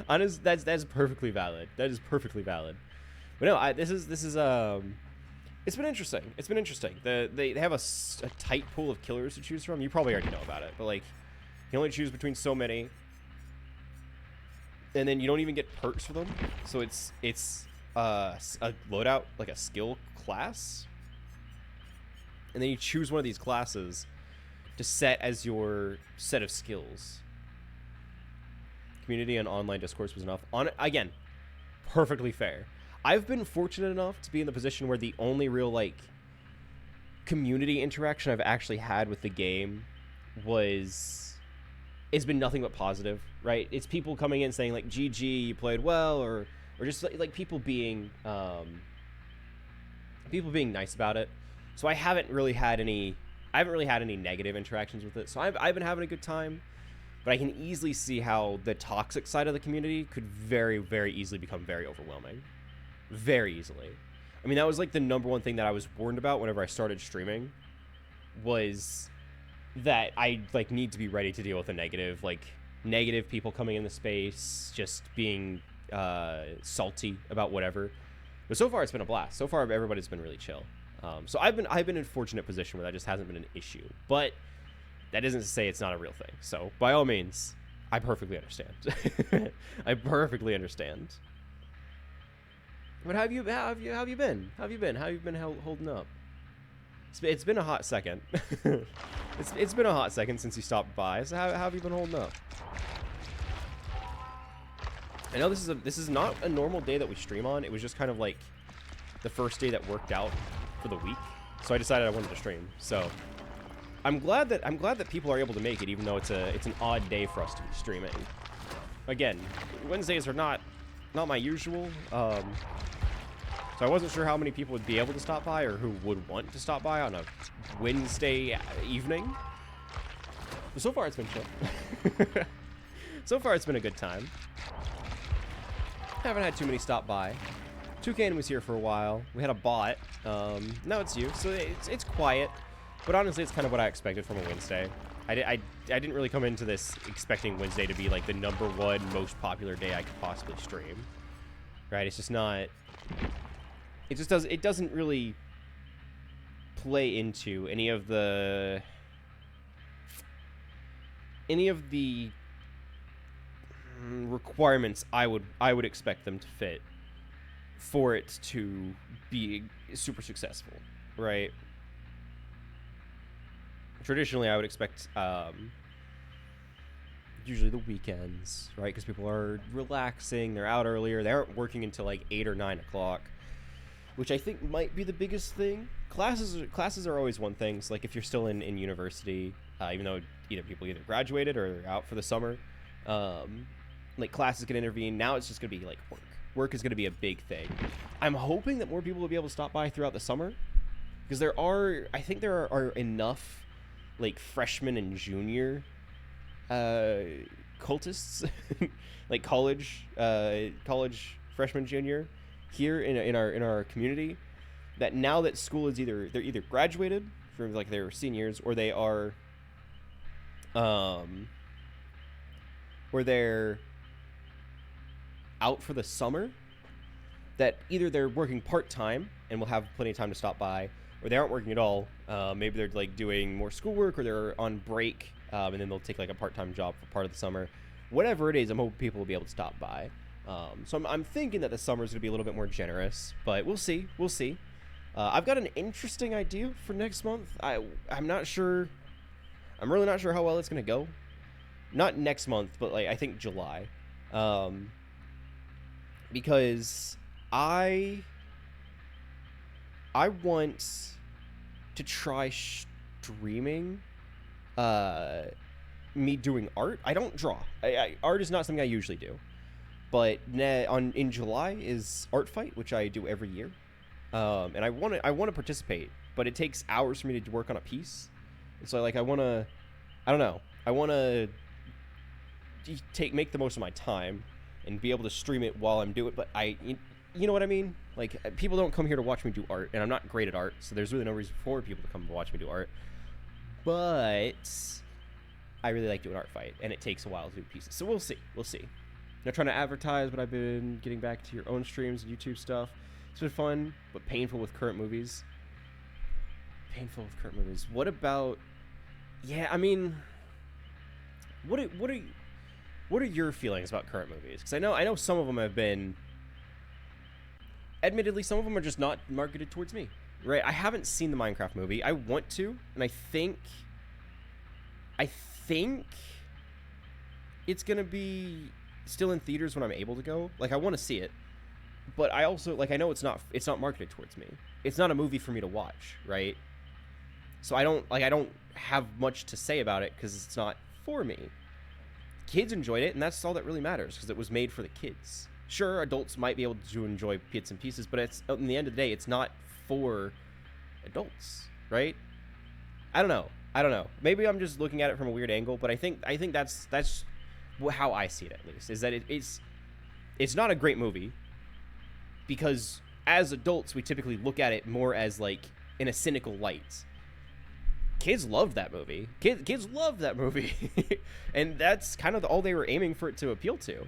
Speaker 1: That's perfectly valid. That is perfectly valid. But no, this is it's been interesting. It's been interesting. They have a tight pool of killers to choose from. You probably already know about it, but like, you can only choose between so many, and then you don't even get perks for them. So it's a loadout, like a skill class, and then you choose one of these classes to set as your set of skills. Community and online discourse was enough. Again, perfectly fair. I've been fortunate enough to be in the position where the only real, like, community interaction I've actually had with the game it's been nothing but positive, right? It's people coming in saying, like, GG, you played well, or just, like people being nice about it. So I haven't really had any negative interactions with it. So I've been having a good time. But I can easily see how the toxic side of the community could very, very easily become very overwhelming. Very easily. I mean, that was like the number one thing that I was warned about whenever I started streaming, was that I like need to be ready to deal with the negative people coming in the space, just being salty about whatever. But so far it's been a blast. So far everybody's been really chill. So I've been in a fortunate position where that just hasn't been an issue. But that isn't to say it's not a real thing. So by all means, I perfectly understand. I perfectly understand. But how have you been? How have you been holding up? It's been a hot second. it's been a hot second since you stopped by. So how have you been holding up? I know this is not a normal day that we stream on. It was just kind of like the first day that worked out for the week. So I decided I wanted to stream. So I'm glad that people are able to make it, even though it's an odd day for us to be streaming. Again, Wednesdays are not my usual. So I wasn't sure how many people would be able to stop by or who would want to stop by on a Wednesday evening. But so far it's been chill. So far it's been a good time. Haven't had too many stop by. Toucan was here for a while. We had a bot. Now it's you. So it's quiet. But honestly, it's kind of what I expected from a Wednesday. I didn't really come into this expecting Wednesday to be like the #1 most popular day I could possibly stream. Right? It's just not... It doesn't really play into any of the requirements I would expect them to fit for it to be super successful, right? Traditionally, I would expect usually the weekends, right? Because people are relaxing, they're out earlier, they aren't working until like 8 or 9 o'clock, which I think might be the biggest thing. Classes are always one thing. So like if you're still in university, even though people either graduated or out for the summer, like classes can intervene. Now it's just gonna be like work. Work is gonna be a big thing. I'm hoping that more people will be able to stop by throughout the summer, because I think there are enough like freshman and junior cultists, like college freshman, junior here in our community, that now that school is they're either graduated from like their seniors, or they are or they're out for the summer, that either they're working part-time and will have plenty of time to stop by, or they aren't working at all. Maybe they're like doing more schoolwork, or they're on break, and then they'll take like a part-time job for part of the summer. Whatever it is, I'm hoping people will be able to stop by. So I'm thinking that the summer is going to be a little bit more generous, but we'll see. We'll see. I've got an interesting idea for next month. I'm not sure. I'm really not sure how well it's going to go. Not next month, but like I think July. because I want to try streaming me doing art. I don't draw. Art is not something I usually do. But in July is Art Fight, which I do every year. And I want to participate, but it takes hours for me to work on a piece. And so like I want to make the most of my time and be able to stream it while I'm doing it. But you know what I mean? Like, people don't come here to watch me do art, and I'm not great at art, so there's really no reason for people to come and watch me do art. But I really like doing Art Fight, and it takes a while to do pieces. So we'll see. We'll see. Not trying to advertise, but I've been getting back to your own streams and YouTube stuff. It's been fun, but painful with current movies. Painful with current movies. What about... Yeah, I mean... What are your feelings about current movies? Because I know some of them have been... Admittedly, some of them are just not marketed towards me. Right? I haven't seen the Minecraft movie. I want to, and I think it's gonna be still in theaters when I'm able to go. Like, I want to see it, but I also, like, I know it's not marketed towards me. It's not a movie for me to watch, right? So I don't have much to say about it because it's not for me. Kids enjoyed it, and that's all that really matters because it was made for the kids. Sure, adults might be able to enjoy bits and pieces, but it's, in the end of the day, it's not for adults, right? I don't know. Maybe I'm just looking at it from a weird angle, but I think that's how I see it, at least, is that it's not a great movie because as adults we typically look at it more as like in a cynical light. Kids loved that movie. Kids love that movie, and that's kind of all they were aiming for it to appeal to.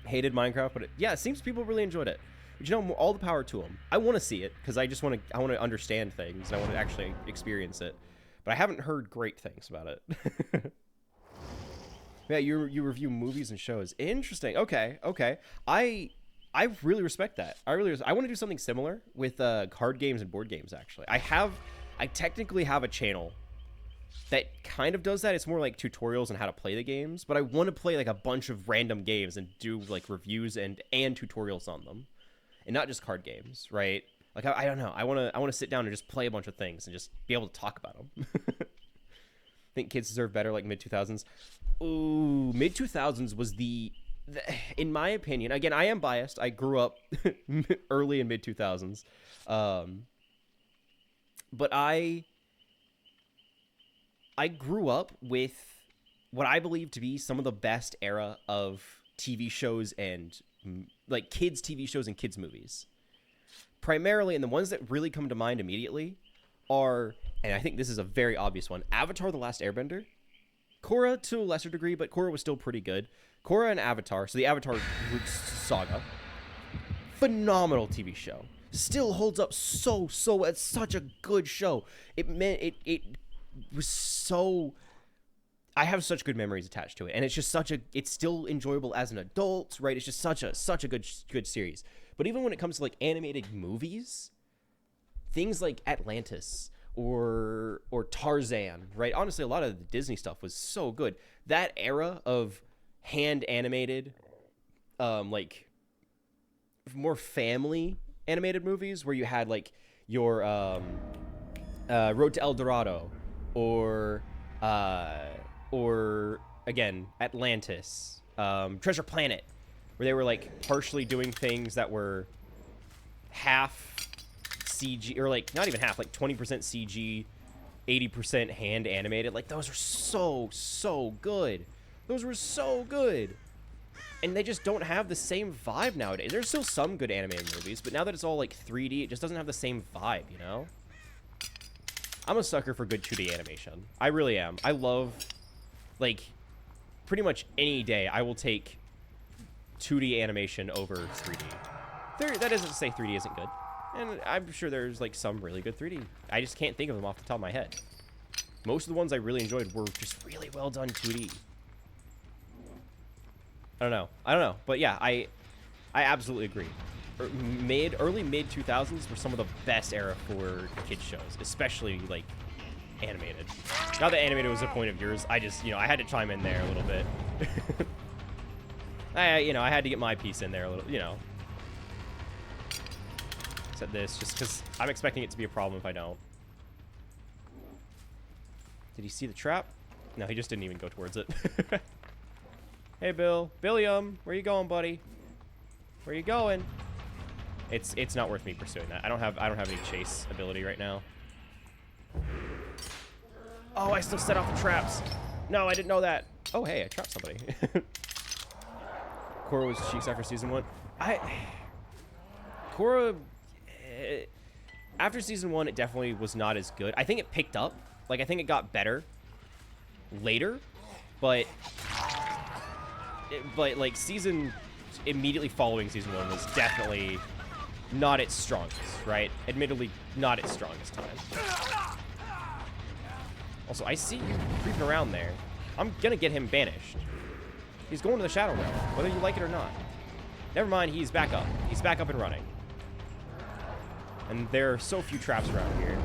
Speaker 1: Hated Minecraft, but it seems people really enjoyed it. But, you know, all the power to them. I want to see it because I want to understand things and I want to actually experience it. But I haven't heard great things about it. Yeah, you review movies and shows. Interesting. Okay. I really respect that. I want to do something similar with card games and board games. Actually, I technically have a channel that kind of does that. It's more like tutorials on how to play the games, but I want to play like a bunch of random games and do like reviews and tutorials on them, and not just card games, right? Like I don't know. I want to sit down and just play a bunch of things and just be able to talk about them. Think kids deserve better, like mid 2000s. Ooh, mid 2000s was the, in my opinion. Again, I am biased. I grew up early in mid 2000s, but I grew up with what I believe to be some of the best era of TV shows and like kids TV shows and kids movies. Primarily, and the ones that really come to mind immediately are, and I think this is a very obvious one, Avatar: The Last Airbender. Korra to a lesser degree, but Korra was still pretty good. Korra and Avatar, so the Avatar saga. Phenomenal TV show. Still holds up so, it's such a good show. It was so, I have such good memories attached to it, and it's just it's still enjoyable as an adult, right? It's just such a good series. But even when it comes to like animated movies, things like Atlantis or Tarzan, right? Honestly, a lot of the Disney stuff was so good. That era of hand animated, like more family animated movies where you had like your Road to El Dorado or again Atlantis, Treasure Planet, where they were like partially doing things that were half CG, or like not even half, like 20% CG, 80% hand animated. Like those are so good. Those were so good. And they just don't have the same vibe nowadays. There's still some good animated movies, but now that it's all like 3D, it just doesn't have the same vibe, you know? I'm a sucker for good 2D animation. I really am. I love, like, pretty much any day I will take 2D animation over 3D. That isn't to say 3D isn't good. And I'm sure there's, like, some really good 3D. I just can't think of them off the top of my head. Most of the ones I really enjoyed were just really well done 2D. I don't know. But yeah, I absolutely agree. Early mid 2000s were some of the best era for kids shows, especially like animated. Not that animated was a point of yours. I just, I had to chime in there a little bit. You know, I had to get my piece in there a little, you know. Set this just because I'm expecting it to be a problem if I don't. Did he see the trap? No, he just didn't even go towards it. Hey, Bill. Billiam, where you going, buddy? Where you going? It's not worth me pursuing that. I don't have any chase ability right now. Oh, I still set off the traps. No, I didn't know that. Oh, hey, I trapped somebody. Korra was cheeks after season 1. Korra, after season 1, it definitely was not as good. I think it picked up. Like, I think it got better later, but like season immediately following season 1 was definitely not its strongest, right? Admittedly, not its strongest time. Also, I see you creeping around there. I'm gonna get him banished. He's going to the Shadow Realm, whether you like it or not. Never mind, he's back up. He's back up and running. And there are so few traps around here.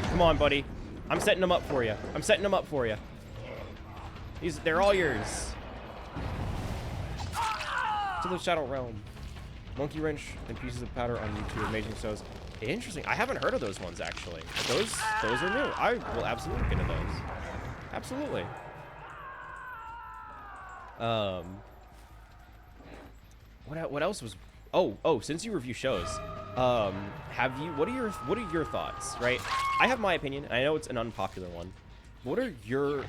Speaker 1: Come on, buddy. I'm setting them up for you. I'm setting them up for you. They're all yours. To the Shadow Realm. Monkey wrench and pieces of powder on YouTube. Amazing shows. Interesting. I haven't heard of those ones actually. Those are new. I will absolutely get into those. Absolutely. What else was? Oh. Since you review shows, have you? What are your thoughts? Right. I have my opinion. I know it's an unpopular one. What are your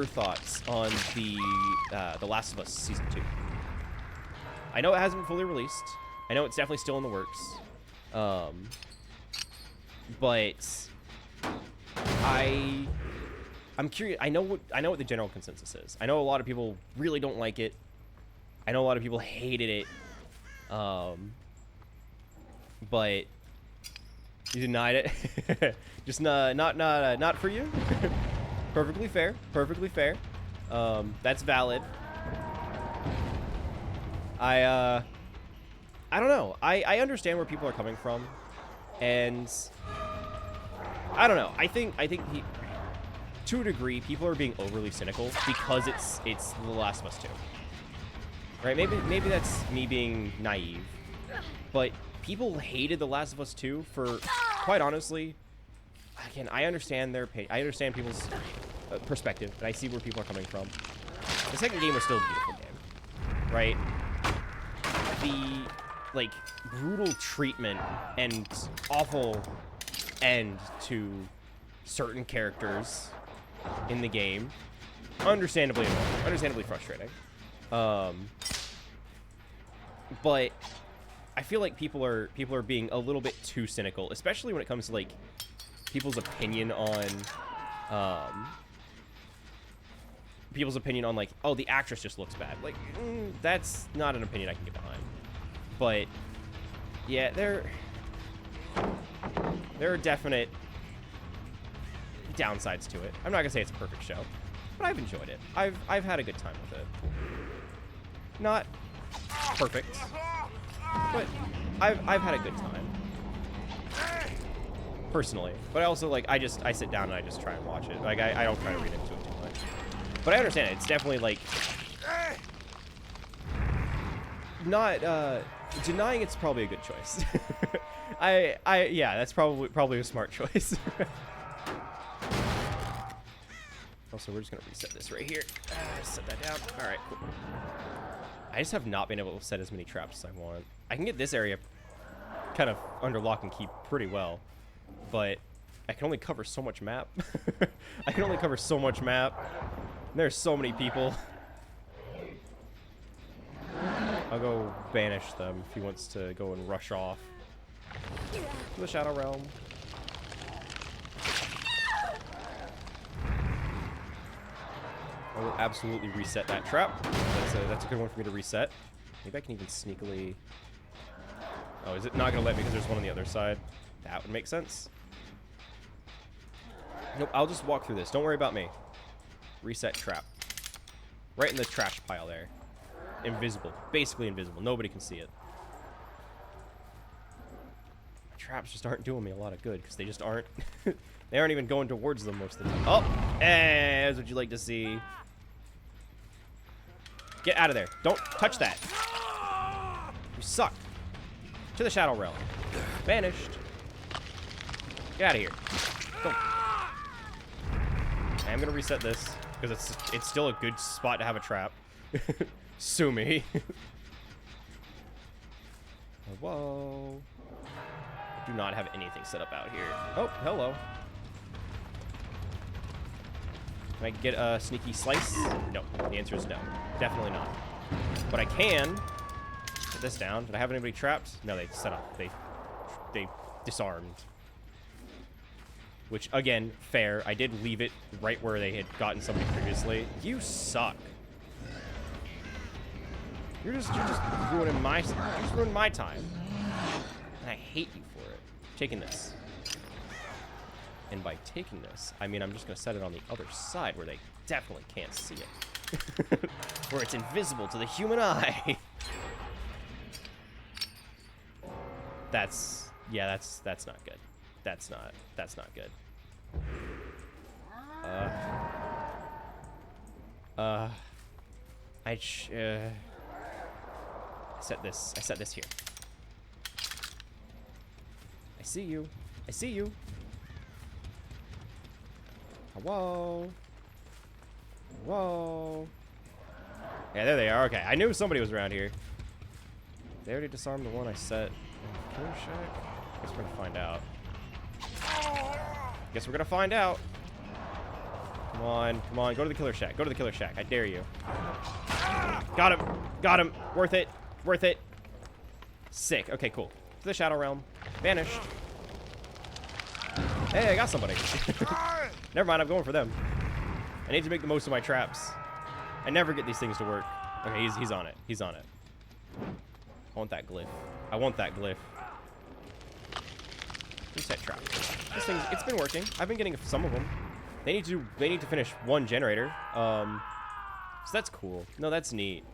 Speaker 1: thoughts on the Last of Us Season 2? I know it hasn't been fully released. I know it's definitely still in the works. But I'm curious. I know what the general consensus is. I know a lot of people really don't like it. I know a lot of people hated it. But you denied it. Just not for you. Perfectly fair. Perfectly fair. That's valid. I don't know. I understand where people are coming from, and I don't know. I think to a degree, people are being overly cynical because it's The Last of Us 2. Right? Maybe that's me being naive, but people hated The Last of Us 2 for, quite honestly, again, I understand their pain. I understand people's perspective, and I see where people are coming from. The second game was still a beautiful game, right? The like brutal treatment and awful end to certain characters in the game, understandably annoying, understandably frustrating. But I feel like people are being a little bit too cynical, especially when it comes to like people's opinion on like, oh, the actress just looks bad. Like, that's not an opinion I can get behind. But yeah, there are definite downsides to it. I'm not gonna say it's a perfect show, but I've enjoyed it. I've had a good time with it. Not perfect, but I've had a good time personally. But I also like I sit down and I just try and watch it. Like I don't try to read into it too much. But I understand it. It's definitely like not denying it's probably a good choice. Yeah, that's probably a smart choice. Also, we're just gonna reset this right here. Set that down. All right, cool. I just have not been able to set as many traps as I want. I can get this area kind of under lock and key pretty well, but I can only cover so much map. I can only cover so much map. There's so many people. I'll go banish them if he wants to go and rush off to the Shadow Realm. I will absolutely reset that trap. That's a good one for me to reset. Maybe I can even sneakily... Oh, is it not going to let me because there's one on the other side? That would make sense. Nope, I'll just walk through this. Don't worry about me. Reset trap. Right in the trash pile there. Invisible. Basically invisible. Nobody can see it. traps just aren't doing me a lot of good because they just aren't. They aren't even going towards them most of the time. Oh, hey, that's what you like to see. Get out of there. Don't touch that. You suck. To the Shadow Realm. Vanished. Get out of here. Don't. I'm gonna reset this because it's still a good spot to have a trap. Sue me. Whoa. I do not have anything set up out here. Oh, hello. Can I get a sneaky slice? No. The answer is no. Definitely not. But I can put this down. Did I have anybody trapped? No, they set up. They disarmed. Which, again, fair. I did leave it right where they had gotten somebody previously. You suck. You're just ruining my time. And I hate you for it. Taking this. And by taking this, I mean I'm just gonna set it on the other side where they definitely can't see it. Where it's invisible to the human eye. That's not good. That's not good. I set this here. I see you. I see you. Whoa. Whoa. Yeah, there they are. Okay, I knew somebody was around here. They already disarmed the one I set in the Killer Shack? Guess we're gonna find out. Guess we're gonna find out. Come on, come on, go to the Killer Shack. Go to the Killer Shack. I dare you. Got him. Got him. Worth it. Worth it. Sick. Okay, cool. To the Shadow Realm. Vanished. Hey, I got somebody. Never mind, I'm going for them. I need to make the most of my traps. I never get these things to work. Okay, he's on it. He's on it. I want that glyph. I want that glyph. Reset trap. This thing, it's been working. I've been getting some of them. They need to finish one generator. So that's cool. No, that's neat.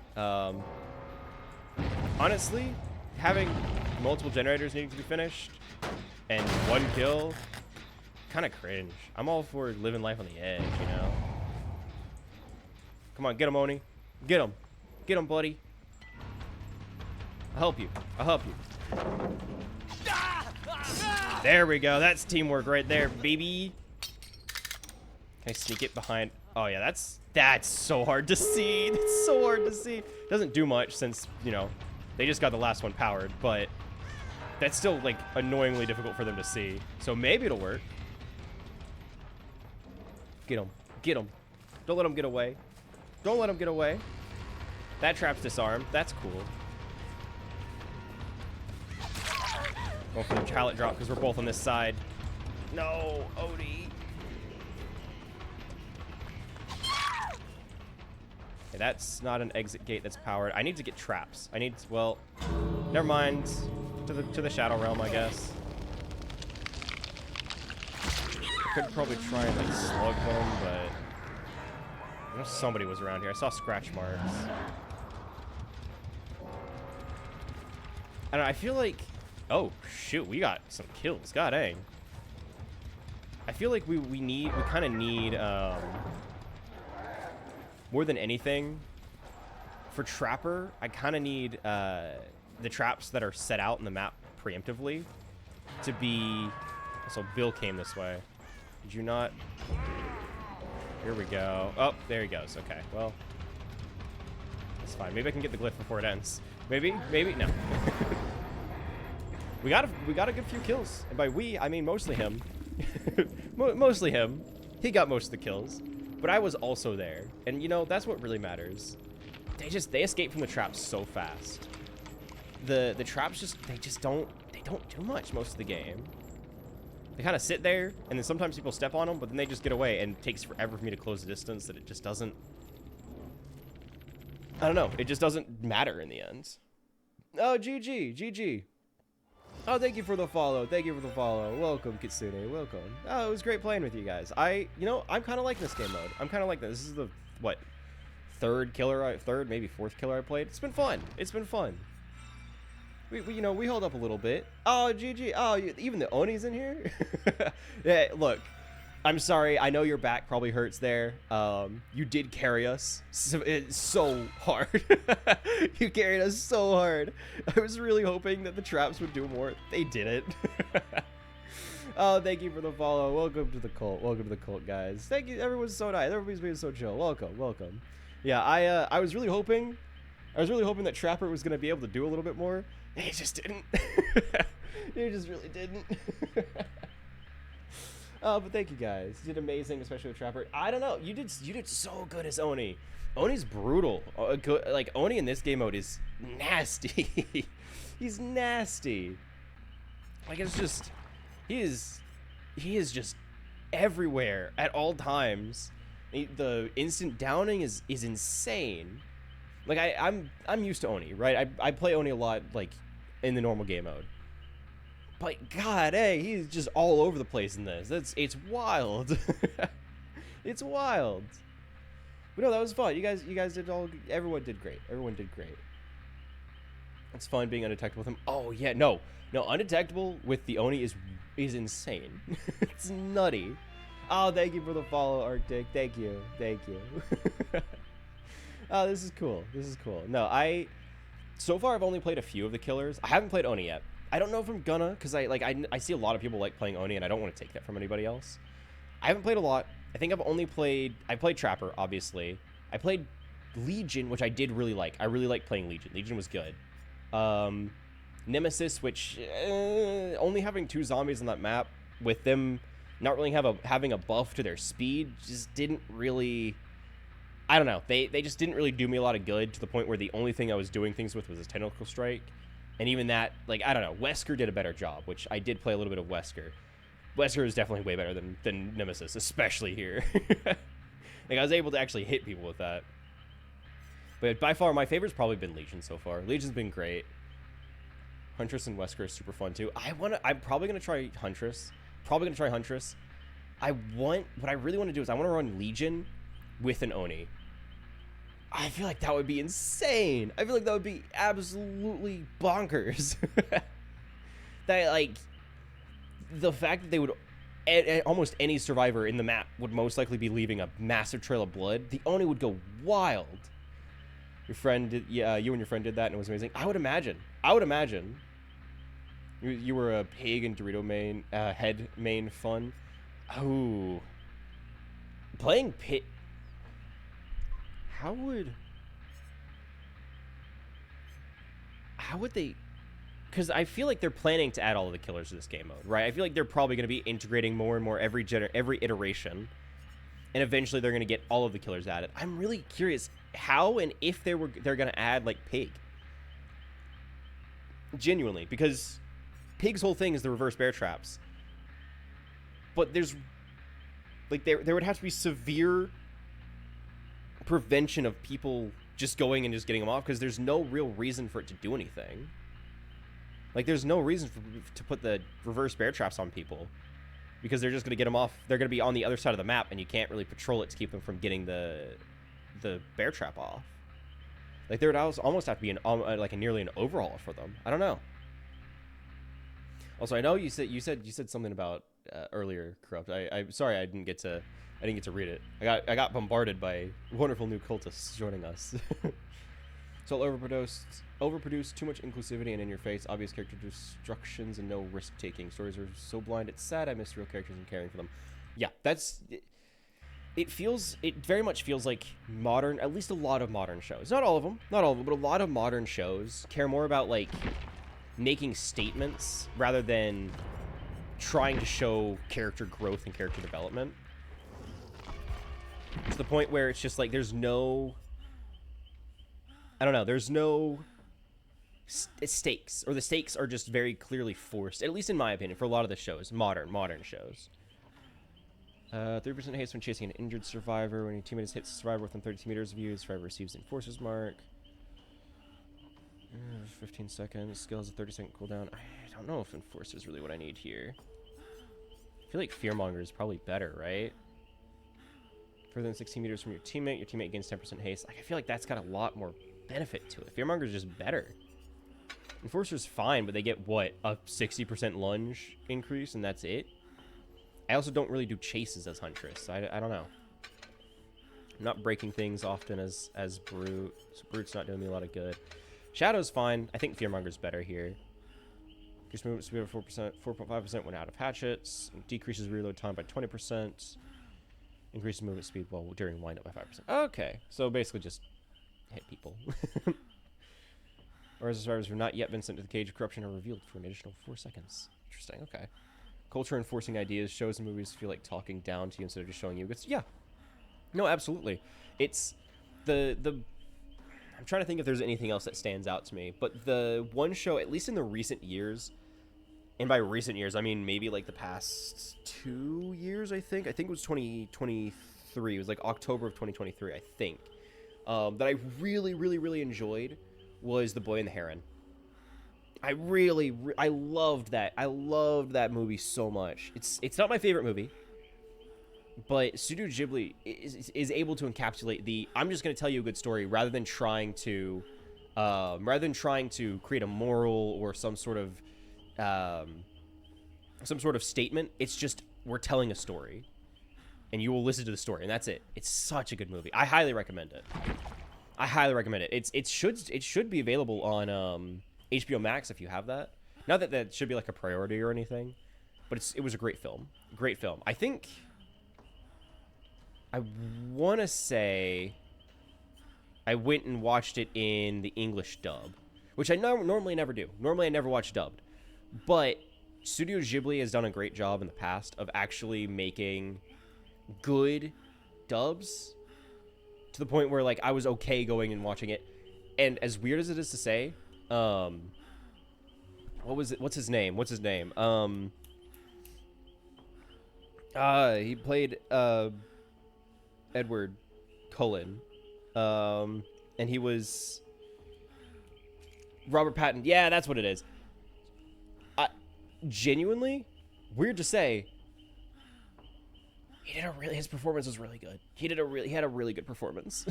Speaker 1: Honestly, having multiple generators needing to be finished and one kill, kind of cringe. I'm all for living life on the edge, you know? Come on, get him, Oni. Get him. Get him, buddy. I'll help you. I'll help you. There we go. That's teamwork right there, baby. Can I sneak it behind? Oh, yeah, that's so hard to see. That's so hard to see. Doesn't do much since, you know, they just got the last one powered, but that's still, like, annoyingly difficult for them to see. So maybe it'll work. Get him. Get him. Don't let him get away. Don't let him get away. That trap's disarmed. That's cool. Going for the pallet drop because we're both on this side. No, Odie. Okay, that's not an exit gate that's powered. I need to get traps. I need, well, never mind. To the Shadow Realm, I guess. I could probably try and like slug them, but I know somebody was around here. I saw scratch marks. I don't know, I feel like, oh shoot, we got some kills. God dang. I feel like we kind of need more than anything for Trapper. I kind of need the traps that are set out in the map preemptively to be. So Bill came this way. Did you not? Here we go. Oh, there he goes. Okay, well, that's fine. Maybe I can get the glyph before it ends. Maybe, maybe no. we got a good few kills, and by we I mean mostly him. Mostly him. He got most of the kills, but I was also there, and you know that's what really matters. They escape from the traps so fast. The traps they don't do much most of the game. They kind of sit there, and then sometimes people step on them, but then they just get away, and it takes forever for me to close the distance that it just doesn't. I don't know. It just doesn't matter in the end. Oh, GG. Oh, thank you for the follow. Thank you for the follow. Welcome, Kitsune. Welcome. Oh, it was great playing with you guys. I'm kind of liking this game mode. I'm kind of liking this. This is the, what, third, maybe fourth killer I played. It's been fun. It's been fun. you know, we hold up a little bit. Oh, GG. Oh, even the Oni's in here? Yeah, look. I'm sorry. I know your back probably hurts there. You did carry us so hard. You carried us so hard. I was really hoping that the traps would do more. They didn't. Oh, thank you for the follow. Welcome to the cult. Welcome to the cult, guys. Thank you. Everyone's so nice. Everybody's being so chill. Welcome. Welcome. Yeah, I was really hoping that Trapper was gonna be able to do a little bit more. He just didn't. He just really didn't. But thank you guys. You did amazing, especially with Trapper. I don't know. You did so good as Oni. Oni's brutal. Like Oni in this game mode is nasty. He's nasty. Like it's just he is just everywhere at all times. The instant downing is insane. Like I'm used to Oni, right? I play Oni a lot, like in the normal game mode. But God, hey, he's just all over the place in this. It's wild. It's wild. But no, that was fun. You guys did everyone did great. Everyone did great. It's fun being undetectable with him. Oh yeah, no, undetectable with the Oni is insane. It's nutty. Oh, thank you for the follow, Arctic. Thank you. Oh, this is cool. No, so far I've only played a few of the killers. I haven't played Oni yet. I don't know if I'm gonna, because I see a lot of people like playing Oni, and I don't want to take that from anybody else. I haven't played a lot. I think I played Trapper, obviously. I played Legion, which I did really like. I really liked playing Legion. Legion was good. Nemesis, which only having 2 zombies on that map, with them not really having a buff to their speed, just didn't really... I don't know. They just didn't really do me a lot of good, to the point where the only thing I was doing things with was his Tentacle Strike. And even that, like, I don't know. Wesker did a better job, which I did play a little bit of Wesker. Wesker is definitely way better than Nemesis, especially here. Like, I was able to actually hit people with that. But by far, my favorite's probably been Legion so far. Legion's been great. Huntress and Wesker is super fun, too. I'm probably going to try Huntress. What I really want to do is I want to run Legion with an Oni. I feel like that would be insane. I feel like that would be absolutely bonkers. That, like, the fact that they would, almost any survivor in the map would most likely be leaving a massive trail of blood. The Oni would go wild. Your friend did, yeah, you and your friend did that, and it was amazing. I would imagine. You were a pig and Dorito main, head main fun. Oh. Playing pig. How would they... Because I feel like they're planning to add all of the killers to this game mode, right? I feel like they're probably going to be integrating more and more every iteration. And eventually they're going to get all of the killers added. I'm really curious how and if they're going to add, like, Pig. Genuinely. Because Pig's whole thing is the reverse bear traps. But there's... Like, there would have to be severe... prevention of people just going and just getting them off, because there's no real reason for it to do anything. Like, there's no reason to put the reverse bear traps on people, because they're just going to get them off. They're going to be on the other side of the map, and you can't really patrol it to keep them from getting the bear trap off. Like, there would almost have to be nearly an overhaul for them. I don't know. Also, I know you said something about earlier, Corrupt. I'm sorry I didn't get to read it. I got bombarded by wonderful new cultists joining us. So overproduced, too much inclusivity and in your face, obvious character destructions and no risk taking. Stories are so blind, it's sad. I miss real characters and caring for them. Yeah, it very much feels like modern, at least a lot of modern shows. Not all of them, but a lot of modern shows care more about, like, making statements rather than trying to show character growth and character development. To the point where it's just like there's no stakes, or the stakes are just very clearly forced, at least in my opinion, for a lot of the shows, modern shows. 30% haste when chasing an injured survivor. When your teammate has hit the survivor within 32 meters of you, the survivor receives the Enforcer's Mark. 15 seconds. Skill has a 30-second cooldown. I don't know if Enforcer is really what I need here. I feel like Fearmonger is probably better, right? Further than 16 meters from your teammate gains 10% haste. Like, I feel like that's got a lot more benefit to it. Fearmonger is just better. Enforcer's fine, but they get, what, a 60% lunge increase, and that's it? I also don't really do chases as Huntress. So I don't know. I'm not breaking things often as Brute. So Brute's not doing me a lot of good. Shadow's fine. I think Fearmonger's better here. Increase movement speed by 4%, 4.5% when out of hatchets. Decreases reload time by 20%. Increases movement speed while during windup by 5%. Okay, so basically just hit people. Whereas the survivors who have not yet been sent to the cage of corruption are revealed for an additional 4 seconds. Interesting, okay. Culture enforcing ideas. Shows and movies feel like talking down to you instead of just showing you. It's, yeah. No, absolutely. It's the I'm trying to think if there's anything else that stands out to me. But the one show, at least in the recent years, and by recent years, I mean maybe like the past 2 years, I think. I think it was 2023. It was like October of 2023, I think. That I really, really, really enjoyed was The Boy and the Heron. I loved that. I loved that movie so much. It's not my favorite movie, but Studio Ghibli is able to encapsulate the I'm just going to tell you a good story rather than trying to create a moral or some sort of statement. It's just we're telling a story, and you will listen to the story, and that's it. It's such a good movie. I highly recommend it. It should be available on HBO Max if you have that. Not that that should be like a priority or anything, but it was a great film. Great film. I think I want to say I went and watched it in the English dub, which I normally never do. Normally I never watch dubbed. But Studio Ghibli has done a great job in the past of actually making good dubs to the point where like I was okay going and watching it. And as weird as it is to say, what's his name? He played Edward Cullen. And he was Robert Pattinson. Yeah, that's what it is. Genuinely, weird to say, his performance was really good. He had a really good performance.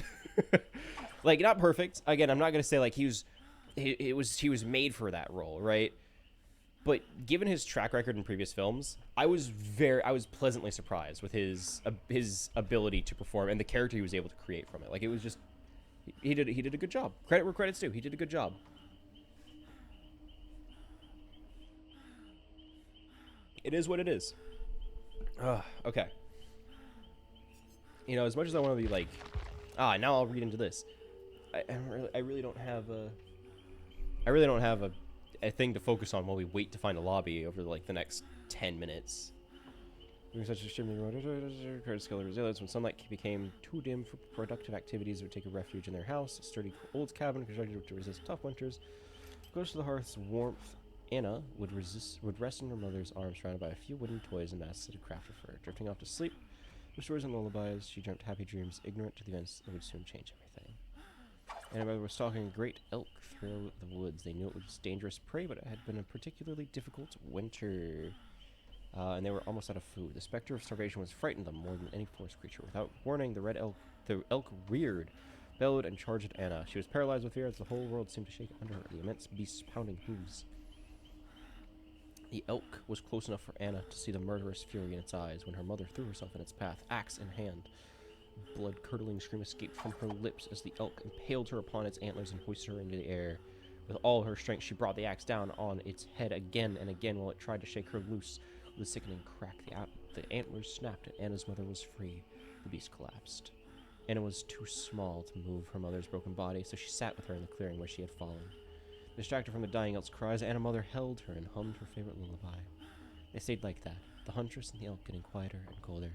Speaker 1: Like, not perfect. Again, I'm not gonna say like he was made for that role, right? But given his track record in previous films, I was pleasantly surprised with his ability to perform and the character he was able to create from it. Like, it was just he did a good job. Credit where credit's due. He did a good job. It is what it is. Okay. You know, as much as I want to be like, now I'll read into this. I really don't have a thing to focus on while we wait to find a lobby over like the next 10 minutes. Such a skill resilience when sunlight became too dim for productive activities, would take a refuge in their house, a sturdy old cabin constructed to resist tough winters. Close to the hearth's warmth, Anna would rest in her mother's arms, surrounded by a few wooden toys and masks that had crafted for her. Drifting off to sleep, with stories and lullabies, she dreamt happy dreams, ignorant to the events that would soon change everything. Annabelle was stalking a great elk through the woods. They knew it was dangerous prey, but it had been a particularly difficult winter. And they were almost out of food. The specter of starvation was frightened them more than any forest creature. Without warning, the elk reared, bellowed, and charged at Anna. She was paralyzed with fear as the whole world seemed to shake under her, the immense beast's pounding hooves. The elk was close enough for Anna to see the murderous fury in its eyes when her mother threw herself in its path, axe in hand. A blood-curdling scream escaped from her lips as the elk impaled her upon its antlers and hoisted her into the air. With all her strength, she brought the axe down on its head again and again while it tried to shake her loose. With a sickening crack, the antlers snapped and Anna's mother was free. The beast collapsed. Anna was too small to move her mother's broken body, so she sat with her in the clearing where she had fallen. Distracted from the dying elk's cries, Anna's mother held her and hummed her favorite lullaby. They stayed like that, the huntress and the elk getting quieter and colder,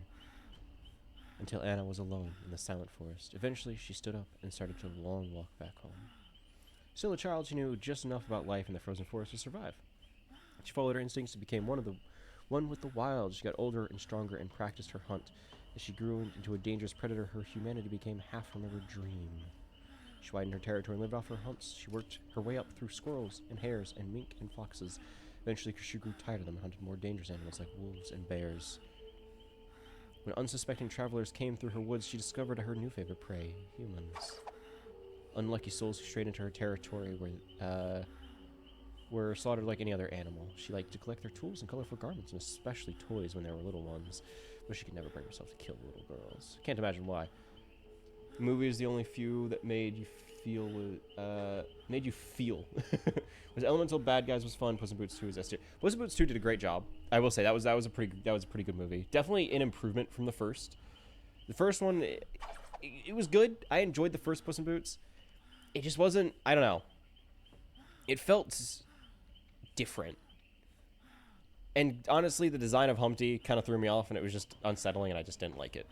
Speaker 1: until Anna was alone in the silent forest. Eventually, she stood up and started her long walk back home. Still a child, she knew just enough about life in the frozen forest to survive. She followed her instincts and became one with the wild. She got older and stronger and practiced her hunt. As she grew into a dangerous predator, her humanity became half-remembered dream. She widened her territory and lived off her hunts. She worked her way up through squirrels and hares and mink and foxes. Eventually, she grew tired of them and hunted more dangerous animals like wolves and bears. When unsuspecting travelers came through her woods, she discovered her new favorite prey, humans. Unlucky souls who strayed into her territory were slaughtered like any other animal. She liked to collect their tools and colorful garments, and especially toys when they were little ones. But she could never bring herself to kill little girls. Can't imagine why. The movie is the only few that made you feel. Was Elemental Bad Guys was fun. Puss in Boots 2 was S tier. Puss in Boots 2 did a great job. I will say that was a pretty good movie. Definitely an improvement from the first. The first one, it was good. I enjoyed the first Puss in Boots. It just wasn't. I don't know. It felt different. And honestly, the design of Humpty kind of threw me off, and it was just unsettling, and I just didn't like it.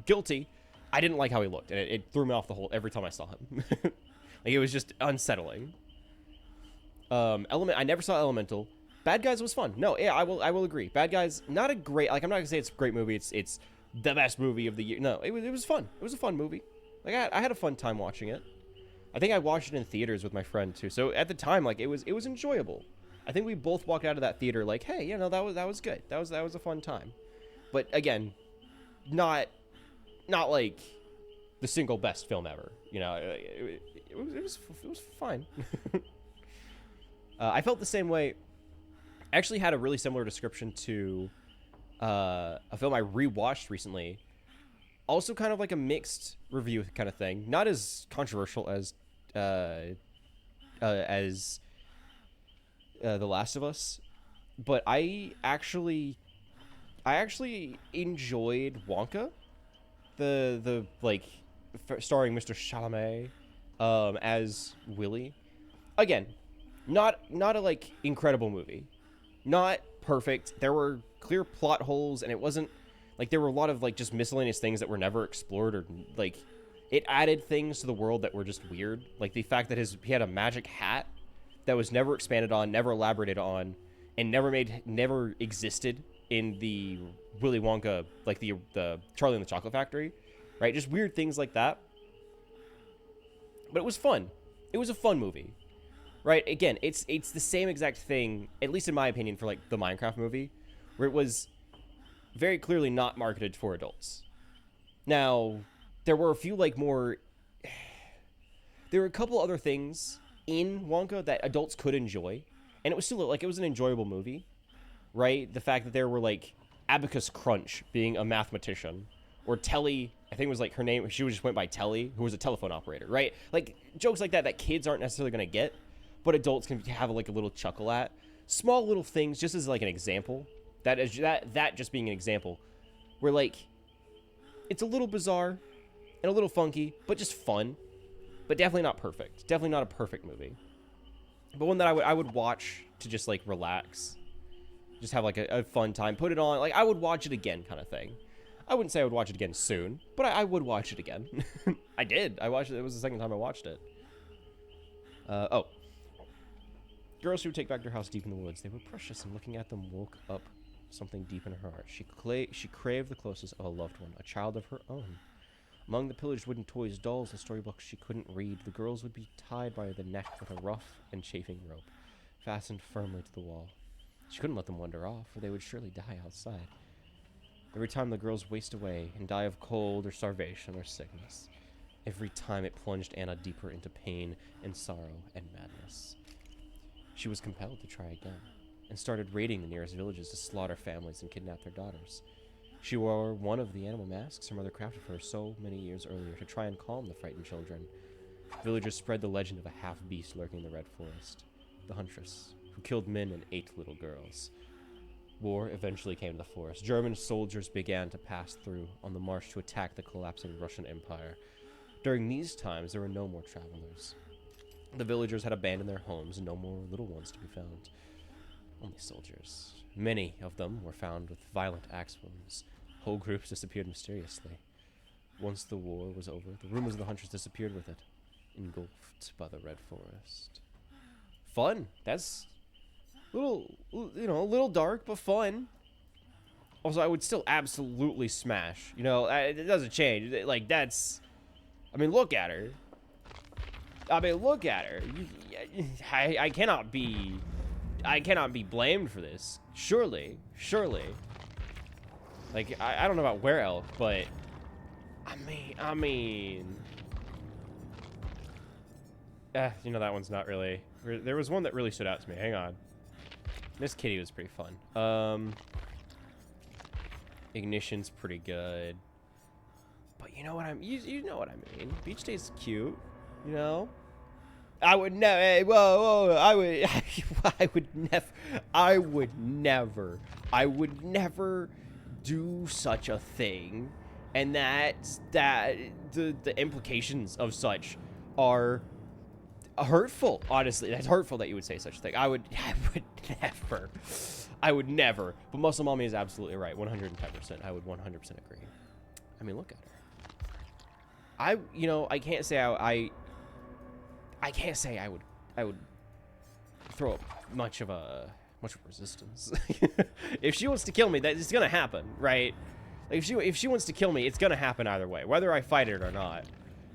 Speaker 1: Guilty. I didn't like how he looked, and it threw me off the whole every time I saw him. Like, it was just unsettling. I never saw Elemental. Bad Guys was fun. No, yeah, I will agree. Bad Guys, not a great. Like, I'm not gonna say it's a great movie. It's the best movie of the year. No, it was fun. It was a fun movie. Like, I had a fun time watching it. I think I watched it in theaters with my friend too. So at the time, like, it was enjoyable. I think we both walked out of that theater like, hey, you know, that was good. That was a fun time. But again, not like the single best film ever. You know, it was fine. I felt the same way. I actually had a really similar description to a film I rewatched recently. Also kind of like a mixed review kind of thing. Not as controversial as The Last of Us, but I actually enjoyed Wonka, the like starring Mr. Chalamet as Willy. Again, not a like incredible movie, not perfect. There were clear plot holes, and it wasn't like there were a lot of like just miscellaneous things that were never explored, or like it added things to the world that were just weird, like the fact that he had a magic hat that was never expanded on, never elaborated on, and never existed in the Willy Wonka, like the Charlie and the Chocolate Factory, right? Just weird things like that. But it was fun. It was a fun movie, right? Again, it's the same exact thing, at least in my opinion, for like the Minecraft movie, where it was very clearly not marketed for adults. Now, there were a few like more. There were a couple other things in Wonka that adults could enjoy, and it was still like it was an enjoyable movie, right? The fact that there were like Abacus Crunch being a mathematician, or Telly, I think it was like her name, she just went by Telly, who was a telephone operator, right? Like jokes like that kids aren't necessarily gonna get, but adults can have like a little chuckle at. Small little things, just as like an example. That just being an example, where like it's a little bizarre and a little funky, but just fun. But definitely not perfect. Definitely not a perfect movie. But one that I would watch to just like relax. Just have like a fun time. Put it on. Like I would watch it again kind of thing. I wouldn't say I would watch it again soon, but I would watch it again. I did. I watched it. It was the second time I watched it. Oh. Girls who take back their house deep in the woods. They were precious, and looking at them woke up something deep in her heart. She craved the closest of a loved one, a child of her own. Among the pillaged wooden toys, dolls, and storybooks she couldn't read, the girls would be tied by the neck with a rough and chafing rope, fastened firmly to the wall. She couldn't let them wander off, or they would surely die outside. Every time the girls waste away and die of cold or starvation or sickness, every time it plunged Anna deeper into pain and sorrow and madness. She was compelled to try again, and started raiding the nearest villages to slaughter families and kidnap their daughters. She wore one of the animal masks her mother crafted for her so many years earlier to try and calm the frightened children. Villagers spread the legend of a half-beast lurking in the Red Forest, the Huntress, who killed men and ate little girls. War eventually came to the forest. German soldiers began to pass through on the march to attack the collapsing Russian Empire. During these times, there were no more travelers. The villagers had abandoned their homes, and no more little ones to be found. Only soldiers. Many of them were found with violent axe wounds. Whole groups disappeared mysteriously. Once the war was over, the rumors of the Huntress disappeared with it, engulfed by the Red Forest. Fun. That's a little dark, but fun. Also, I would still absolutely smash. You know, it doesn't change. Like, that's... I mean, look at her. I cannot be blamed for this. Surely. Like, I don't know about Were Elf, but I mean, you know, that one's not really There was one that really stood out to me. Hang on. Miss Kitty was pretty fun. Ignition's pretty good. But you know what you know what I mean. Beach Day's cute, you know? I would never, hey, whoa, I would never do such a thing. And the implications of such are hurtful, honestly. That's hurtful that you would say such a thing. I would never. But Muscle Mommy is absolutely right. 110%. I would 100% agree. I mean, look at her. I can't say I can't say I would throw up much of a resistance. If she wants to kill me, that it's gonna happen, right? Like if she wants to kill me, it's gonna happen either way, whether I fight it or not.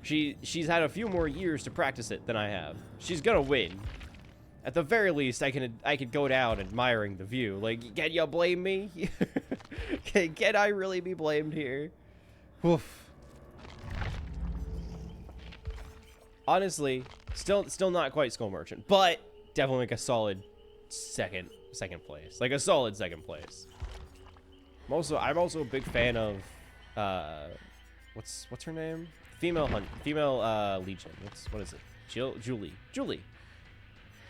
Speaker 1: She's had a few more years to practice it than I have. She's gonna win. At the very least, I could go down admiring the view. Like, can you blame me? Can I really be blamed here? Oof. Honestly, still not quite Skull Merchant, but definitely like a solid second place. Like a solid second place. I'm also a big fan of what's her name? Female Legion. What is it? Julie.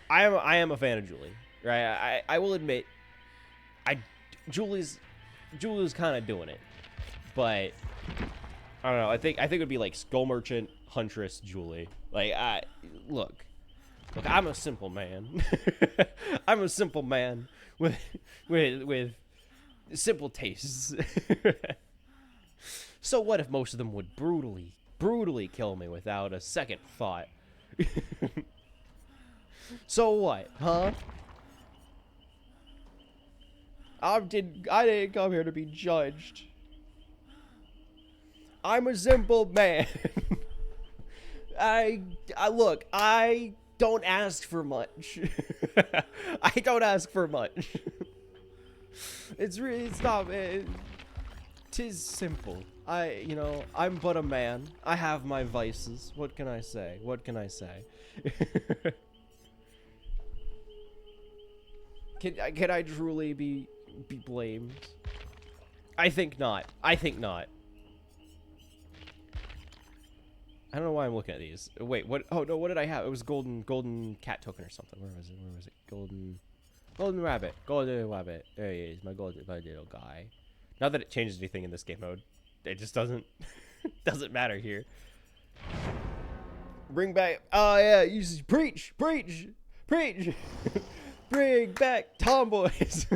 Speaker 1: I am a fan of Julie. Right? I will admit Julie's kind of doing it. But I don't know. I think it would be like Skull Merchant, Huntress, Julie. Like look, I'm a simple man. I'm a simple man with simple tastes. So what if most of them would brutally kill me without a second thought? So what, huh? I didn't come here to be judged. I'm a simple man. Look, I don't ask for much. I don't ask for much. It's not, tis simple. I'm but a man. I have my vices. What can I say? Can I truly be blamed? I think not. I don't know why I'm looking at these. Wait, what? Oh no, what did I have? It was golden cat token or something. Where was it? Golden rabbit. There he is, my little guy. Not that it changes anything in this game mode. It just doesn't matter here. Bring back. Oh yeah, you just preach. Bring back tomboys.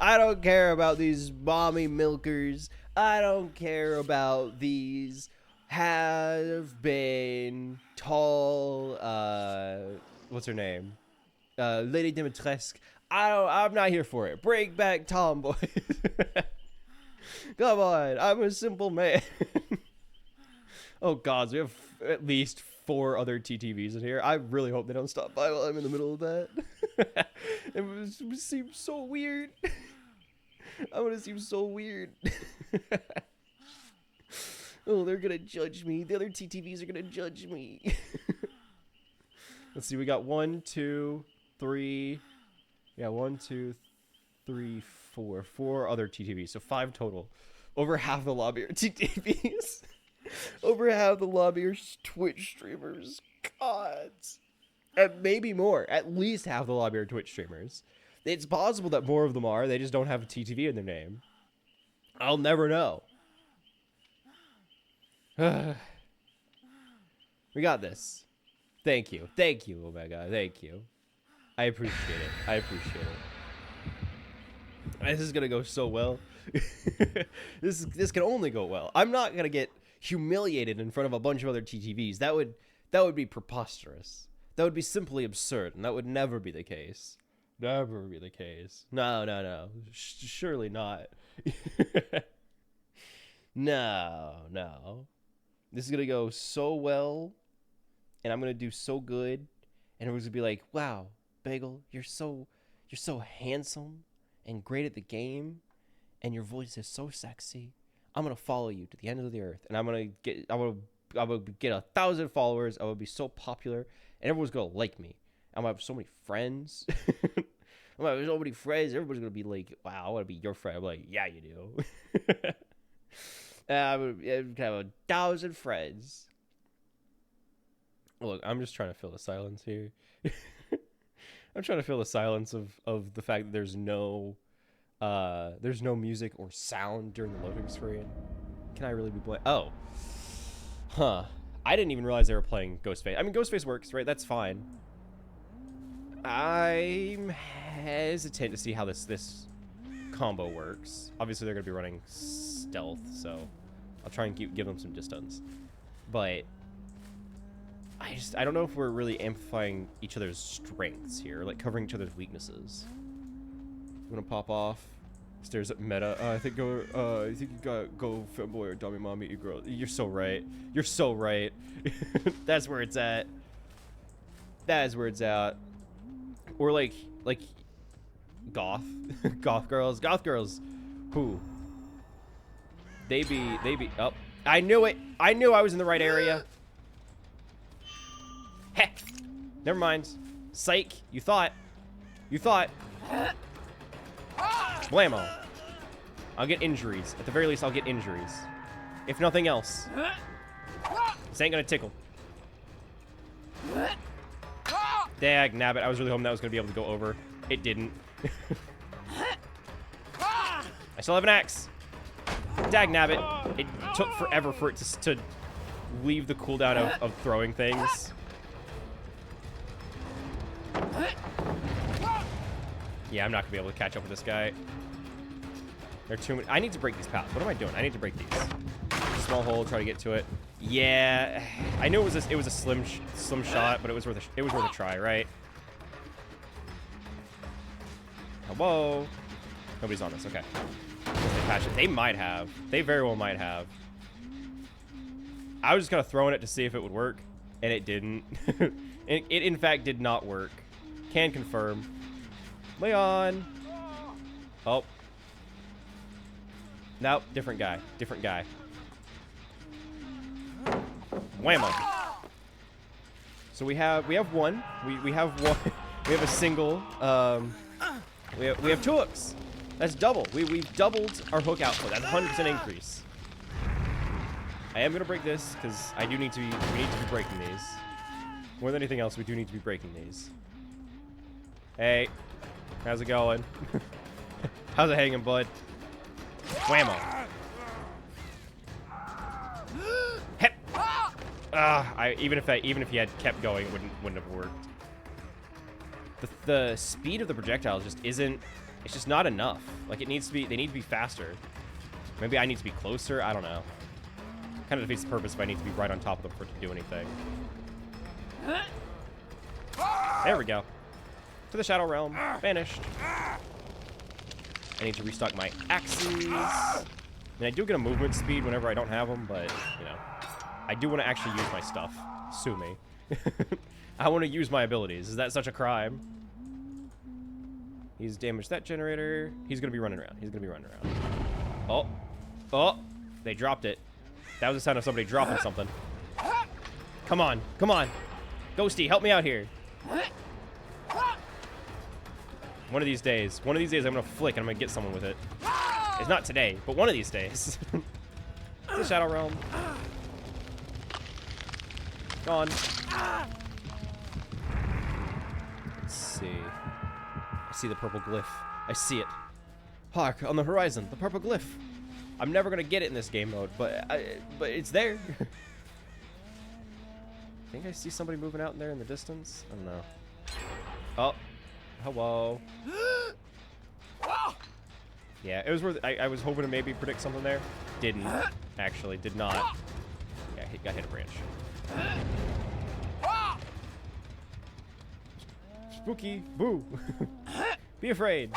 Speaker 1: I don't care about these mommy milkers. I don't care about these have been tall, what's her name? Lady Dimitrescu. I'm not here for it. Bring back tomboys. Come on, I'm a simple man. Oh god, so we have at least 4 other TTVs in here. I really hope they don't stop by while I'm in the middle of that. It would seem so weird. I'm gonna seem so weird. Oh, they're gonna judge me. The other TTVs are gonna judge me. Let's see, we got 1, 2, 3. Yeah, 1, 2, 3, 4. 4 other TTVs, so 5 total. Over half the lobby are TTVs. Over half the lobby are Twitch streamers. God. And maybe more. At least half the lobby are Twitch streamers. It's possible that more of them are. They just don't have a TTV in their name. I'll never know. We got this. Thank you. Thank you, Omega. Thank you. I appreciate it. This is gonna go so well. This can only go well. I'm not gonna get humiliated in front of a bunch of other TTVs. That would be preposterous. That would be simply absurd, and that would never be the case. Never be the case. No. Surely not. No. This is gonna go so well, and I'm gonna do so good, and everyone's gonna be like, "Wow, Bagel, you're so handsome and great at the game, and your voice is so sexy. I'm gonna follow you to the end of the earth, and I'm gonna get 1,000 followers. I will be so popular, and everyone's gonna like me. I'm gonna have so many friends. I'm gonna have so many friends. Everybody's gonna be like, "Wow, I want to be your friend." I'm like, "Yeah, you do." I'm gonna have 1,000 friends. Look, I'm just trying to fill the silence here. I'm trying to fill the silence of the fact that there's no music or sound during the loading screen. Can I really be playing? Oh. Huh. I didn't even realize they were playing Ghostface. I mean, Ghostface works, right? That's fine. I'm hesitant to see how this combo works. Obviously, they're going to be running stealth, so I'll try and give them some distance. But I don't know if we're really amplifying each other's strengths here, like covering each other's weaknesses. I'm going to pop off. Stares at Meta. I think you gotta go femboy or dummy mommy you girl. You're so right. You're so right. That's where it's at. That is where it's at. Or like goth. Goth girls. Who? They be oh. I knew it. I knew I was in the right area. Heck. Never mind. Psych. You thought. Blammo. I'll get injuries. At the very least, I'll get injuries. If nothing else. This ain't gonna tickle. Dag nabbit. I was really hoping that was gonna be able to go over. It didn't. I still have an axe. Dag nabbit. It took forever for it to leave the cooldown of throwing things. Yeah, I'm not gonna be able to catch up with this guy. There are too many. I need to break these paths. What am I doing? I need to break these. Small hole. Try to get to it. Yeah, I knew it was a slim shot, but it was worth a try, right? Whoa. Nobody's on this. Okay. They patch it. They might have. They very well might have. I was just kind of throwing it to see if it would work, and it didn't. It in fact did not work. Can confirm. Leon. Oh. Nope, different guy. Different guy. Whammo. So we have one. We have one. We have a single. We have two hooks. That's double. We've doubled our hook output. That's 100% increase. I am gonna break this because we need to be breaking these. More than anything else, we do need to be breaking these. Hey, how's it going? How's it hanging, bud? Whammo. Hep. Even if he had kept going, it wouldn't have worked. The speed of the projectiles just isn't. It's just not enough. Like they need to be faster. Maybe I need to be closer. I don't know. Kind of defeats the purpose if I need to be right on top of them for it to do anything. There we go. To the Shadow Realm. Vanished. I need to restock my axes. I mean, I do get a movement speed whenever I don't have them, but, you know. I do want to actually use my stuff. Sue me. I want to use my abilities. Is that such a crime? He's damaged that generator. He's going to be running around. He's going to be running around. Oh. Oh. They dropped it. That was the sound of somebody dropping something. Come on. Come on. Ghosty, help me out here. One of these days I'm going to flick and I'm going to get someone with it. It's not today, but one of these days. The Shadow Realm. Gone. Let's see. I see the purple glyph. I see it. Hark, on the horizon, the purple glyph. I'm never going to get it in this game mode, but it's there. I think I see somebody moving out in there in the distance. I don't know. Oh. Hello. Yeah, it was worth it. I was hoping to maybe predict something there. Didn't. Actually, did not. Yeah, got hit a branch. Spooky. Boo. Be afraid.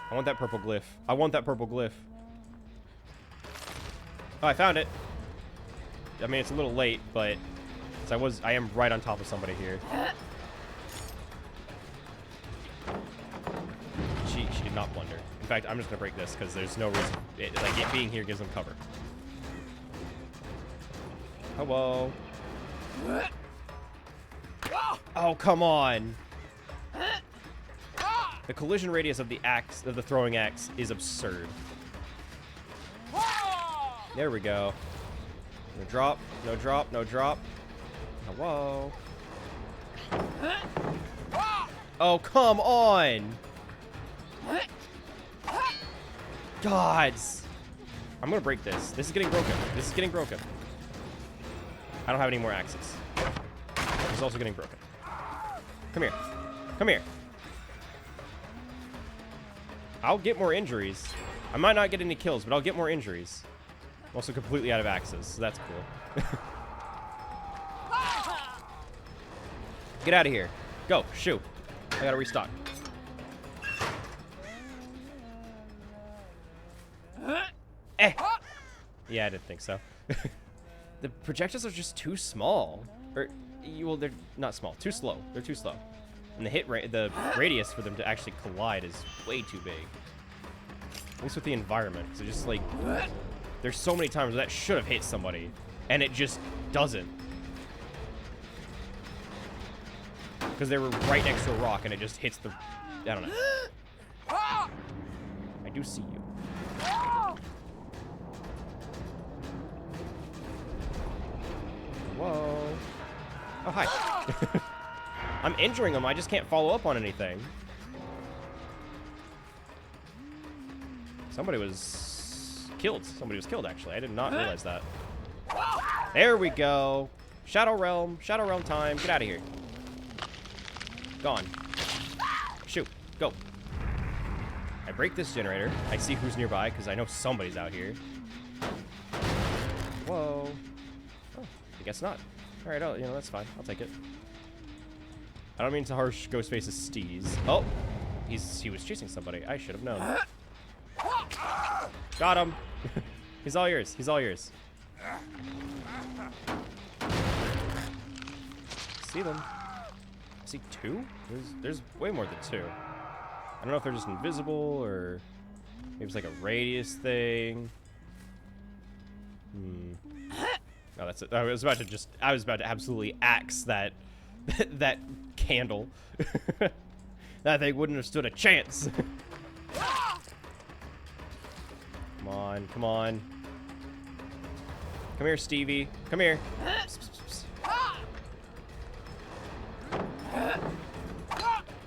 Speaker 1: I want that purple glyph. I want that purple glyph. Oh, I found it. I mean, it's a little late, but I am right on top of somebody here. She did not blunder. In fact, I'm just gonna break this because there's no reason. It being here gives them cover. Hello. Oh, come on. The collision radius of the throwing axe is absurd. There we go. No drop, no drop, no drop. Hello. Oh, come on. Gods. I'm gonna break this. This is getting broken. This is getting broken. I don't have any more axes. This is also getting broken. Come here. Come here. I'll get more injuries. I might not get any kills, but I'll get more injuries. I'm also completely out of axes, so that's cool. Get out of here. Go. Shoot. I gotta restock. Eh. Yeah, I didn't think so. The projectiles are just too small. Or, well, they're not small. Too slow. They're too slow. And the radius for them to actually collide is way too big. At least with the environment. Because it's just like, there's so many times where that should have hit somebody, and it just doesn't. Because they were right next to a rock, and it just hits the... I don't know. I do see you. Whoa. Oh, hi. I'm injuring them. I just can't follow up on anything. Somebody was killed. Somebody was killed, actually. I did not realize that. There we go. Shadow Realm. Shadow Realm time. Get out of here. Gone. Shoot. Go. I break this generator. I see who's nearby, because I know somebody's out here. Whoa. Oh, I guess not. Alright, you know, that's fine. I'll take it. I don't mean to harsh Ghostface's steez. Oh! He was chasing somebody. I should have known. Got him! He's all yours. He's all yours. See them. I see two? There's way more than two. I don't know if they're just invisible or maybe it's like a radius thing. No, that's it. I was about to absolutely axe that that candle. That thing wouldn't have stood a chance. Come on, come on. Come here, Stevie. Come here.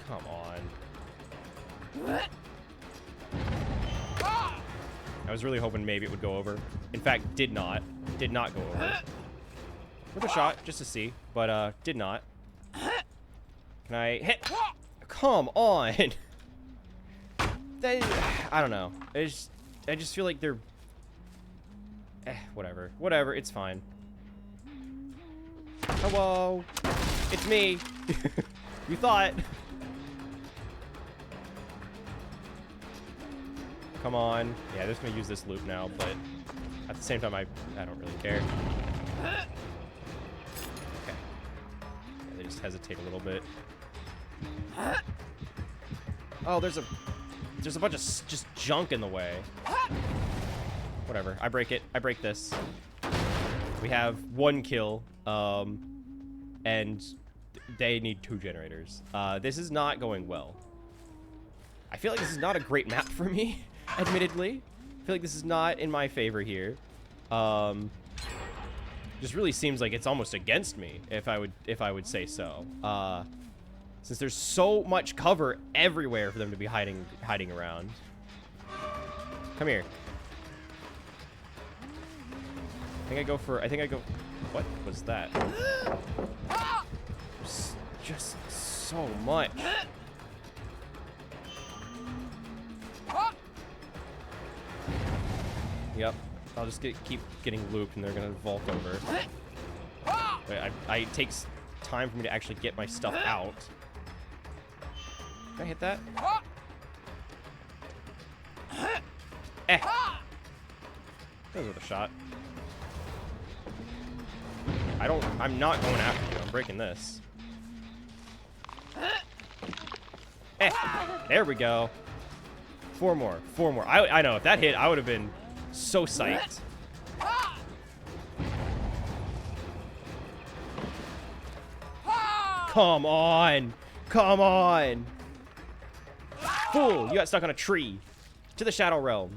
Speaker 1: Come on. I was really hoping maybe it would go over. In fact, did not go over. With a shot, just to see, but did not. Can I hit? Come on. I don't know. I just feel like they're... whatever. Whatever, it's fine. Hello. It's me. You thought. Come on. Yeah, they're just gonna use this loop now, but at the same time, I don't really care. Okay. Yeah, they just hesitate a little bit. Oh, there's a bunch of just junk in the way. Whatever. I break it. I break this. We have one kill, and they need 2 generators. This is not going well. I feel like this is not a great map for me, admittedly. I feel like this is not in my favor here. Just really seems like it's almost against me, if I would say so. Since there's so much cover everywhere for them to be hiding around. Come here. I think I go. What was that? Just so much. Yep. I'll just keep getting looped, and they're gonna vault over. Wait, it takes time for me to actually get my stuff out. Can I hit that? Eh. That was worth a shot. I'm not going after you. I'm breaking this. Eh. There we go. 4 more. 4 more. I know, if that hit, I would have been so psyched. Come on. Come on. Fool, you got stuck on a tree. To the Shadow Realm.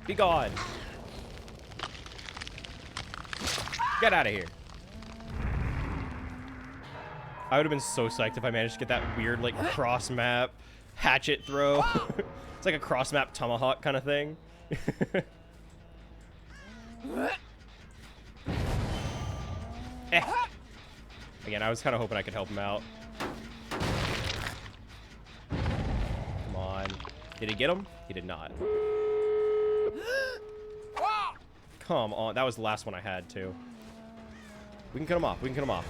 Speaker 1: Be gone. Get out of here. I would have been so psyched if I managed to get that weird, like, cross-map hatchet throw. It's like a cross-map tomahawk kind of thing. Again, I was kind of hoping I could help him out. Come on. Did he get him? He did not. Come on. That was the last one I had, too. We can cut him off. We can cut him off.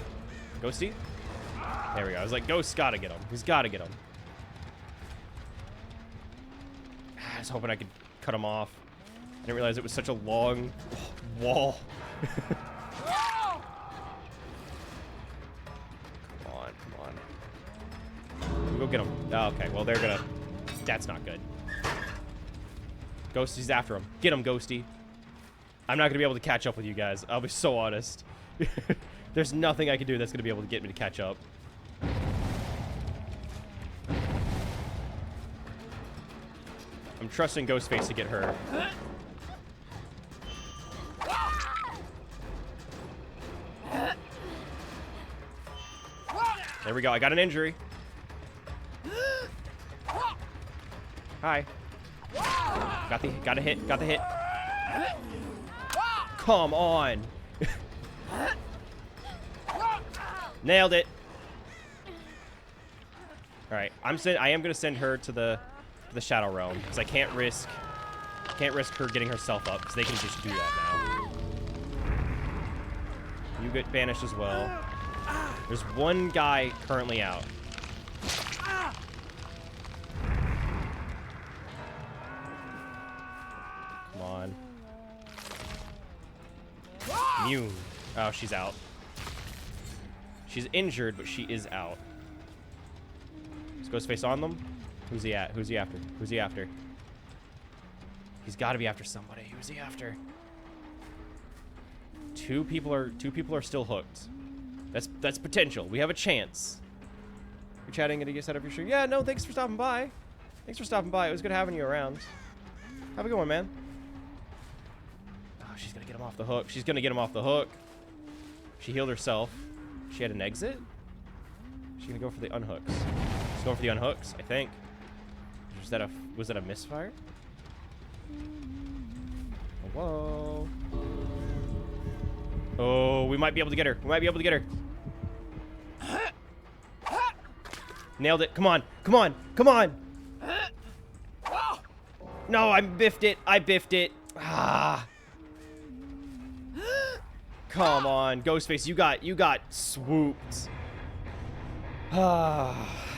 Speaker 1: Ghosty? There we go. I was like, Ghost gotta get him. He's gotta get him. I was hoping I could cut him off. I didn't realize it was such a long wall. Come on. Go get him. Oh, okay, well, they're gonna... That's not good. Ghosty's after him. Get him, Ghosty. I'm not gonna be able to catch up with you guys. I'll be so honest. There's nothing I can do that's gonna be able to get me to catch up. I'm trusting Ghostface to get her. There we go. I got an injury. Hi. Got a hit. Got the hit. Come on. Nailed it. All right. I am gonna send her to the Shadow Realm because I can't risk her getting herself up because they can just do that now. You get banished as well. There's one guy currently out. Come on. Immune. Oh, she's out. She's injured, but she is out. Is Ghostface on them? Who's he at? Who's he after? Who's he after? He's got to be after somebody. Who's he after? Two people are still hooked. That's potential. We have a chance. You're chatting and to get set up your stream. Yeah, no, thanks for stopping by. Thanks for stopping by. It was good having you around. Have a good one, man. Oh, she's gonna get him off the hook. She's gonna get him off the hook. She healed herself. She had an exit. She's gonna go for the unhooks. She's going for the unhooks, I think. Was that a misfire? Hello. Oh, we might be able to get her. We might be able to get her. Nailed it. Come on. Come on. Come on. No, I biffed it. I biffed it. Ah. Come on, Ghostface. You got swooped. Ah.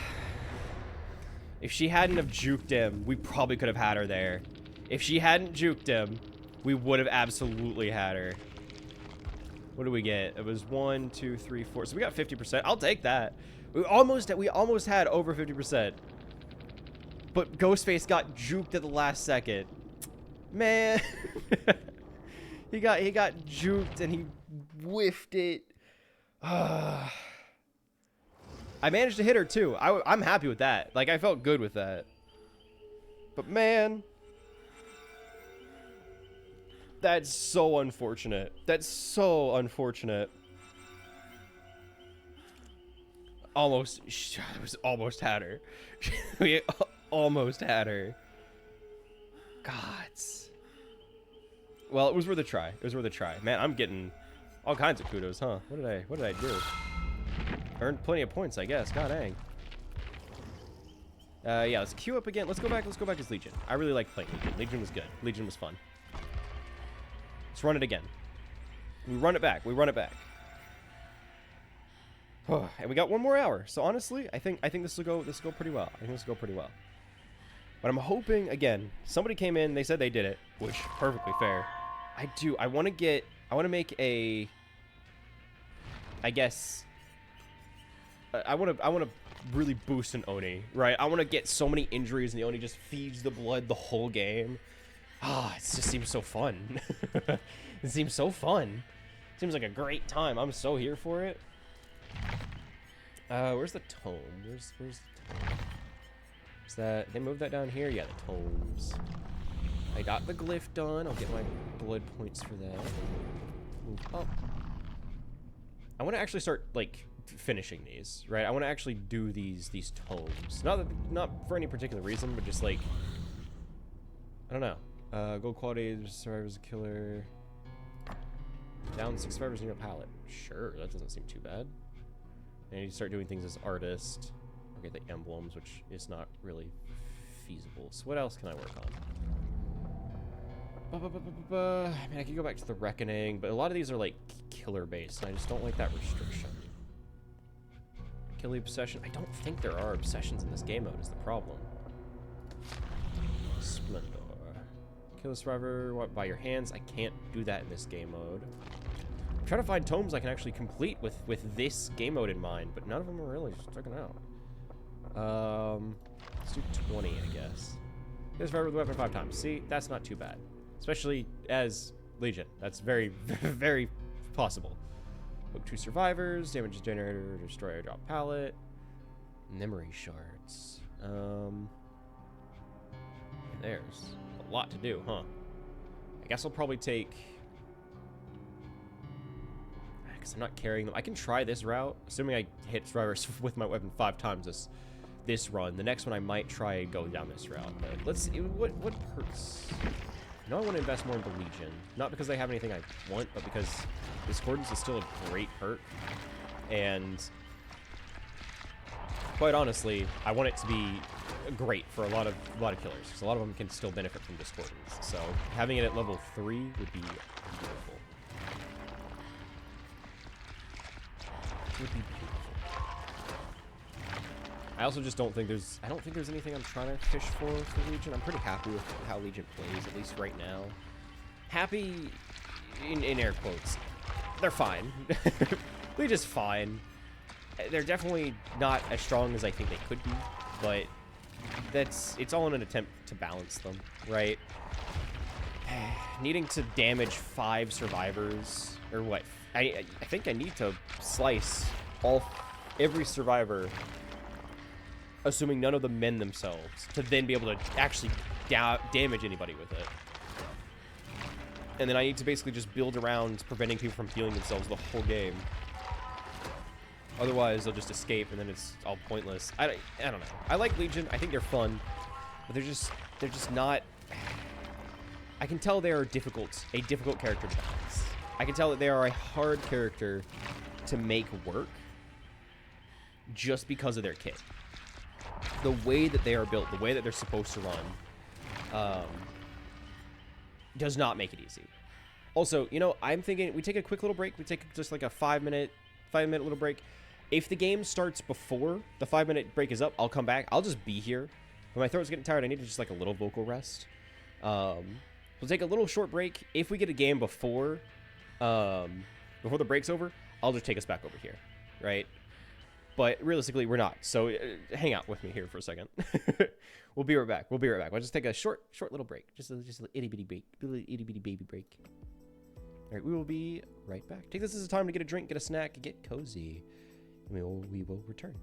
Speaker 1: If she hadn't have juked him, we probably could have had her there. If she hadn't juked him, we would have absolutely had her. What do we get? It was 1, 2, 3, 4. So we got 50%. I'll take that. We almost had over 50%. But Ghostface got juked at the last second. Man. he got juked and he whiffed it. I managed to hit her too. I'm happy with that. Like, I felt good with that. But man, that's so unfortunate. That's so unfortunate. Almost had her. We almost had her. Gods. Well, it was worth a try. It was worth a try. Man, I'm getting all kinds of kudos, huh? What did I do? Earned plenty of points, I guess. God dang. Yeah, let's queue up again. Let's go back as Legion. I really like playing Legion. Legion was good. Legion was fun. Let's run it again. We run it back. We run it back. And we got one more hour. So honestly, I think this will go pretty well. I think this will go pretty well. But I'm hoping, again, somebody came in, they said they did it, which perfectly fair. I want to make a, I guess, I want to really boost an Oni, right? I want to get so many injuries and the Oni just feeds the blood the whole game. It just seems so fun. It seems so fun. Seems like a great time. I'm so here for it. Where's the tome? Where's the tome? Is that, they moved that down here? Yeah, the tomes. I got the glyph done. I'll get my blood points for that. Move up. I want to actually start, like, finishing these, right? I want to actually do these tomes. Not for any particular reason, but just, like, I don't know. Gold quality, survivors, killer. Down 6 survivors in your palette. Sure, that doesn't seem too bad. And you start doing things as artist. Okay, the emblems, which is not really feasible. So what else can I work on? I mean, I could go back to the Reckoning, but a lot of these are like killer based, and I just don't like that restriction. Kill the obsession. I don't think there are obsessions in this game mode is the problem. Splendor. Kill a survivor by your hands. I can't do that in this game mode. I'm trying to find tomes I can actually complete with this game mode in mind, but none of them are really sticking out. Let's do 20, I guess. Kill a survivor with a weapon 5 times. See, that's not too bad. Especially as Legion. That's very, very possible. Hook 2 survivors, damage generator, destroy a drop pallet, memory shards. There's a lot to do, huh? I guess I'll probably take... Because I'm not carrying them. I can try this route, assuming I hit survivors with my weapon 5 times this run. The next one I might try and go down this route. But let's see, what hurts? No, I want to invest more in the Legion. Not because they have anything I want, but because Discordance is still a great perk. And quite honestly, I want it to be great for a lot of killers. Because a lot of them can still benefit from Discordance. So having it at level 3 would be beautiful. Would be beautiful. I also just don't think there's... I don't think there's anything I'm trying to fish for Legion. I'm pretty happy with how Legion plays, at least right now. Happy, in air quotes. They're fine. Legion's fine. They're definitely not as strong as I think they could be, but it's all in an attempt to balance them, right? Needing to damage 5 survivors, or what? I think I need to slice every survivor, assuming none of them mend themselves, to then be able to actually damage anybody with it. And then I need to basically just build around preventing people from healing themselves the whole game. Otherwise, they'll just escape, and then it's all pointless. I don't know. I like Legion. I think they're fun, but they're just not... I can tell they are a difficult character to balance. I can tell that they are a hard character to make work just because of their kit. The way that they are built, the way that they're supposed to run, does not make it easy. Also, you know, I'm thinking we take a quick little break. We take just like a 5-minute little break. If the game starts before the 5-minute break is up, I'll come back. I'll just be here. When my throat's getting tired, I need just like a little vocal rest. We'll take a little short break. If we get a game before the break's over, I'll just take us back over here, right? But realistically, we're not. So hang out with me here for a second. We'll be right back. We'll just take a short little break. Just a little itty bitty break. A little itty bitty baby break. All right, we will be right back. Take this as a time to get a drink, get a snack, get cozy. And we will return.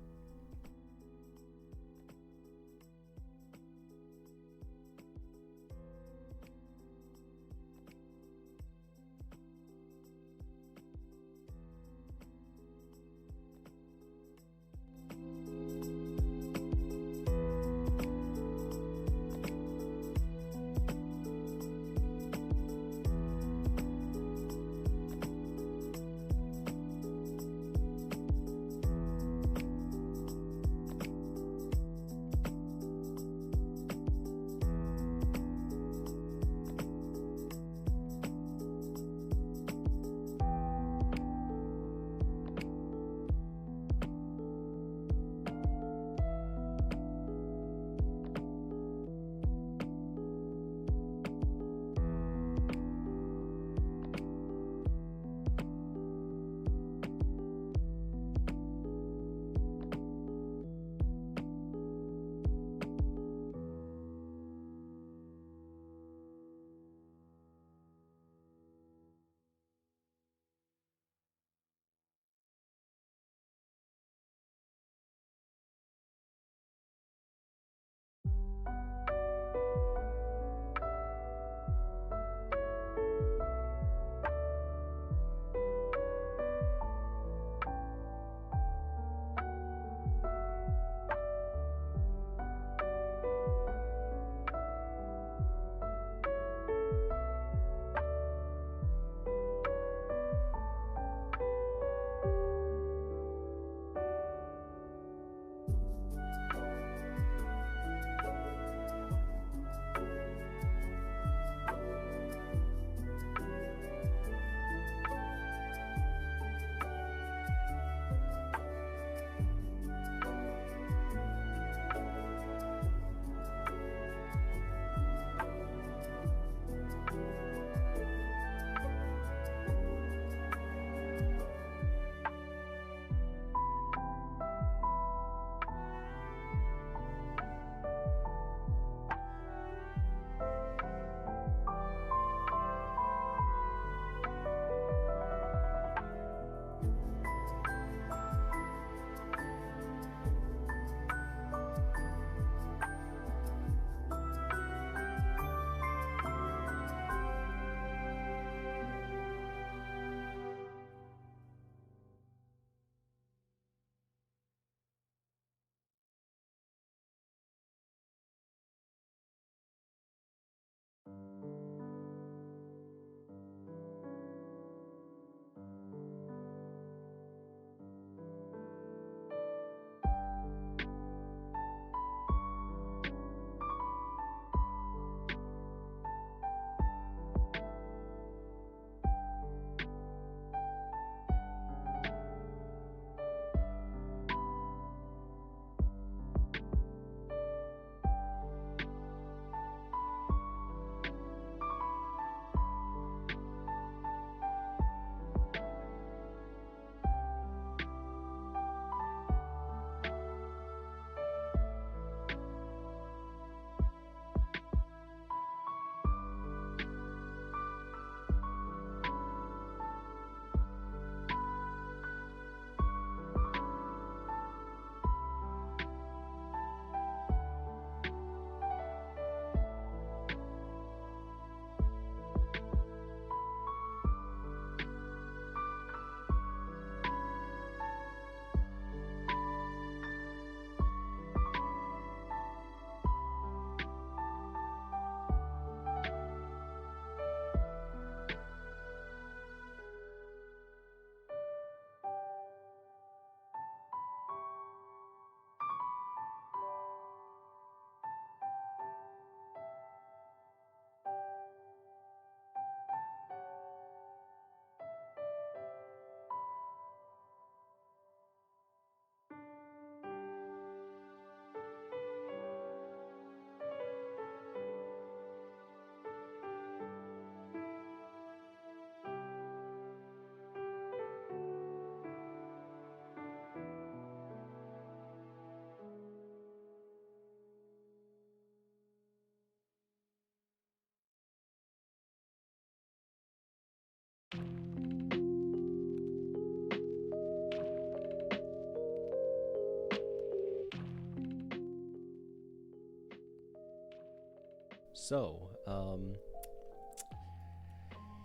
Speaker 1: So,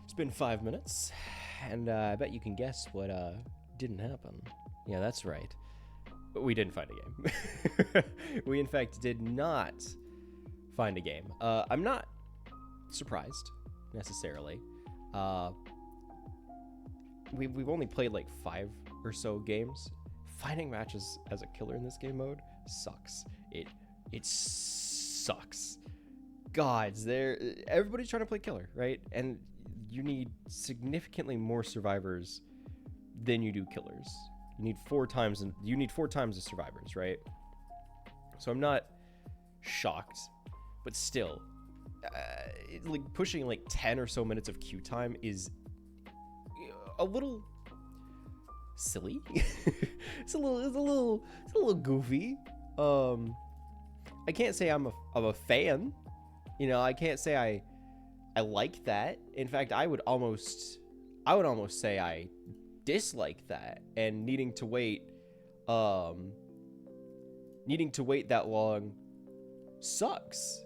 Speaker 1: it's been 5 minutes, and I bet you can guess what didn't happen. Yeah, that's right. We didn't find a game. We, in fact, did not find a game. I'm not surprised, necessarily. We've only played like 5 or so games. Finding matches as a killer in this game mode sucks. It sucks. Gods, everybody's trying to play killer, right? And you need significantly more survivors than you do killers. You need 4 times the survivors, right? So I'm not shocked, but still, like pushing like 10 or so minutes of queue time is a little silly. it's a little goofy. I can't say I'm a fan. You know, I can't say I like that. In fact, I would almost say I dislike that, and needing to wait that long sucks,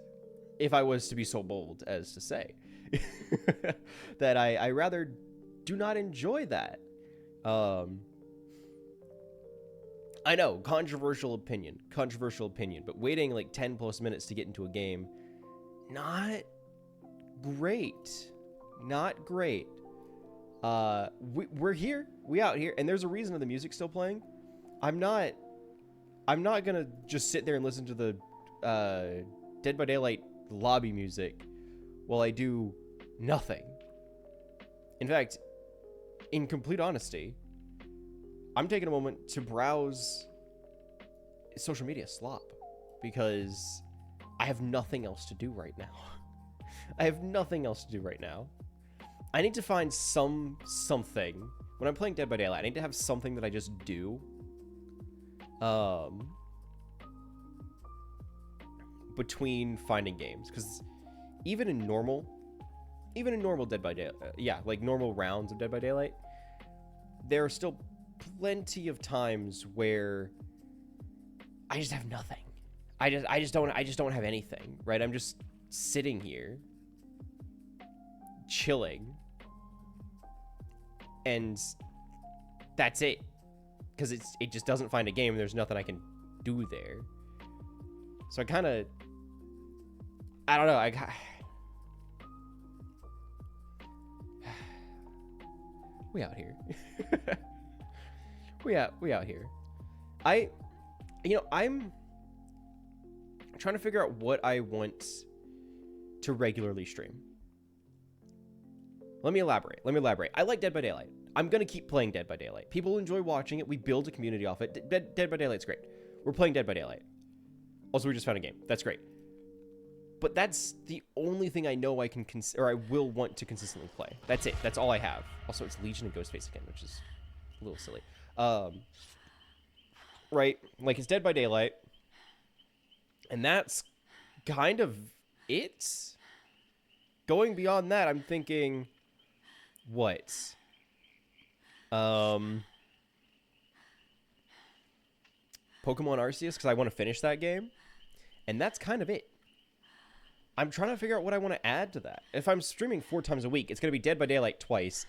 Speaker 1: if I was to be so bold as to say. That I rather do not enjoy that. I know, controversial opinion, but waiting like 10 plus minutes to get into a game, not great. We're here, we out here, and there's a reason the music's still playing. I'm not gonna just sit there and listen to the Dead by Daylight lobby music while I do nothing. In fact, in complete honesty, I'm taking a moment to browse social media slop because I have nothing else to do right now. I need to find something. When I'm playing Dead by Daylight, I need to have something that I just do. Between finding games, because even in normal Dead by Daylight, like normal rounds of Dead by Daylight, there are still plenty of times where I just have nothing. I just don't have anything, right? I'm just sitting here chilling, and that's it, because it just doesn't find a game, and there's nothing I can do there. So I don't know, we out here. we out here. I'm trying to figure out what I want to regularly stream. Let me elaborate. I like Dead by Daylight. I'm going to keep playing Dead by Daylight. People enjoy watching it. We build a community off it. Dead by Daylight's great. We're playing Dead by Daylight. Also, we just found a game. That's great. But that's the only thing I know I can I will want to consistently play. That's it. That's all I have. Also, it's Legion and Ghostface again, which is a little silly. Right? Like, it's Dead by Daylight. And that's kind of it. Going beyond that, I'm thinking, what? Pokemon Arceus, because I want to finish that game. And that's kind of it. I'm trying to figure out what I want to add to that. If I'm streaming 4 times a week, it's going to be Dead by Daylight twice,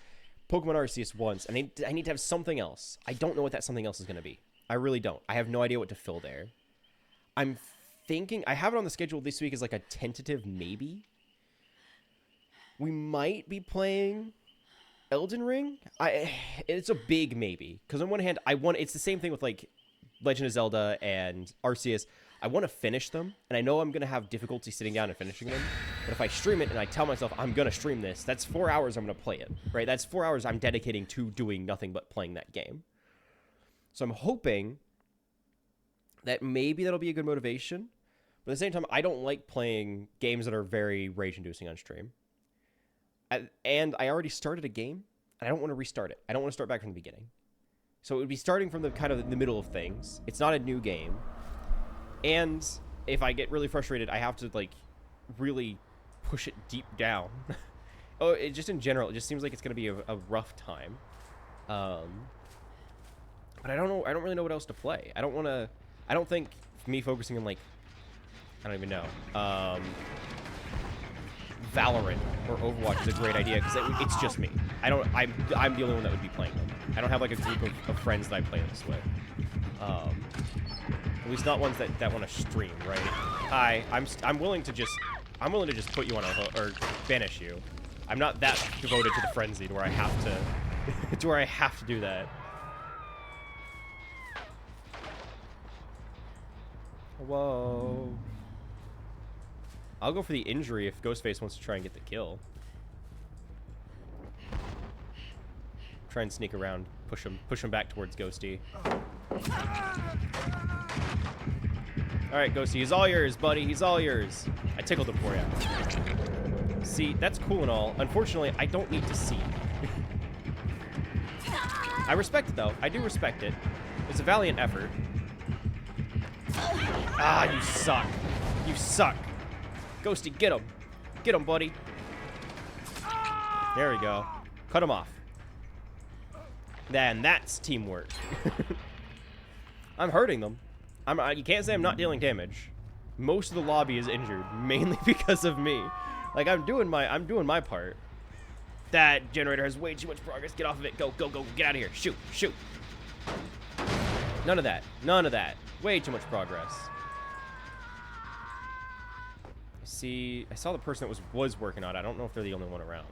Speaker 1: Pokemon Arceus once, and I need to have something else. I don't know what that something else is going to be. I really don't. I have no idea what to fill there. I'm thinking, I have it on the schedule this week as like a tentative maybe. We might be playing Elden Ring. It's a big maybe, because on one hand, it's the same thing with like Legend of Zelda and Arceus. I want to finish them, and I know I'm going to have difficulty sitting down and finishing them, but if I stream it and I tell myself I'm going to stream this, that's 4 hours I'm going to play it, right? That's 4 hours I'm dedicating to doing nothing but playing that game. So I'm hoping that maybe that'll be a good motivation, but at the same time, I don't like playing games that are very rage-inducing on stream. And I already started a game, and I don't want to restart it. I don't want to start back from the beginning. So it would be starting from the kind of the middle of things. It's not a new game. And if I get really frustrated, I have to, like, really push it deep down. Just in general, it just seems like it's going to be a rough time. But I don't know. I don't really know what else to play. I don't think me focusing on, like, I don't even know. Valorant or Overwatch is a great idea because it's just me. I'm the only one that would be playing them. I don't have like a group of friends that I play this with. At least not ones that want to stream, right? Hi, I'm willing to just put you on a hook or banish you. I'm not that devoted to the frenzy to where I have to to where I have to do that. Whoa. I'll go for the injury if Ghostface wants to try and get the kill. Try and sneak around, push him back towards Ghosty. Alright, Ghosty, he's all yours, buddy. He's all yours. I tickled him for you. See, that's cool and all. Unfortunately, I don't need to see. I respect it, though. I do respect it. It's a valiant effort. Ah, you suck. You suck. Ghosty, get him. Get him, buddy. There we go. Cut him off. Then that's teamwork. I'm hurting them. You can't say I'm not dealing damage. Most of the lobby is injured, mainly because of me. Like, I'm doing my part. That generator has way too much progress. Get off of it. Go, go, go. Get out of here. Shoot, shoot. None of that. None of that. Way too much progress. See, I saw the person that was working on it. I don't know if they're the only one around.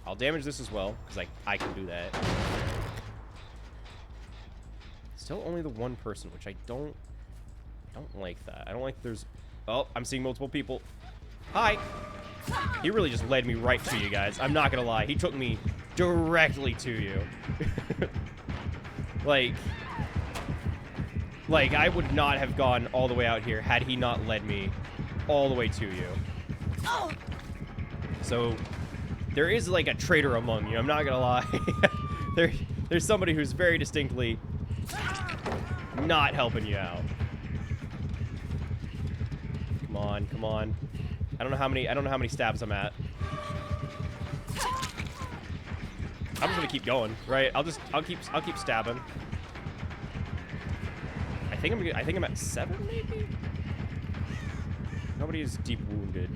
Speaker 1: I'll damage this as well, because I can do that. Still only the one person, which I don't like that. I don't like there's... Oh, I'm seeing multiple people. Hi! He really just led me right to you guys. I'm not gonna lie. He took me directly to you. Like, I would not have gone all the way out here had he not led me all the way to you. So, there is, like, a traitor among you. I'm not gonna lie. There's somebody who's very distinctly not helping you out. Come on, come on. I don't know how many stabs I'm at. I'm just gonna keep going, right? I'll keep stabbing. I think I'm at 7, maybe? Nobody is deep wounded.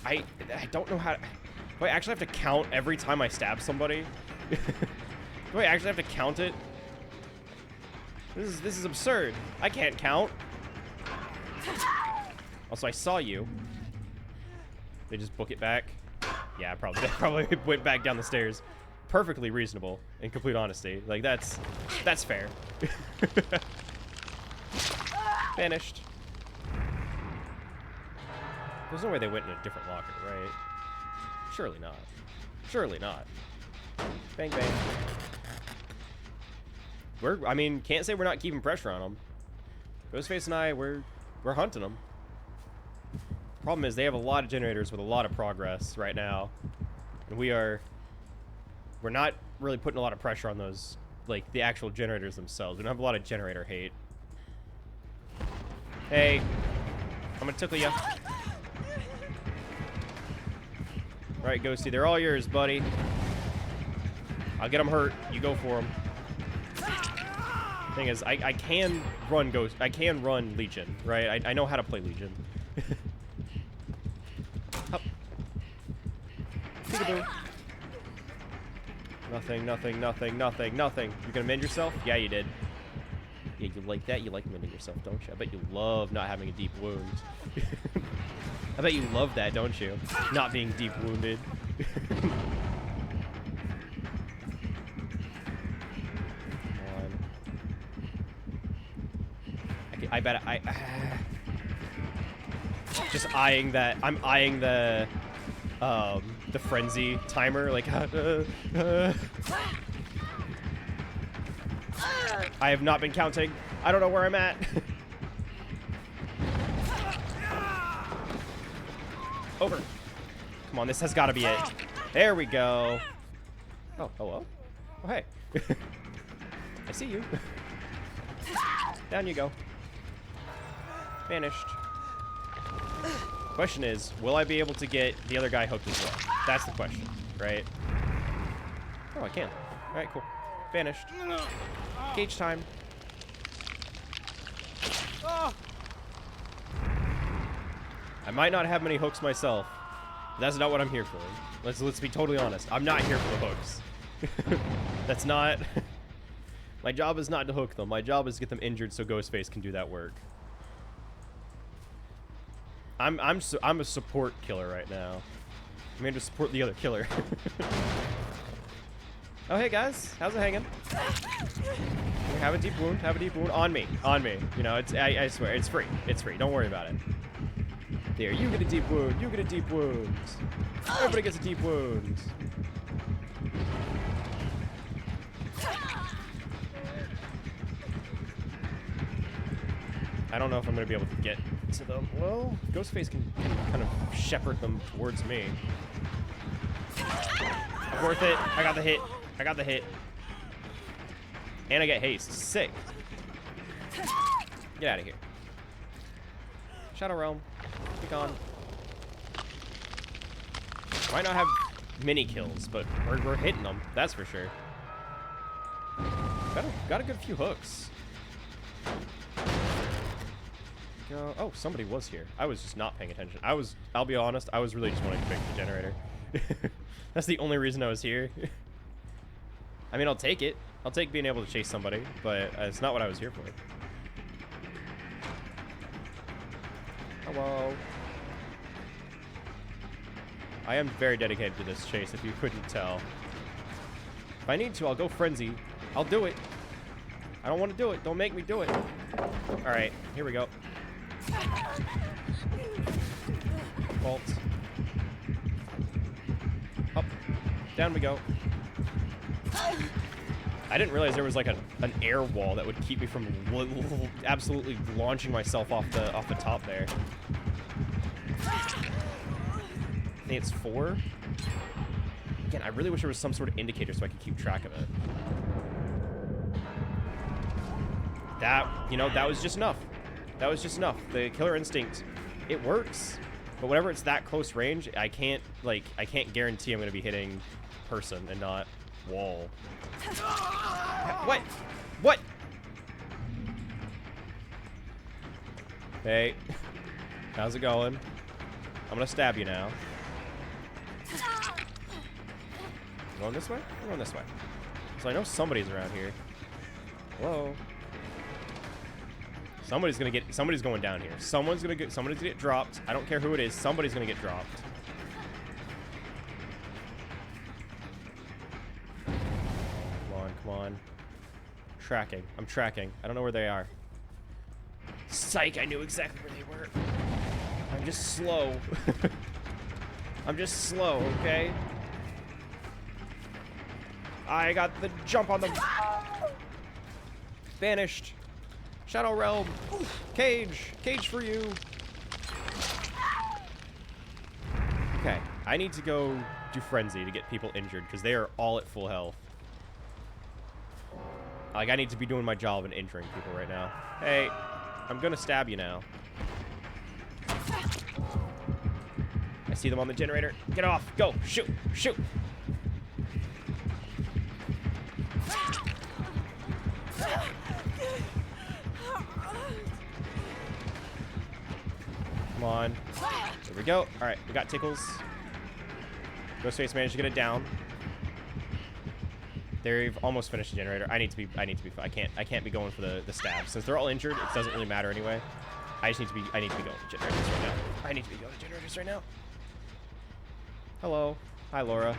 Speaker 1: I don't know how to... Do I actually have to count every time I stab somebody? Do I actually have to count it? This is absurd. I can't count. Also, I saw you. They just book it back. Yeah, they probably went back down the stairs. Perfectly reasonable, in complete honesty. Like, that's fair. Vanished. There's no way they went in a different locker, right? Surely not. Surely not. Bang, bang. I mean, can't say we're not keeping pressure on them. Ghostface and I, we're hunting them. Problem is, they have a lot of generators with a lot of progress right now. And we're not really putting a lot of pressure on those, like, the actual generators themselves. We don't have a lot of generator hate. Hey, I'm gonna tickle you. Alright, Ghosty, they're all yours, buddy. I'll get them hurt. You go for them. Thing is, I can run I can run Legion, right? I know how to play Legion. Up. Peekaboo. Nothing, nothing, nothing, nothing, nothing. You're gonna mend yourself? Yeah, you did. Yeah, you like that? You like mending yourself, don't you? I bet you love not having a deep wound. I bet you love that, don't you? Not being deep wounded. I bet just eyeing that. I'm eyeing the frenzy timer, like I have not been counting. I don't know where I'm at. Over. Come on, this has got to be it. There we go. Oh, hello. Oh, hey. I see you. Down you go. Vanished. Question is, will I be able to get the other guy hooked as well? That's the question, right? Oh, I can. Alright, cool. Vanished. Gauge time. I might not have many hooks myself. That's not what I'm here for. Let's be totally honest. I'm not here for the hooks. That's not... My job is not to hook them. My job is to get them injured so Ghostface can do that work. I'm a support killer right now. I'm here to support the other killer. Oh, hey guys. How's it hanging? Have a deep wound. Have a deep wound. On me. On me. You know, I swear, it's free. It's free. Don't worry about it. There, you get a deep wound. You get a deep wound. Everybody gets a deep wound. I don't know if I'm going to be able to get to them. Well, Ghostface can kind of shepherd them towards me. Worth it. I got the hit. I got the hit. And I get haste. Sick. Get out of here. Shadow Realm. Be gone. Might not have mini kills, but we're hitting them. That's for sure. Got a good few hooks. Go. Oh, somebody was here. I was just not paying attention. I'll be honest, I was really just wanting to fix the generator. That's the only reason I was here. I mean, I'll take it. I'll take being able to chase somebody, but it's not what I was here for. Hello. I am very dedicated to this chase, if you couldn't tell. If I need to, I'll go frenzy. I'll do it. I don't want to do it. Don't make me do it. Alright, here we go. Vault. Up. Down we go. I didn't realize there was like an air wall that would keep me from absolutely launching myself off the top there. I think it's 4. Again, I really wish there was some sort of indicator so I could keep track of it. That, you know, that was just enough. That was just enough. The killer instinct, it works. But whenever it's that close range, I can't guarantee I'm going to be hitting person and not wall. What? What? Hey. How's it going? I'm going to stab you now. Going this way? I'm going this way. So I know somebody's around here. Hello? Somebody's going down here. Somebody's gonna get dropped. I don't care who it is. Somebody's gonna get dropped. Come on, come on. Tracking. I'm tracking. I don't know where they are. Psych, I knew exactly where they were. I'm just slow. I'm just slow, okay? I got the jump on them. Vanished. Shadow Realm. Cage. Cage for you. Okay. I need to go do Frenzy to get people injured because they are all at full health. Like, I need to be doing my job and injuring people right now. Hey, I'm gonna stab you now. I see them on the generator. Get off. Go. Shoot. Shoot. Come on. There we go. All right, we got tickles. Ghostface managed to get it down. They've almost finished the generator. I can't be going for the stabs. Since they're all injured, it doesn't really matter anyway. I need to be going to generators right now. I need to be going to generators right now. Hello. Hi, Laura.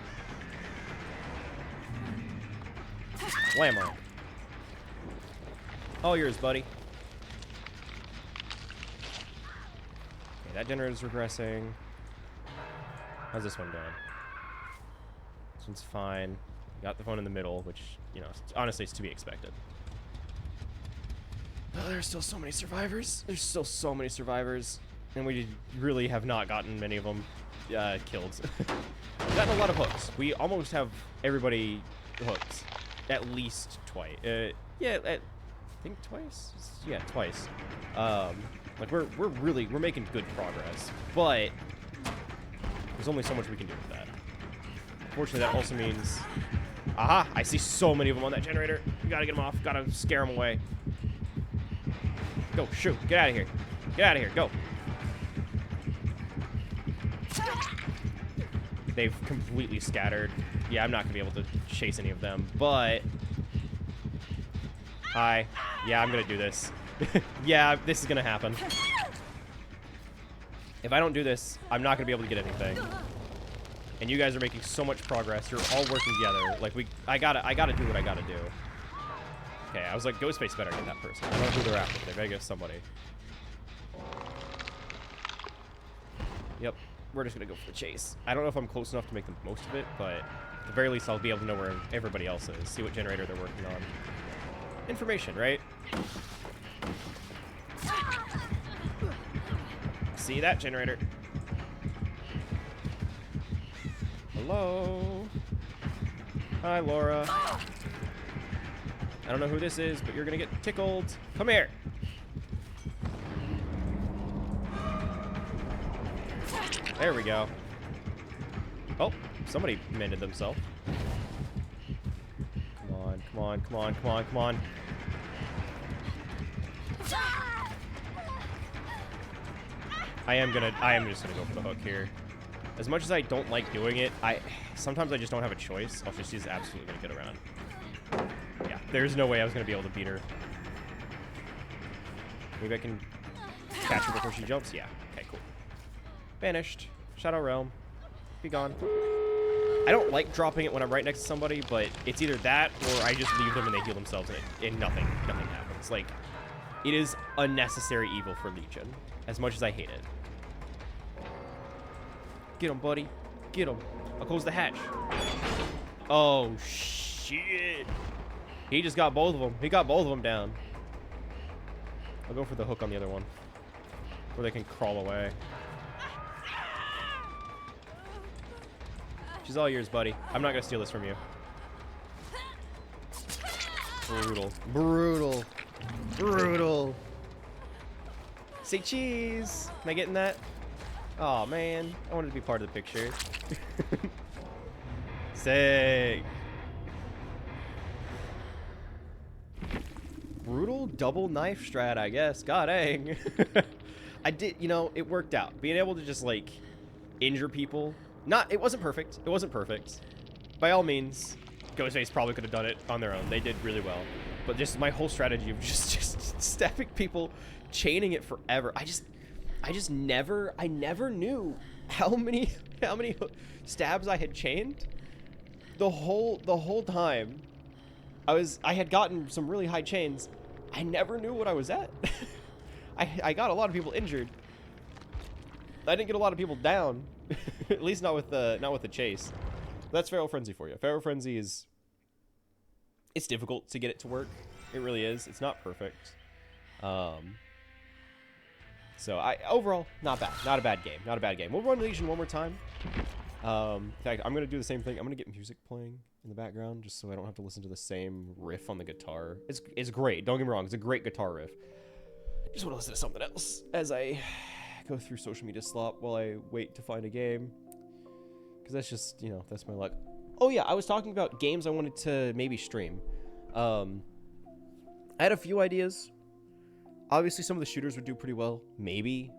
Speaker 1: Whammo. All yours, buddy. Okay, that generator's regressing. How's this one doing? This one's fine. Got the phone in the middle, which, you know, honestly, it's to be expected. Oh, there's still so many survivors. There's still so many survivors. And we really have not gotten many of them killed. We've gotten a lot of hooks. We almost have everybody hooked. At least twice. Yeah, I think twice? Yeah, twice. Like, we're making good progress. But there's only so much we can do with that. Unfortunately, that also means... Aha! I see so many of them on that generator. We gotta get them off. Gotta scare them away. Go, shoot. Get out of here. Get out of here. Go. They've completely scattered. Yeah, I'm not gonna be able to chase any of them, but... Hi. Yeah, I'm gonna do this. Yeah, this is gonna happen. If I don't do this, I'm not gonna be able to get anything. And you guys are making so much progress. You're all working together. Like, I gotta do what I gotta do. Okay, I was like, Ghostface better get that person. I don't know who they're after. They better get somebody. Yep. We're just gonna go for the chase. I don't know if I'm close enough to make the most of it, but at the very least, I'll be able to know where everybody else is. See what generator they're working on. Information, right? See that generator? Hello? Hi, Laura. I don't know who this is, but you're gonna get tickled. Come here. There we go. Oh, somebody mended themselves. Come on, come on, come on, come on, come on. I am just gonna go for the hook here. As much as I don't like doing it, sometimes I just don't have a choice. I'll just use absolutely gonna get around. Yeah, there's no way I was gonna be able to beat her. Maybe I can catch her before she jumps? Yeah. Okay, cool. Vanished. Shadow Realm. Be gone. I don't like dropping it when I'm right next to somebody, but it's either that or I just leave them and they heal themselves and nothing happens. Like, it is unnecessary evil for Legion, as much as I hate it. Get him, buddy. Get him. I'll close the hatch. Oh, shit. He just got both of them. He got both of them down. I'll go for the hook on the other one, where they can crawl away. She's all yours, buddy. I'm not gonna steal this from you. Brutal. Brutal. Brutal. Say cheese. Am I getting that? Oh man, I wanted to be part of the picture. Sick. Brutal double knife strat, I guess. God dang. I did, you know, it worked out. Being able to just like injure people. It wasn't perfect. It wasn't perfect. By all means, Ghostface probably could have done it on their own. They did really well. But just my whole strategy of just stabbing people, chaining it forever. I never knew how many stabs I had chained. The whole time I had gotten some really high chains. I never knew what I was at. I got a lot of people injured. I didn't get a lot of people down. At least not with the chase. That's Feral Frenzy for you. Feral Frenzy it's difficult to get it to work. It really is. It's not perfect. So overall, not bad. Not a bad game. Not a bad game. We'll run Legion one more time. In fact, I'm gonna do the same thing. I'm gonna get music playing in the background just so I don't have to listen to the same riff on the guitar. It's great. Don't get me wrong. It's a great guitar riff. Just want to listen to something else as I go through social media slop while I wait to find a game. Because that's just, you know, that's my luck. Oh yeah, I was talking about games I wanted to maybe stream. I had a few ideas. Obviously, some of the shooters would do pretty well. Maybe.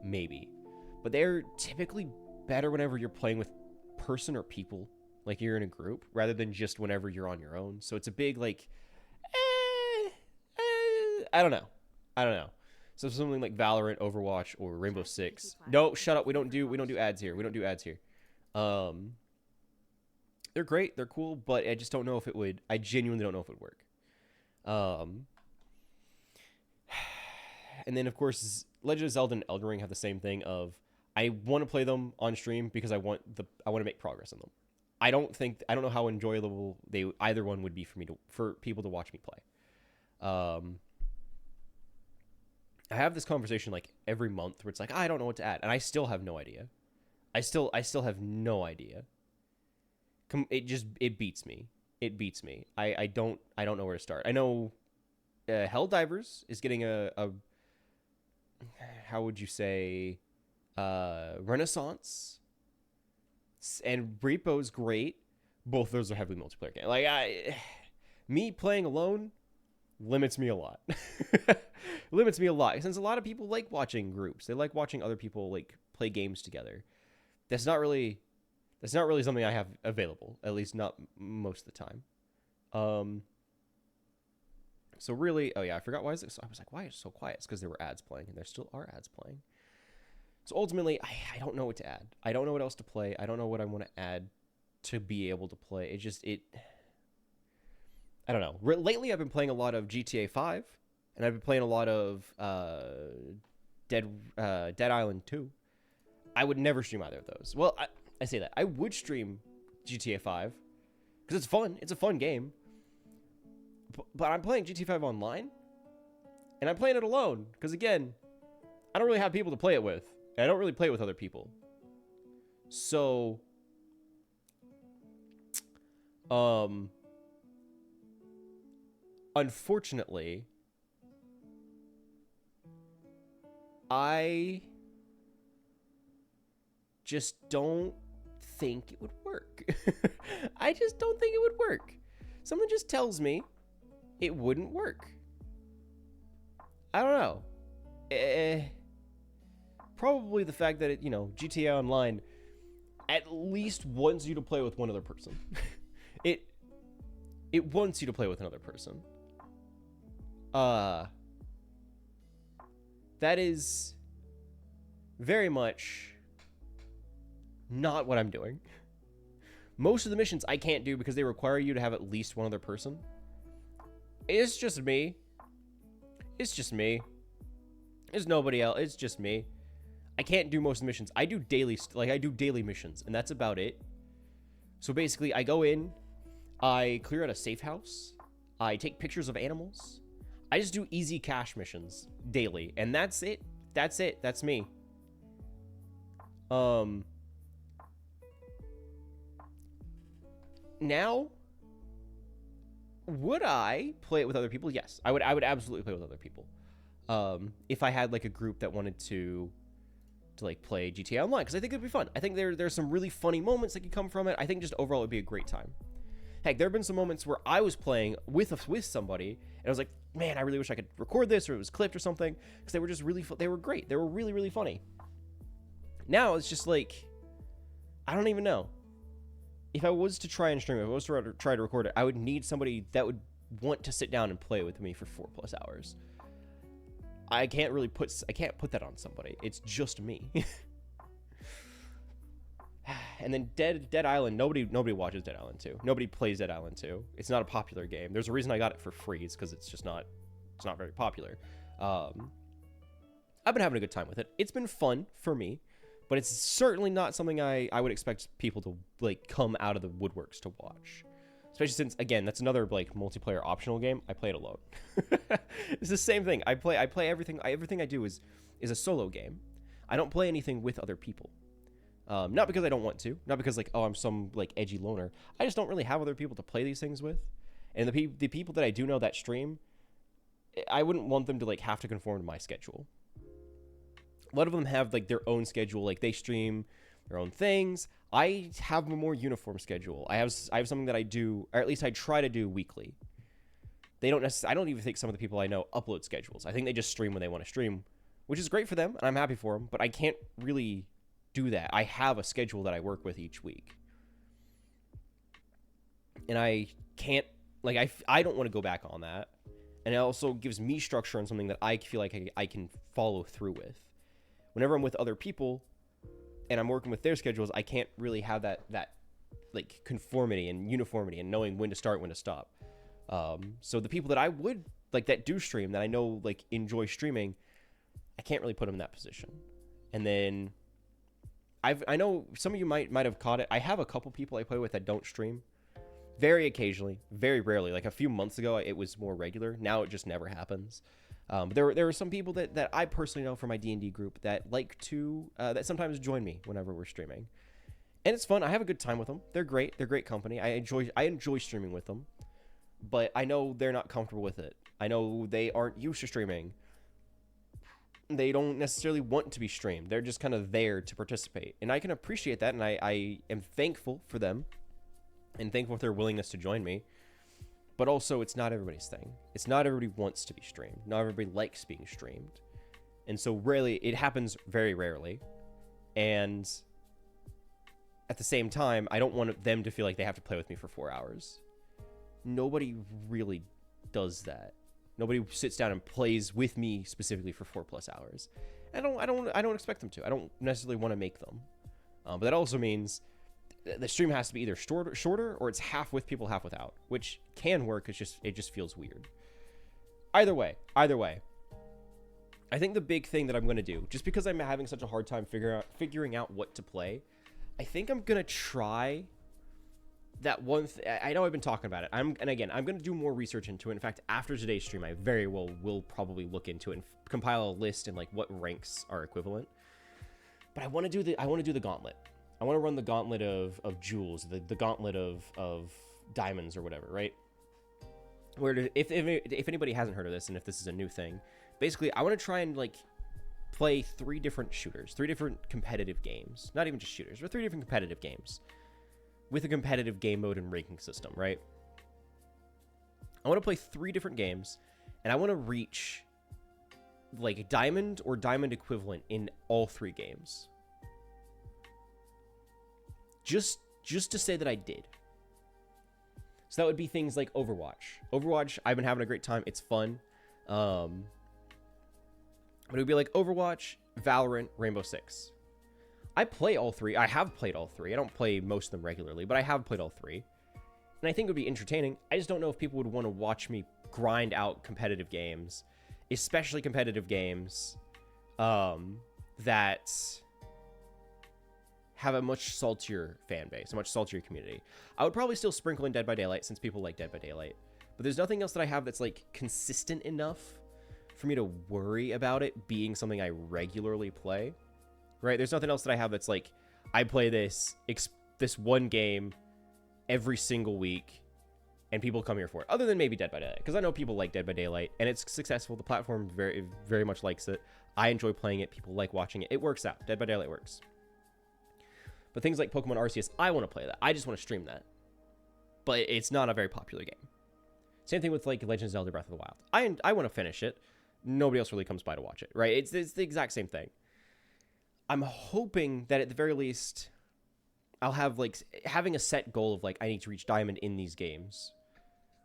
Speaker 1: But they're typically better whenever you're playing with person or people. Like you're in a group, rather than just whenever you're on your own. So it's a big, like, I don't know. So something like Valorant, Overwatch, or Rainbow Six. No, shut up. We don't do ads here. They're great. They're cool, but I just don't know if it would. I genuinely don't know if it would work. And then of course, Legend of Zelda and Elden Ring have the same thing of I want to play them on stream because I want to make progress in them. I don't know how enjoyable either one would be for people to watch me play. I have this conversation like every month where it's like, I don't know what to add, and I still have no idea. I still have no idea. It beats me. It beats me. I don't know where to start. I know Helldivers is getting a how would you say renaissance, and Repo's great. Both of those are heavily multiplayer games. Like me playing alone limits me a lot. Limits me a lot since a lot of people like watching groups. They like watching other people like play games together. That's not really It's not really something I have available, at least not most of the time. So really, oh yeah, I forgot why is it. So I was like, why is it so quiet? It's because there were ads playing, and there still are ads playing. So ultimately, I don't know what to add. I don't know what else to play. I don't know what I want to add to be able to play. I don't know. Lately, I've been playing a lot of GTA 5, and I've been playing a lot of Dead Island 2. I would never stream either of those. Well, I say that. I would stream GTA 5, because it's fun. It's a fun game. But I'm playing GTA 5 online, and I'm playing it alone, because again, I don't really have people to play it with, and I don't really play with other people. So, unfortunately, I just don't think it would work. I just don't think it would work. Something just tells me it wouldn't work. I don't know. Probably the fact that GTA Online at least wants you to play with one other person. It wants you to play with another person. That is very much not what I'm doing. Most of the missions I can't do because they require you to have at least one other person. It's just me. It's just me. There's nobody else. It's just me. I can't do most of the missions. I do daily missions, and that's about it. So basically, I go in, I clear out a safe house, I take pictures of animals. I just do easy cash missions daily, and that's it. That's it. That's me. Now, would I play it with other people? Yes, I would absolutely play with other people. If I had like a group that wanted to like play GTA Online, because I think it'd be fun. I think there's some really funny moments that could come from it. I think just overall it'd be a great time. Heck, there have been some moments where I was playing with somebody, and I was like, man, I really wish I could record this, or it was clipped or something, because they were just really they were great. They were really, really funny. Now it's just like, I don't even know. If I was to try and stream it, if I was to try to record it, I would need somebody that would want to sit down and play with me for 4+ hours. I can't put that on somebody. It's just me. And then Dead Island, nobody watches Dead Island 2. Nobody plays Dead Island 2. It's not a popular game. There's a reason I got it for free. It's because it's not very popular. I've been having a good time with it. It's been fun for me, but it's certainly not something I would expect people to like come out of the woodworks to watch. Especially since, again, that's another like multiplayer optional game. I play it alone. It's the same thing. I play everything. Everything I do is a solo game. I don't play anything with other people. Not because I don't want to. Not because like, oh, I'm some like edgy loner. I just don't really have other people to play these things with. And the people that I do know that stream, I wouldn't want them to like have to conform to my schedule. A lot of them have like their own schedule. Like they stream their own things. I have a more uniform schedule. I have something that I do, or at least I try to do weekly. They don't necessarily. I don't even think some of the people I know upload schedules. I think they just stream when they want to stream, which is great for them, and I'm happy for them. But I can't really do that. I have a schedule that I work with each week, and I can't like I don't want to go back on that. And it also gives me structure on something that I feel like I can follow through with. Whenever I'm with other people and I'm working with their schedules, I can't really have that like conformity and uniformity and knowing when to start, when to stop. So the people that I would like that do stream, that I know like enjoy streaming, I can't really put them in that position. And then I know some of you might have caught it. I have a couple people I play with that don't stream. Very occasionally, very rarely. Like a few months ago, it was more regular. Now it just never happens. There are some people that I personally know from my D&D group that like to that sometimes join me whenever we're streaming, and it's fun. I have a good time with them. They're great. They're great company. I enjoy streaming with them, but I know they're not comfortable with it. I know they aren't used to streaming. They don't necessarily want to be streamed. They're just kind of there to participate, and I can appreciate that, and I am thankful for them, and thankful for their willingness to join me. But also, it's not everybody's thing. It's not everybody wants to be streamed. Not everybody likes being streamed. And so rarely, it happens very rarely. And at the same time, I don't want them to feel like they have to play with me for 4 hours. Nobody really does that. Nobody sits down and plays with me specifically for 4+ hours. I don't expect them to. I don't necessarily want to make them. But that also means the stream has to be either shorter or it's half with people, half without, which can work. It just feels weird. Either way, I think the big thing that I'm going to do, just because I'm having such a hard time figuring out what to play, I think I'm going to try that one I know I've been talking about it. I'm going to do more research into it. In fact, after today's stream, I very well will probably look into it and compile a list and like what ranks are equivalent. But I want to do the gauntlet. I want to run the gauntlet of jewels, the gauntlet of diamonds or whatever, right? Where if anybody hasn't heard of this and if this is a new thing, basically I want to try and like play 3 different shooters, 3 different competitive games, not even just shooters, but 3 different competitive games with a competitive game mode and ranking system, right? I want to play 3 different games and I want to reach like diamond or diamond equivalent in all 3 games. Just to say that I did. So that would be things like Overwatch. Overwatch, I've been having a great time. It's fun. But it would be like Overwatch, Valorant, Rainbow Six. I play all 3. I have played all 3. I don't play most of them regularly, but I have played all 3. And I think it would be entertaining. I just don't know if people would want to watch me grind out competitive games, especially competitive games that have a much saltier fan base, a much saltier community. I would probably still sprinkle in Dead by Daylight since people like Dead by Daylight. But there's nothing else that I have that's like consistent enough for me to worry about it being something I regularly play. Right? There's nothing else that I have that's like, I play this one game every single week and people come here for it. Other than maybe Dead by Daylight. Because I know people like Dead by Daylight and it's successful. The platform very, very much likes it. I enjoy playing it. People like watching it. It works out. Dead by Daylight works. But things like Pokemon Arceus, I want to play that. I just want to stream that. But it's not a very popular game. Same thing with like Legend of Zelda Breath of the Wild. I want to finish it. Nobody else really comes by to watch it, right? It's the exact same thing. I'm hoping that at the very least, I'll have like having a set goal of like I need to reach diamond in these games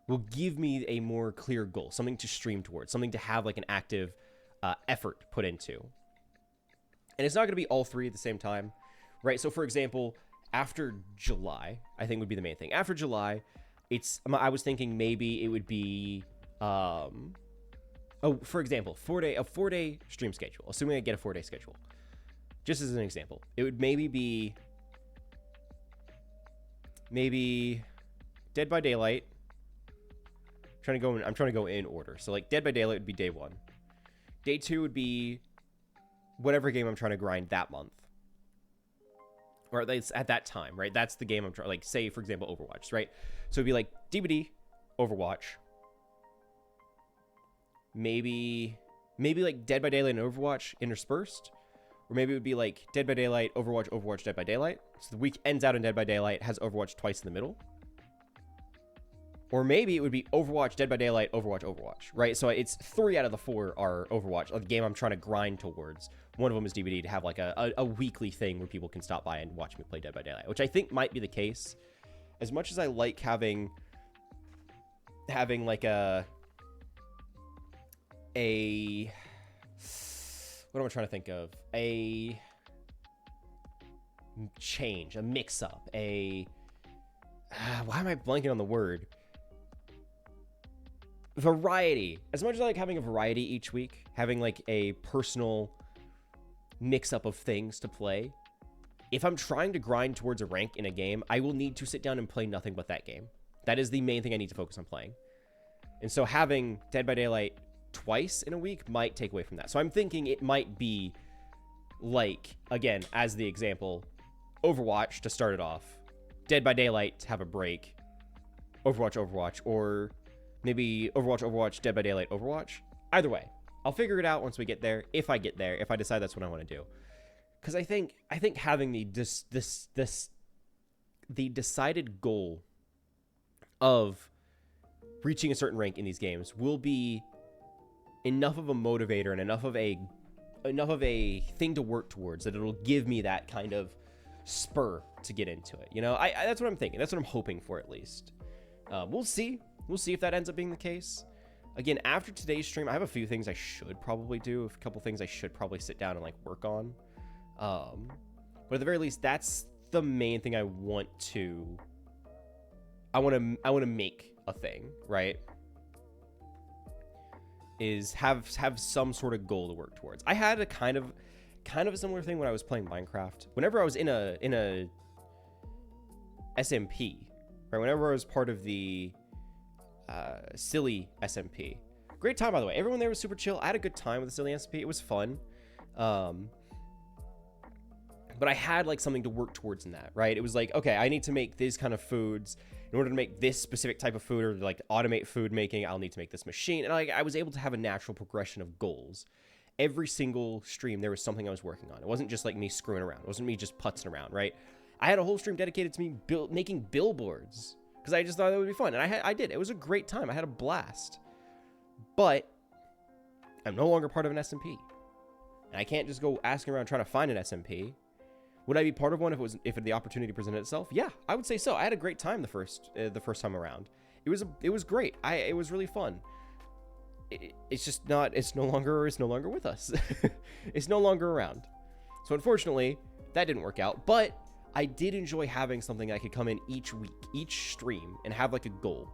Speaker 1: will give me a more clear goal, something to stream towards, something to have like an active effort put into. And it's not going to be all 3 at the same time, right? So for example, after July, I think would be the main thing. After July, I was thinking maybe it would be for example, a 4-day stream schedule, assuming I get a 4-day schedule. Just as an example, it would maybe be Dead by Daylight. I'm trying to go in order. So like Dead by Daylight would be day 1. Day 2 would be whatever game I'm trying to grind that month. Or it's at that time, right? That's the game I'm trying, like say for example Overwatch, right? So it'd be like DBD, Overwatch. Maybe like Dead by Daylight and Overwatch interspersed. Or maybe it would be like Dead by Daylight, Overwatch, Overwatch, Dead by Daylight. So the week ends out in Dead by Daylight, has Overwatch twice in the middle. Or maybe it would be Overwatch, Dead by Daylight, Overwatch, Overwatch, right? So it's 3 out of the 4 are Overwatch, like the game I'm trying to grind towards. One of them is DVD to have like a weekly thing where people can stop by and watch me play Dead by Daylight, which I think might be the case. As much as I like having like a what am I trying to think of? A change, a mix-up, why am I blanking on the word? Variety. As much as I like having a variety each week, having like a personal mix-up of things to play, if I'm trying to grind towards a rank in a game, I will need to sit down and play nothing but that game. That is the main thing I need to focus on playing. And so having Dead by Daylight twice in a week might take away from that. So I'm thinking it might be like, again, as the example, Overwatch to start it off, Dead by Daylight to have a break, Overwatch, or maybe Overwatch, Dead by Daylight, Overwatch. Either way, I'll figure it out once we get there, if I get there, if I decide that's what I want to do. Because I think having the decided goal of reaching a certain rank in these games will be enough of a motivator and enough of a thing to work towards that it'll give me that kind of spur to get into it. You know, that's what I'm thinking. That's what I'm hoping for, at least. We'll see. We'll see if that ends up being the case. Again, after today's stream, I have a few things I should probably do. A couple things I should probably sit down and like work on. But at the very least, that's the main thing I want to make a thing, right? Is have some sort of goal to work towards. I had a kind of a similar thing when I was playing Minecraft. Whenever I was in a SMP, right? Whenever I was part of the silly SMP. Great time, by the way. Everyone there was super chill. I had a good time with the silly SMP. It was fun. But I had like something to work towards in that, right? It was like, okay, I need to make these kind of foods. In order to make this specific type of food or like automate food making, I'll need to make this machine. And I was able to have a natural progression of goals. Every single stream, there was something I was working on. It wasn't just like me screwing around. It wasn't me just putzing around, right? I had a whole stream dedicated to me making billboards because I just thought that would be fun. And I did. It was a great time. I had a blast. But I'm no longer part of an SMP. And I can't just go asking around trying to find an SMP. Would I be part of one if the opportunity presented itself? Yeah, I would say so. I had a great time the first time around. It was great. It was really fun. It's just not. It's no longer with us. It's no longer around. So unfortunately, that didn't work out. But I did enjoy having something I could come in each week, each stream, and have like a goal.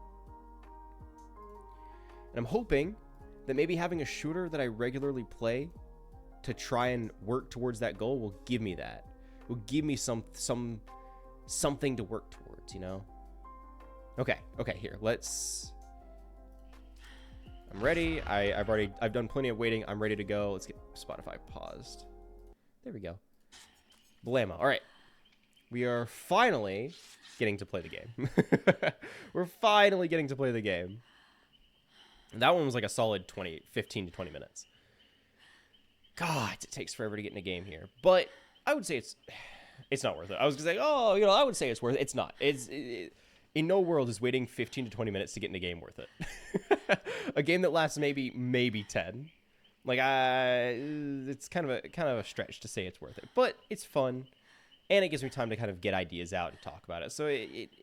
Speaker 1: And I'm hoping that maybe having a shooter that I regularly play to try and work towards that goal will give me that. Will give me something to work towards, you know? Okay, here, I'm ready. I've done plenty of waiting. I'm ready to go. Let's get Spotify paused. There we go. Blammo. All right. We are finally getting to play the game. We're finally getting to play the game. That one was like a solid 15 to 20 minutes. God, it takes forever to get in a game here. But I would say it's not worth it. I was going to say, I would say it's worth it. It's not. In no world is waiting 15 to 20 minutes to get in a game worth it. A game that lasts maybe 10. Like, it's kind of a stretch to say it's worth it. But it's fun, and it gives me time to kind of get ideas out and talk about it. So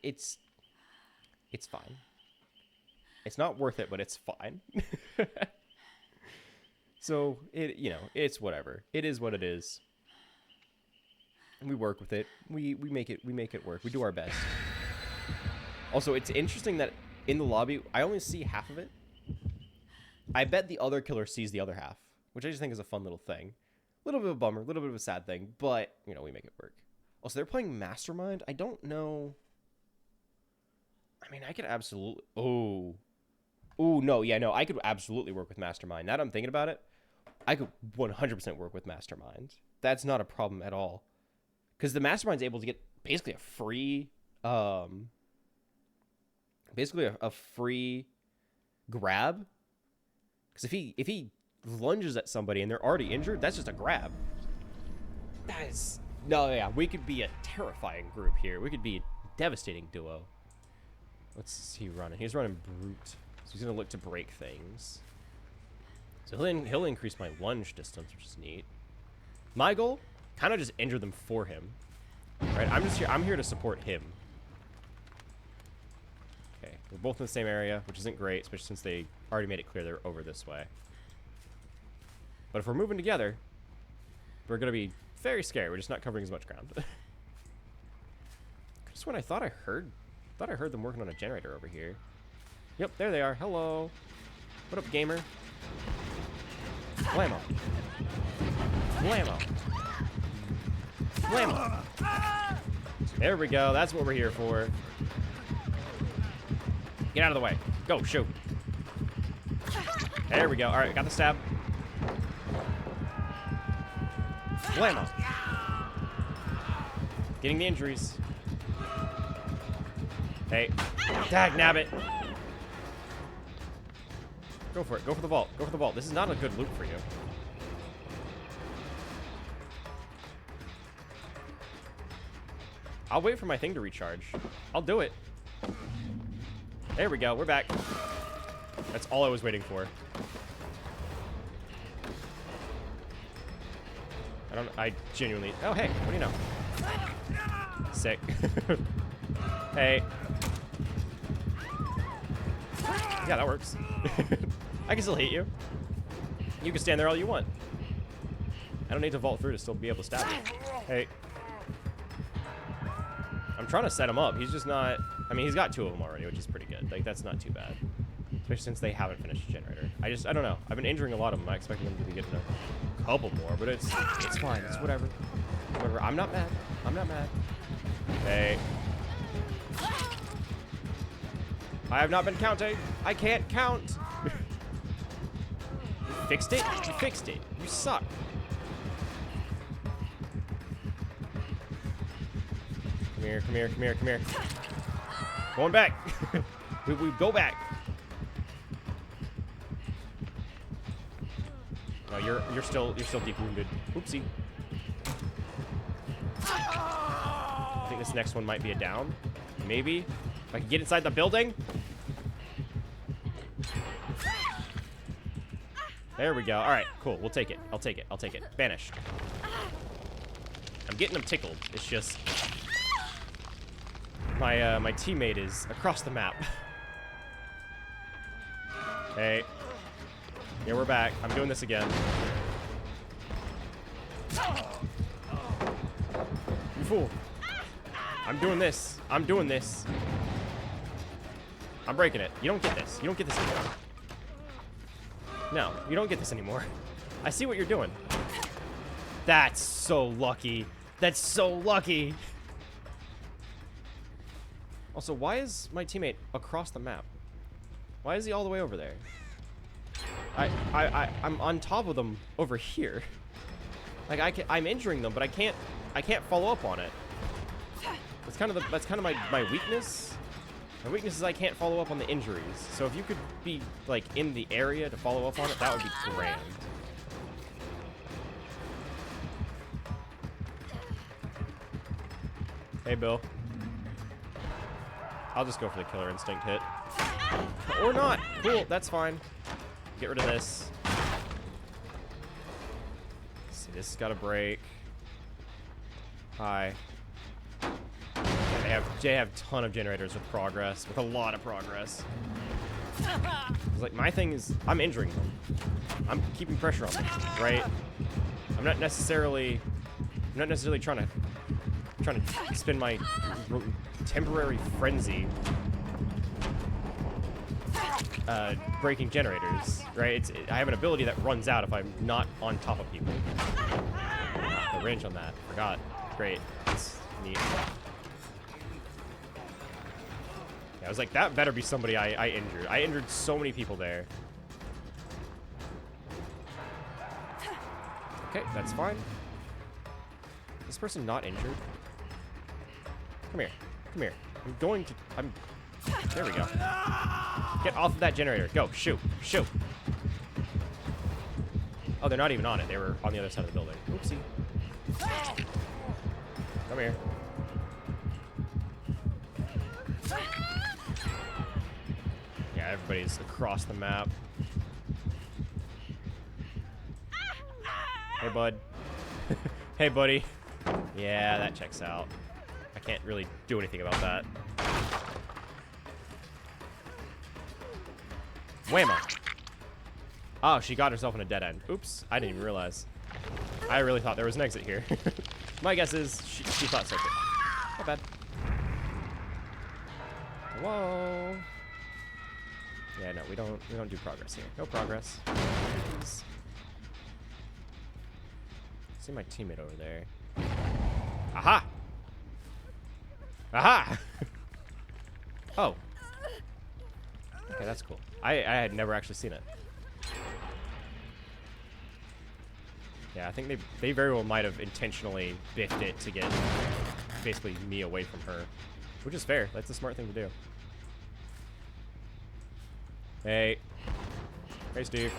Speaker 1: it's fine. It's not worth it, but it's fine. So it's whatever. It is what it is. And we work with it. We make it work. We do our best. Also, it's interesting that in the lobby, I only see half of it. I bet the other killer sees the other half, which I just think is a fun little thing. A little bit of a bummer, a little bit of a sad thing, but, we make it work. Also, they're playing Mastermind. I don't know. I mean, I could absolutely... Oh, no. Yeah, no, I could absolutely work with Mastermind. Now that I'm thinking about it, I could 100% work with Mastermind. That's not a problem at all. Because the Mastermind's able to get basically a free... basically a free grab. Because if he lunges at somebody and they're already injured, that's just a grab. That is... No, yeah, we could be a terrifying group here. We could be a devastating duo. What's he running? He's running Brute. So he's going to look to break things. So he'll increase my lunge distance, which is neat. My goal, kind of just injure them for him. Right? I'm here to support him. Okay, we're both in the same area, which isn't great, especially since they already made it clear they're over this way. But if we're moving together, we're going to be very scary. We're just not covering as much ground. Just when I thought I heard them working on a generator over here. Yep, there they are. Hello. What up, gamer? Blammo. Blammo. Blammo. There we go. That's what we're here for. Get out of the way. Go, shoot. There we go. All right, got the stab. Blammo. Getting the injuries. Hey. Dag nabbit. Go for it. Go for the vault. Go for the vault. This is not a good loop for you. I'll wait for my thing to recharge. I'll do it. There we go. We're back. That's all I was waiting for. I genuinely... Oh, hey. What do you know? Sick. Hey. Yeah, that works. I can still hit you. You can stand there all you want. I don't need to vault through to still be able to stab you. Hey. I'm trying to set him up. He's just not... I mean, he's got 2 of them already, which is pretty good. Like, that's not too bad. Especially since they haven't finished the generator. I don't know. I've been injuring a lot of them. I expected them to be getting a couple more, but it's fine. It's whatever. Whatever. I'm not mad. I'm not mad. Hey. I have not been counting. I can't count. You fixed it? You fixed it. You suck. Come here, come here, come here, come here. Going back. we go back. No, you're still deep wounded. Oopsie. I think this next one might be a down. Maybe. If I can get inside the building. There we go. All right, cool. We'll take it. I'll take it. I'll take it. Banished. I'm getting them tickled. It's just my teammate is across the map. Hey. Yeah, we're back. I'm doing this again. You fool. I'm doing this. I'm doing this. I'm breaking it. You don't get this. You don't get this anymore. No, you don't get this anymore. I see what you're doing. That's so lucky. That's so lucky. Also, why is my teammate across the map? Why is he all the way over there? I'm on top of them over here. Like I'm injuring them, but I can't follow up on it. That's kind of my weakness. My weakness is I can't follow up on the injuries. So if you could be like in the area to follow up on it, that would be grand. Hey, Bill. I'll just go for the killer instinct hit. Or not. Cool, that's fine. Get rid of this. Let's see, this has got to break. Hi. Yeah, they have a ton of generators with progress, with a lot of progress. It's like my thing is, I'm injuring them. I'm keeping pressure on them, right? I'm not necessarily trying to spend my temporary frenzy breaking generators, right? I have an ability that runs out if I'm not on top of people. The range on that, forgot. Great, that's neat. Yeah, I was like, that better be somebody I injured. I injured so many people there. Okay, that's fine. Is this person not injured? Come here. Come here. There we go. Get off of that generator. Go. Shoot. Shoot. Oh, they're not even on it. They were on the other side of the building. Oopsie. Come here. Yeah, everybody's across the map. Hey, bud. Hey, buddy. Yeah, that checks out. I can't really do anything about that. Whammo. Oh, she got herself in a dead end. Oops, I didn't even realize. I really thought there was an exit here. My guess is she thought so too. Not bad. Whoa. Yeah, no, we don't do progress here. No progress. Please. See my teammate over there. Aha! Aha! Oh. Okay, that's cool. I had never actually seen it. Yeah, I think they very well might have intentionally biffed it to get basically me away from her. Which is fair. That's a smart thing to do. Hey. Hey, Steve.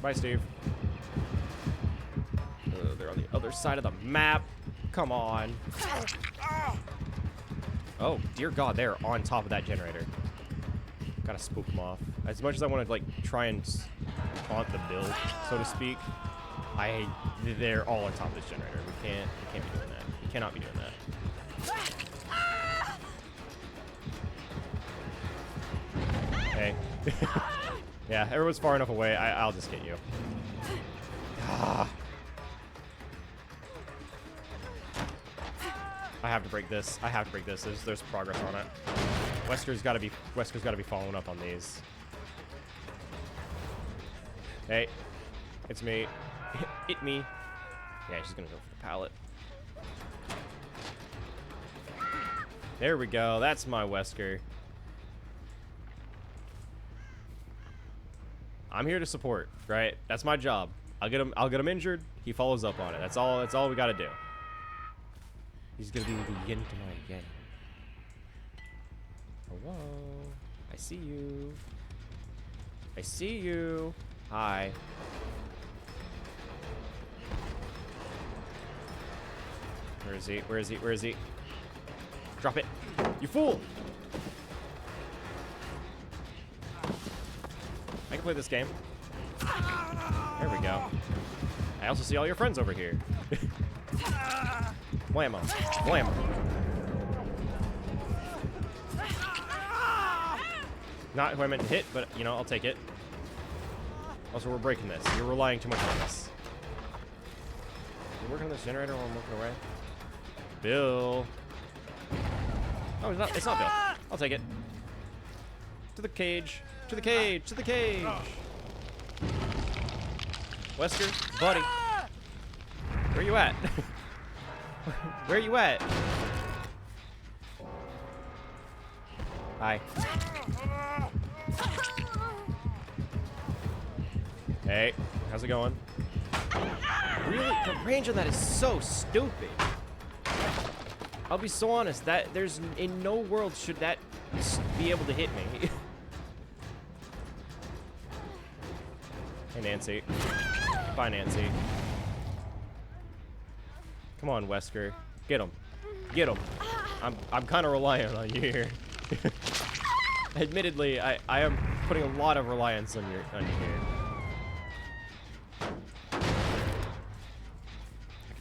Speaker 1: Bye, Steve. They're on the other side of the map. Come on. Oh, dear God, they're on top of that generator. Gotta spook them off. As much as I want to, like, try and taunt the build, so to speak, They're all on top of this generator. We can't be doing that. We cannot be doing that. Hey. Yeah, everyone's far enough away. I'll just get you. Ah. I have to break this. I have to break this. There's progress on it. Wesker's got to be following up on these. Hey, it's me. It me. Yeah, she's gonna go for the pallet. There we go. That's my Wesker. I'm here to support, right? That's my job. I'll get him injured. He follows up on it. That's all we gotta do. He's gonna be the yin to my yang. Hello. I see you. I see you. Hi. Where is he? Where is he? Where is he? Drop it. You fool! I can play this game. There we go. I also see all your friends over here. Whammo. Whammo. Not who I meant to hit, but, you know, I'll take it. Also, we're breaking this. You're relying too much on this. You're working on this generator while I'm working away? Bill. Oh, it's not Bill. I'll take it. To the cage. To the cage. To the cage. Wesker, buddy. Where you at? Where you at? Hi. Hey, how's it going? Really? The range on that is so stupid. I'll be so honest, that there's in no world should that be able to hit me. Hey, Nancy. Bye, Nancy. Come on, Wesker. Get him. Get him. I'm kind of reliant on you here. Admittedly, I am putting a lot of reliance on you here.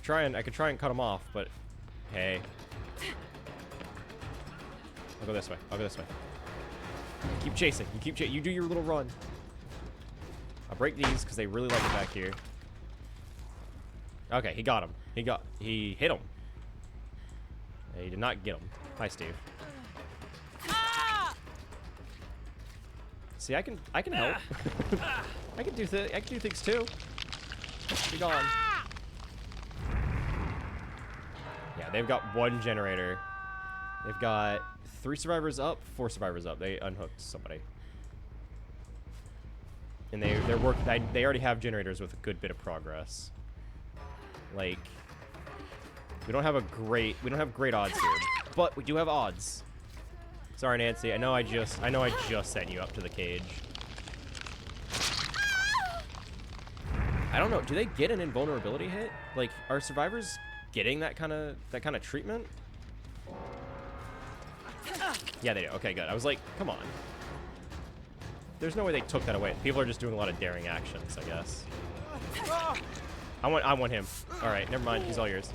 Speaker 1: I could try and cut him off, but hey. I'll go this way. I'll go this way. Keep chasing. You do your little run. I'll break these because they really like it back here. Okay, he got him. He hit him. He did not get him. Hi, Steve. See, I can help. I can do things too. Be gone. Yeah, they've got one generator. They've got 3 survivors up, 4 survivors up. They unhooked somebody. And they already have generators with a good bit of progress. Like, we don't have great odds here, but we do have odds. Sorry, Nancy. I know I just sent you up to the cage. I don't know. Do they get an invulnerability hit? Like, are survivors getting that kind of treatment? Yeah, they do. Okay, good. I was like, come on. There's no way they took that away. People are just doing a lot of daring actions, I guess. I want him. All right, never mind. He's all yours.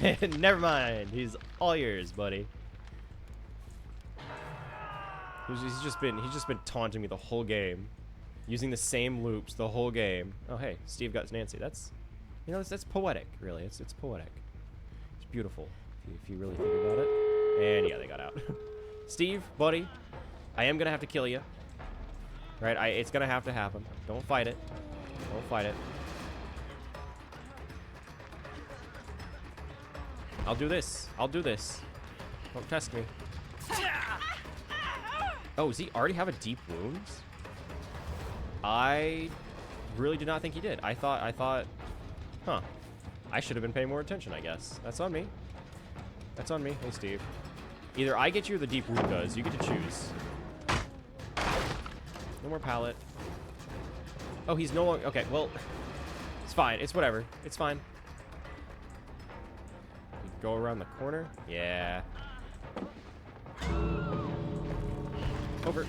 Speaker 1: Never mind. He's all yours, buddy. He's just been taunting me the whole game, using the same loops the whole game. Oh, hey, Steve got Nancy. That's, you know, that's poetic, really. It's poetic. It's beautiful if you really think about it. And yeah, they got out. Steve, buddy, I am gonna have to kill you. Right? It's gonna have to happen. Don't fight it. Don't fight it. I'll do this. I'll do this. Don't test me. Oh, does he already have a deep wounds? I really did not think he did. I thought, huh. I should have been paying more attention, I guess. That's on me. That's on me. Hey, Steve. Either I get you or the deep wound does. You get to choose. No more pallet. Oh, he's no longer... Okay, well... It's fine. It's whatever. It's fine. Go around the corner. Yeah. Over.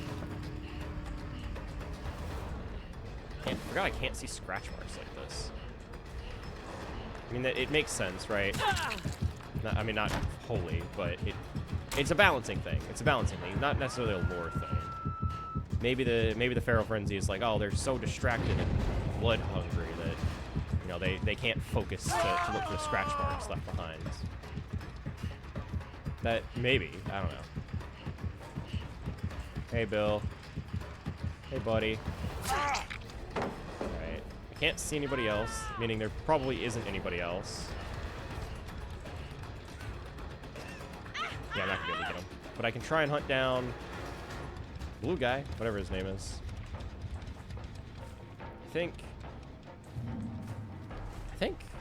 Speaker 1: I forgot I can't see scratch marks like this. I mean, it makes sense, right? I mean, not wholly, but it's a balancing thing. It's a balancing thing, not necessarily a lore thing. Maybe the Feral Frenzy is like, oh, they're so distracted and blood hungry that, you know, they can't focus to look for the scratch marks left behind. That, maybe, I don't know. Hey, Bill. Hey, buddy. Alright. I can't see anybody else, meaning there probably isn't anybody else. Yeah, I'm not gonna be able to get him. But I can try and hunt down blue guy, whatever his name is. I think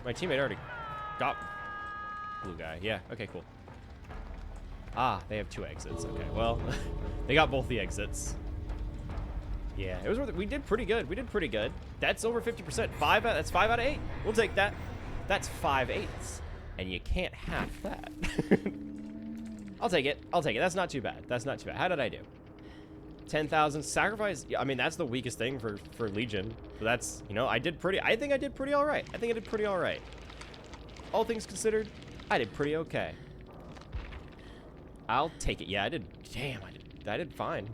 Speaker 1: my teammate already got blue guy. Yeah, okay, cool. Ah, they have 2 exits. Okay, well, they got both the exits. Yeah, it was worth it. We did pretty good. We did pretty good. That's over 50%. That's 5 out of 8. We'll take that. That's 5 eighths. And you can't half that. I'll take it. I'll take it. That's not too bad. That's not too bad. How did I do? 10,000 sacrifice. Yeah, I mean, that's the weakest thing for Legion. But that's, you know, I think I did pretty all right. I think I did pretty all right. All things considered, I did pretty okay. I'll take it. Yeah, I did. Damn, I did fine.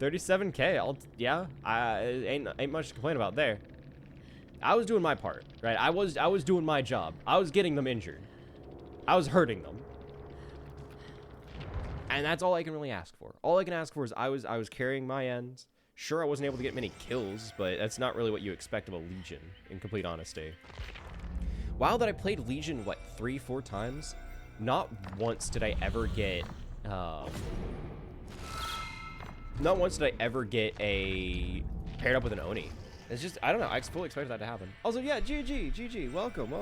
Speaker 1: 37K. Yeah. Ain't much to complain about there. I was doing my part, right? I was doing my job. I was getting them injured. I was hurting them. And that's all I can really ask for. All I can ask for is I was carrying my end. Sure, I wasn't able to get many kills, but that's not really what you expect of a Legion, in complete honesty. Wow, that I played Legion, what, 3-4 times? Not once did I ever get, not once did I ever get a paired up with an Oni. It's just, I don't know, I fully expected that to happen. Also, yeah, GG, welcome.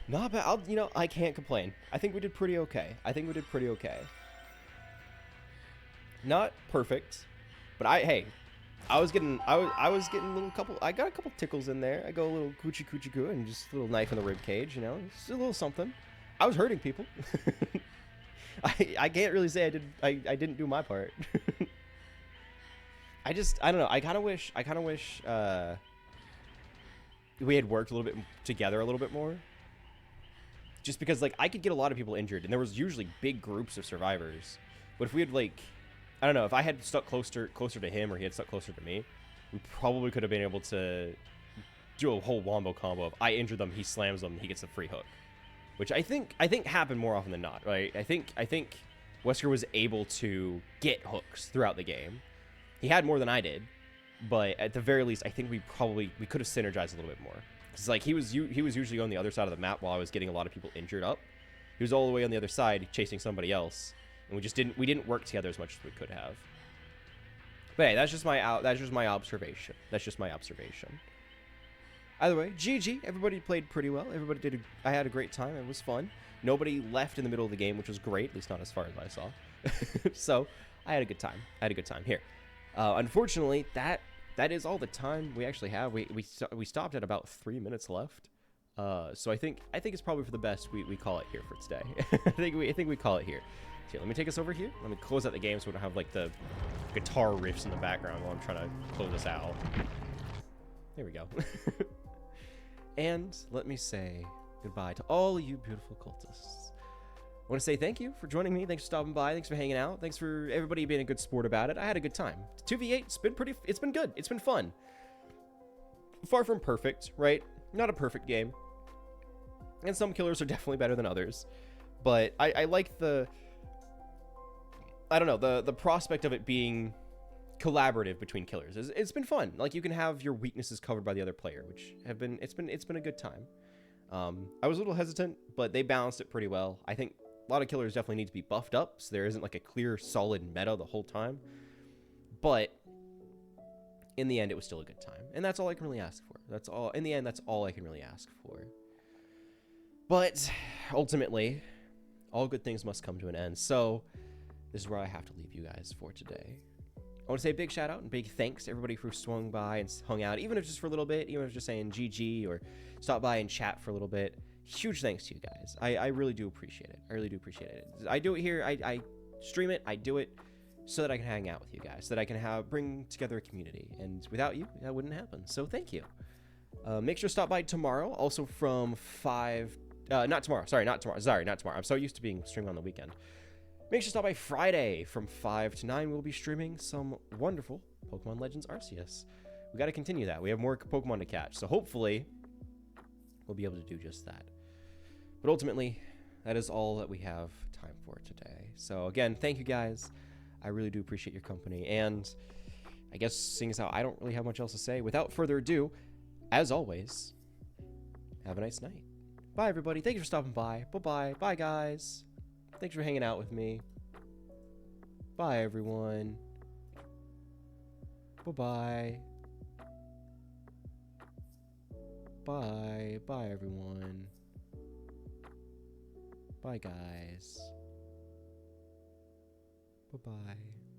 Speaker 1: Not bad, you know, I can't complain. I think we did pretty okay. Not perfect, but I was getting a little I got a couple tickles in there. I go a little coochie coo and just a little knife in the rib cage, you know, just a little something. I was hurting people. I can't really say I didn't do my part. I don't know. I kind of wish we had worked a little bit together a little bit more. Just because, like, I could get a lot of people injured, and there was usually big groups of survivors. But if we had, like, I don't know, if I had stuck closer to him or he had stuck closer to me, we probably could have been able to do a whole wombo combo of I injure them, he slams them, he gets a free hook. Which I think happened more often than not, right? I think Wesker was able to get hooks throughout the game. He had more than I did, but at the very least, I think we could have synergized a little bit more. Because like he was usually on the other side of the map while I was getting a lot of people injured up. He was all the way on the other side chasing somebody else, and we didn't work together as much as we could have. But hey, that's just my observation. Either way, GG. Everybody played pretty well. I had a great time. It was fun. Nobody left in the middle of the game, which was great, at least not as far as I saw. So I had a good time. Here. Unfortunately, that is all the time we actually have. We stopped at about 3 minutes left. So I think it's probably for the best we call it here for today. I think we call it here. So let me take us over here. Let me close out the game so we don't have like the guitar riffs in the background while I'm trying to close this out. There we go. And let me say goodbye to all you beautiful cultists. I want to say thank you for joining me. Thanks for stopping by. Thanks for hanging out. Thanks for everybody being a good sport about it. I had a good time. 2v8, it's been good. It's been fun. Far from perfect, right? Not a perfect game. And some killers are definitely better than others. But I like the prospect of it being collaborative between killers. It's been fun. Like, you can have your weaknesses covered by the other player, which it's been a good time. I was a little hesitant, but they balanced it pretty well. I think a lot of killers definitely need to be buffed up, so there isn't like a clear, solid meta the whole time. But in the end, it was still a good time, and that's all I can really ask for. That's all. In the end, that's all I can really ask for. But ultimately, all good things must come to an end. So this is where I have to leave you guys for today. I want to say a big shout out and big thanks to everybody who swung by and hung out, even if just for a little bit, even if just saying GG or stop by and chat for a little bit. Huge thanks to you guys. I really do appreciate it. I do it here. I stream it. I do it so that I can hang out with you guys, so that I can bring together a community. And without you, that wouldn't happen. So thank you. Make sure to stop by tomorrow, also from 5... not tomorrow. Sorry, not tomorrow. I'm so used to being streaming on the weekend. Make sure to stop by Friday from 5 to 9. We'll be streaming some wonderful Pokemon Legends Arceus. We got to continue that. We have more Pokemon to catch, so hopefully we'll be able to do just that. But ultimately, that is all that we have time for today. So again, thank you guys. I really do appreciate your company. And I guess seeing as how I don't really have much else to say, without further ado, as always, have a nice night. Bye, everybody. Thank you for stopping by. Bye-bye. Bye, guys. Thanks for hanging out with me. Bye, everyone. Bye-bye. Bye. Bye, everyone. Bye, guys. Bye-bye.